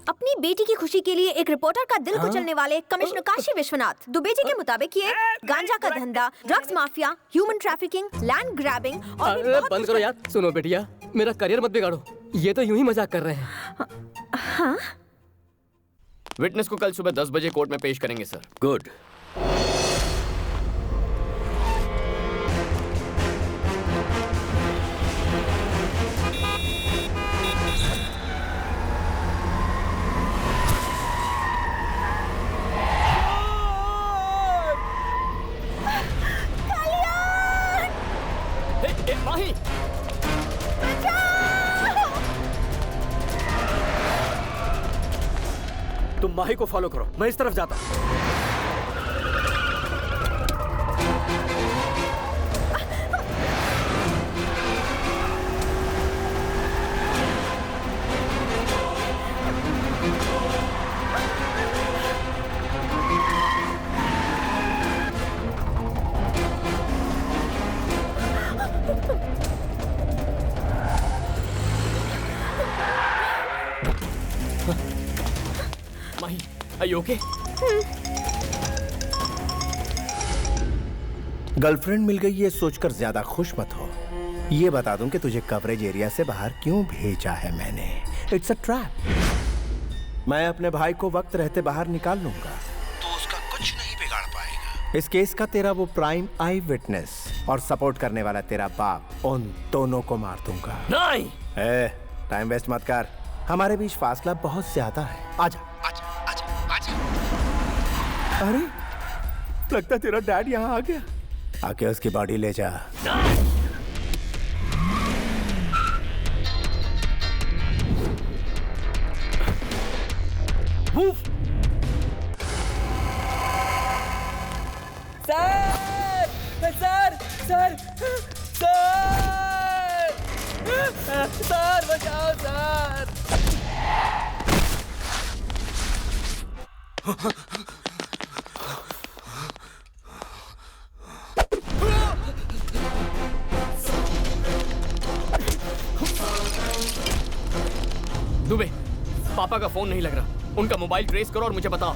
K: अपनी बेटी की खुशी के लिए एक रिपोर्टर का दिल कुचलने वाले कमिश्नर काशी विश्वनाथ दुबे जी के मुताबिक ये गांजा का धंधा, drugs mafia, human trafficking, land grabbing और भी बहुत
J: बंद करो यार। सुनो बेटिया, मेरा करियर मत बिगाड़ो। ये तो यूं ही मजाक कर रहे हैं।
K: हाँ?
B: विटनेस को कल सुबह 10 बजे कोर्ट में पेश करेंगे सर।
P: गुड।
B: माही,
P: तुम माही को फॉलो करो, मैं इस तरफ जाता हूँ।
B: Are you okay?
A: गर्लफ्रेंड मिल गई ये सोचकर ज्यादा खुश मत हो। ये बता दूं कि तुझे कवरेज एरिया से बाहर क्यों भेजा है मैंने। It's a trap. मैं अपने भाई को वक्त रहते बाहर निकाल लूंगा तो उसका कुछ नहीं बिगाड़ पाएगा। इस केस का तेरा वो प्राइम आई विटनेस और सपोर्ट करने वाला तेरा बाप, उन दोनों को मार दूंगा।
B: नहीं।
A: टाइम वेस्ट मत कर, हमारे बीच फासला बहुत ज्यादा है। आजा। अरे लगता तेरा डैड यहाँ आ गया। आके उसकी बॉडी ले जा।
Q: सर बचाओ सर।
B: दुबे, पापा का फोन नहीं लग रहा। उनका मोबाइल ट्रेस करो और मुझे बताओ।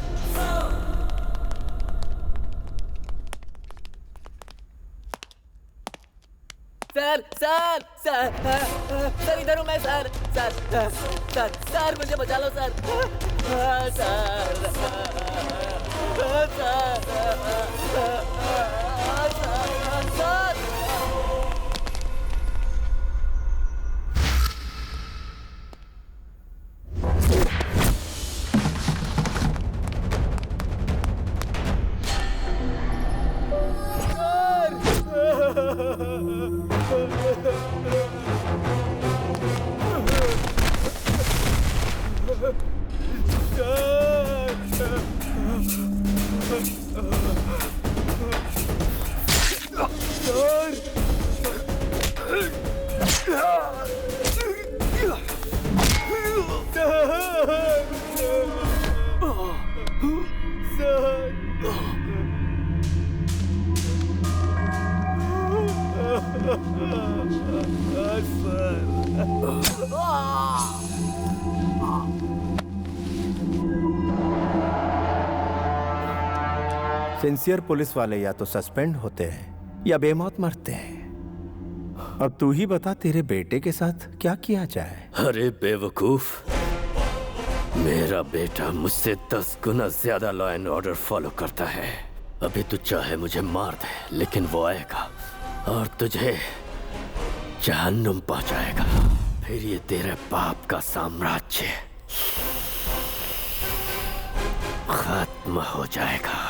Q: सर सर सर सर इधर हूँ मैं सर। सर मुझे बचा लो सर। सर
A: सिंसियर पुलिस वाले या तो सस्पेंड होते हैं या बेमौत मरते हैं। अब तू ही बता तेरे बेटे के साथ क्या किया जाए।
P: अरे बेवकूफ, मेरा बेटा मुझसे 10 गुना ज्यादा लॉ एंड ऑर्डर फॉलो करता है। अभी तू चाहे मुझे मार दे, लेकिन वो आएगा और तुझे जहन्नुम पहुंचाएगा। फिर ये तेरे बाप का साम्राज्य खत्म हो जाएगा।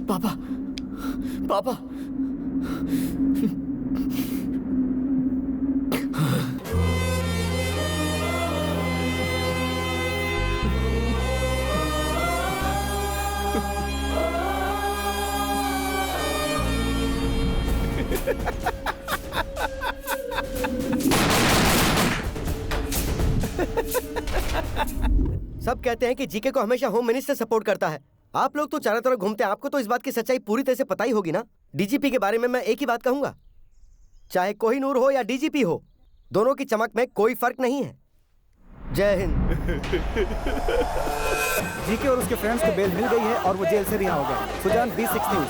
Q: पापा, पापा,
S: सब कहते हैं कि जीके को हमेशा होम मिनिस्टर सपोर्ट करता है। आप लोग तो चारों तरफ घूमते हैं, आपको तो इस बात की सच्चाई पूरी तरह से पता ही होगी ना। डीजीपी के बारे में मैं एक ही बात कहूंगा, चाहे कोहिनूर हो या डीजीपी हो, दोनों की चमक में कोई फर्क नहीं है। जय हिंद।
F: जीके और उसके फ्रेंड्स को बेल मिल गई है और वो जेल से रिहा हो गए। Sujan, B6 news.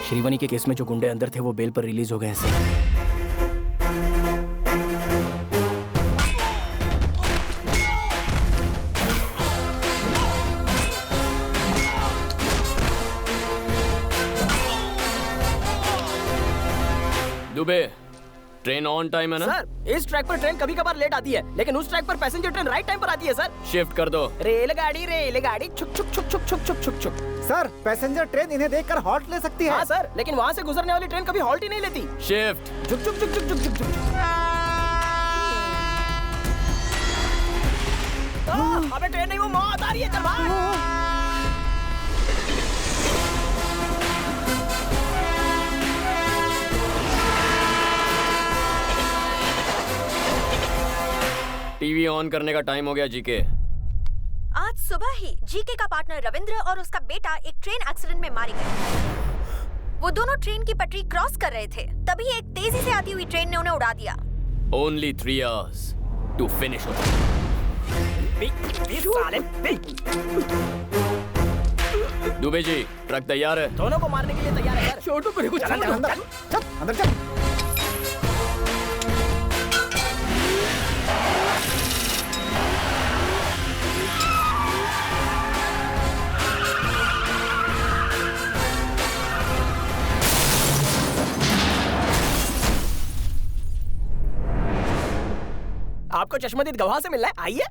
Q: श्रीवनी के केस में जो गुंडे अंदर थे वो बेल पर रिलीज हो गए हैं sir.
B: Dubey, train on time है ना?
Q: सर, इस ट्रैक पर ट्रेन कभी कभार लेट आती है, लेकिन उस ट्रैक पर पैसेंजर ट्रेन राइट टाइम पर आती है सर।
B: शिफ्ट कर दो।
Q: रेलगाड़ी छुक छुक छुक छुक छुक छुक छुक छुक।
F: सर, पैसेंजर ट्रेन इन्हें देखकर हॉल्ट ले सकती है।
Q: हाँ सर, लेकिन वहाँ से गुजरने वाली ट्रेन कभी हॉल्ट ही नहीं लेती।
B: शिफ्ट।
Q: छुक छुक छुक छुक छुक छुक छुक। अबे ट्रेन नहीं, वो मौत आ रही है, चल भाग।
B: टीवी ऑन करने का टाइम हो गया जीके।
K: आज सुबह ही जीके का पार्टनर रविंद्र और उसका बेटा एक ट्रेन एक्सीडेंट में मारे गए। वो दोनों ट्रेन की पटरी क्रॉस कर रहे थे, तभी एक तेजी से आती हुई ट्रेन ने उन्हें उड़ा दिया।
B: Only 3 hours to finish it. Dubey ji, truck तैयार है।
Q: दोनों को मारने के लिए तैयार है सर। छोटू को कुछ
F: अंदर चल।
Q: आपको चश्मदीद गवाह से मिलना है, आइए।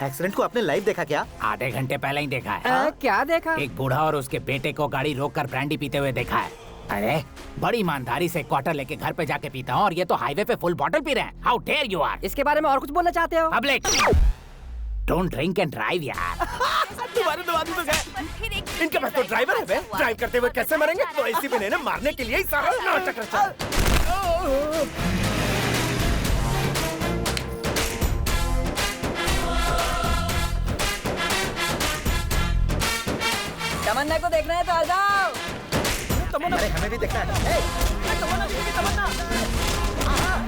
H: एक्सीडेंट को आपने लाइव देखा क्या?
O: आधे घंटे पहले ही देखा है।
J: क्या देखा?
O: एक बूढ़ा और उसके बेटे को गाड़ी रोककर ब्रांडी पीते हुए देखा है। अरे बड़ी ईमानदारी से क्वार्टर लेके घर पे जाके पीता हूँ और ये तो हाईवे पे फुल बॉटल पी रहे हैं। How dare you are.
J: इसके बारे में और कुछ बोलना चाहते हो?
O: Public don't drink and drive यार।
Q: तुम्हारे दो आदमी तो गए। इनके पास तो ड्राइवर है बे। ड्राइव करते हुए कैसे मरेंगे? तो ऐसी भी नहीं ना, मारने के लिए ही सारा नाटक रचा।
J: तमन्ना को देखना है तो आ जाओ।
Q: तमन्ना,
H: अरे हमें भी देखना है।
Q: तमन्ना, तमन्ना।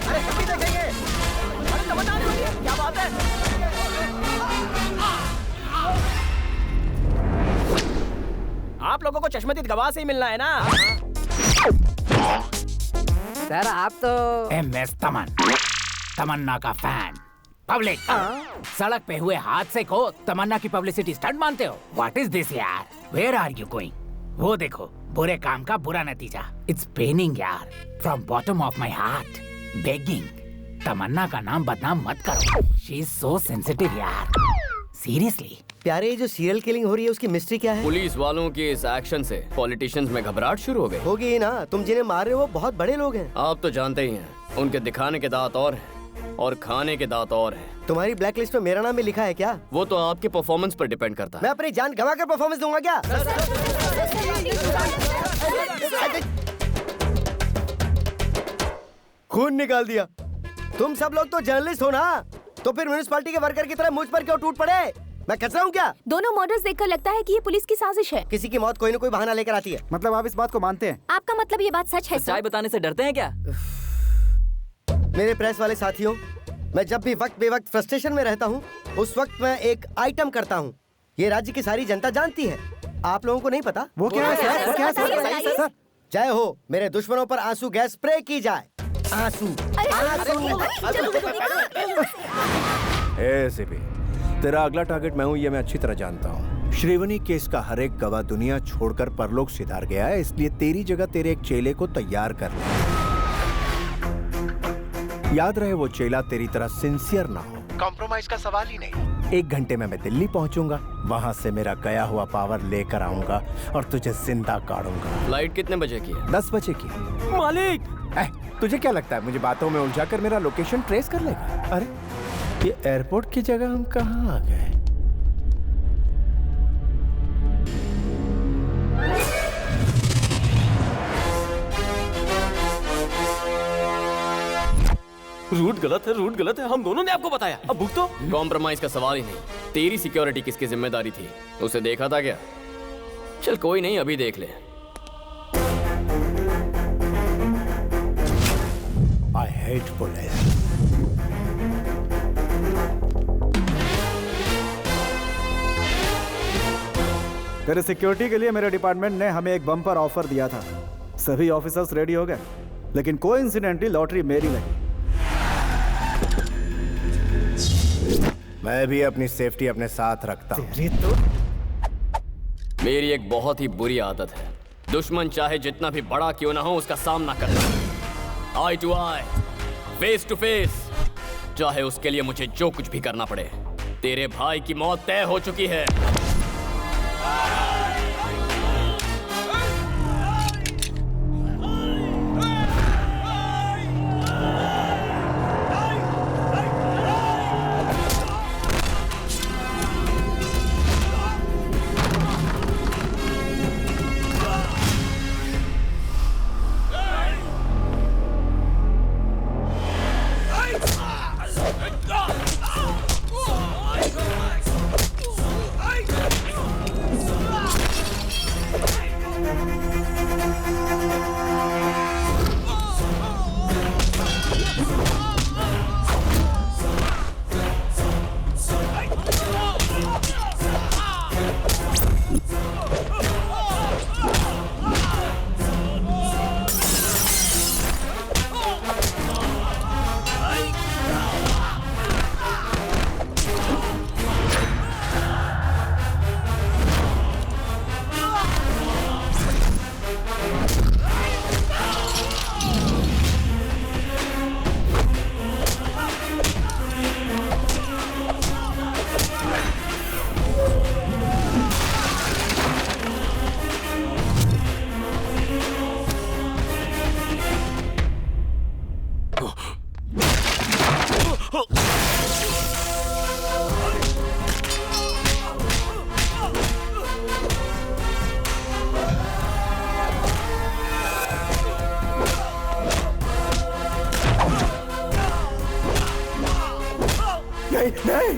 H: अरे हम भी देखेंगे।
Q: अरे तमन्ना आने वाली है, क्या बात है? आप लोगों को चश्मदीद गवाह से ही मिलना है ना?
J: सर आप तो
O: MS तमन्ना का फैन। पब्लिक सड़क पे हुए हादसे को तमन्ना की पब्लिसिटी स्टंट मानते हो? व्हाट इज दिस यार? Where are you going? वो देखो, बुरे काम का बुरा नतीजा। इट्स पेनिंग यार, from bottom of my heart begging, Tamanna का नाम बदनाम मत करो। शी इज सो सेंसिटिव यार, सीरियसली।
S: प्यारे, ये जो सीरियल किलिंग हो रही है उसकी मिस्ट्री क्या है?
B: पुलिस वालों के इस एक्शन से पॉलिटिशियंस में घबराहट शुरू हो गई।
S: होगी ही ना, तुम जिन्हें मार रहे हो वो बहुत बड़े लोग हैं।
B: आप तो जानते ही हैं, उनके दिखाने के दांत और हैं और खाने के दांत और हैं।
S: तुम्हारी ब्लैक लिस्ट में मेरा नाम भी लिखा है क्या?
B: वो तो आपके परफॉर्मेंस पर डिपेंड करता है।
S: मैं अपनी जान गंवा कर परफॉर्मेंस दूंगा क्या? खून निकाल दिया। तुम सब लोग तो जर्नलिस्ट हो ना? तो फिर म्युनिसिपैलिटी के वर्कर की तरह मुझ पर क्यों टूट पड़े? मैं कचरा हूँ क्या?
L: दोनों मर्डर्स देखकर लगता है कि ये पुलिस की साजिश है।
S: किसी की मौत कोई न कोई बहाना लेकर आती है।
F: मतलब आप इस बात को मानते हैं?
L: आपका मतलब ये बात सच है?
G: सच्चाई बताने से डरते हैं क्या?
S: मेरे प्रेस वाले साथियों, मैं जब भी वक्त बेवक्त फ्रस्ट्रेशन में रहता हूँ, उस वक्त मैं एक आइटम करता हूँ। ये राज्य की सारी जनता जानती है, आप लोगों को नहीं पता।
F: वो क्या है सर? वो क्या है सर?
S: जय हो, मेरे दुश्मनों पर आंसू गैस स्प्रे की जाए। आंसू
A: एसीपी, तेरा अगला टारगेट मैं हूँ, ये मैं अच्छी तरह जानता हूँ। श्रीवनी केस का हर एक गवाह दुनिया छोड़कर परलोक सिधार गया है, इसलिए तेरी जगह तेरे एक चेले को तैयार कर ले। याद रहे वो चेला तेरी तरह सिंसियर ना हो, कॉम्प्रोमाइज का सवाल ही नहीं। 1 घंटे में मैं दिल्ली पहुंचूंगा, वहां से मेरा गया हुआ पावर लेकर आऊंगा और तुझे जिंदा काटूंगा।
B: फ्लाइट कितने बजे की है?
A: 10 बजे की।
Q: मालिक,
A: तुझे क्या लगता है मुझे बातों में उलझाकर मेरा लोकेशन ट्रेस कर लेगा? अरे ये एयरपोर्ट की जगह हम कहाँ आ गए?
C: रूट गलत है, रूट गलत है। हम दोनों ने आपको बताया, अब भुगतो।
B: कॉम्प्रोमाइज का सवाल ही नहीं। तेरी सिक्योरिटी किसकी जिम्मेदारी थी? उसे देखा था क्या? चल कोई नहीं, अभी देख ले।
A: I hate police.
F: तेरे सिक्योरिटी के लिए मेरे डिपार्टमेंट ने हमें एक बम्पर ऑफर दिया था। सभी ऑफिसर्स रेडी हो गए, लेकिन कोइंसिडेंटली लॉटरी मेरी लगी।
A: मैं भी अपनी सेफ्टी अपने साथ रखता हूँ।
B: मेरी एक बहुत ही बुरी आदत है, दुश्मन चाहे जितना भी बड़ा क्यों ना हो उसका सामना करना, eye to eye, face to face, चाहे उसके लिए मुझे जो कुछ भी करना पड़े। तेरे भाई की मौत तय हो चुकी है।
A: नहीं।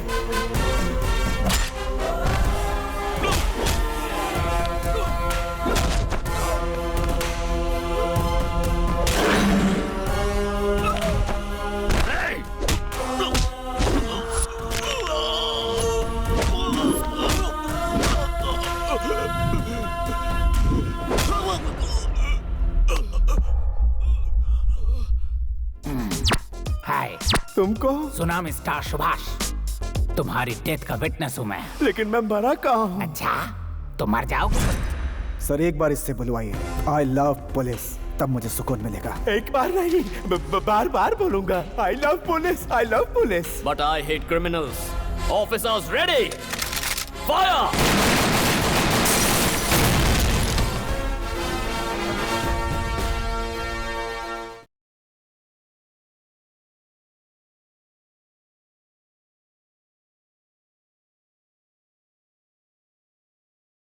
O: हाय,
A: तुमको
O: सुनामी स्टार सुभाष, तुम्हारी डेथ का विटनेस हूँ मैं।
A: लेकिन मैं मरा कहाँ हूँ?
O: अच्छा, तो मर जाओ।
F: सर एक बार इससे बुलवाइए, आई लव पुलिस, तब मुझे सुकून मिलेगा।
A: एक बार नहीं, बार बार बोलूंगा, I love police, I love police.
B: But I hate criminals. Officers ready, fire!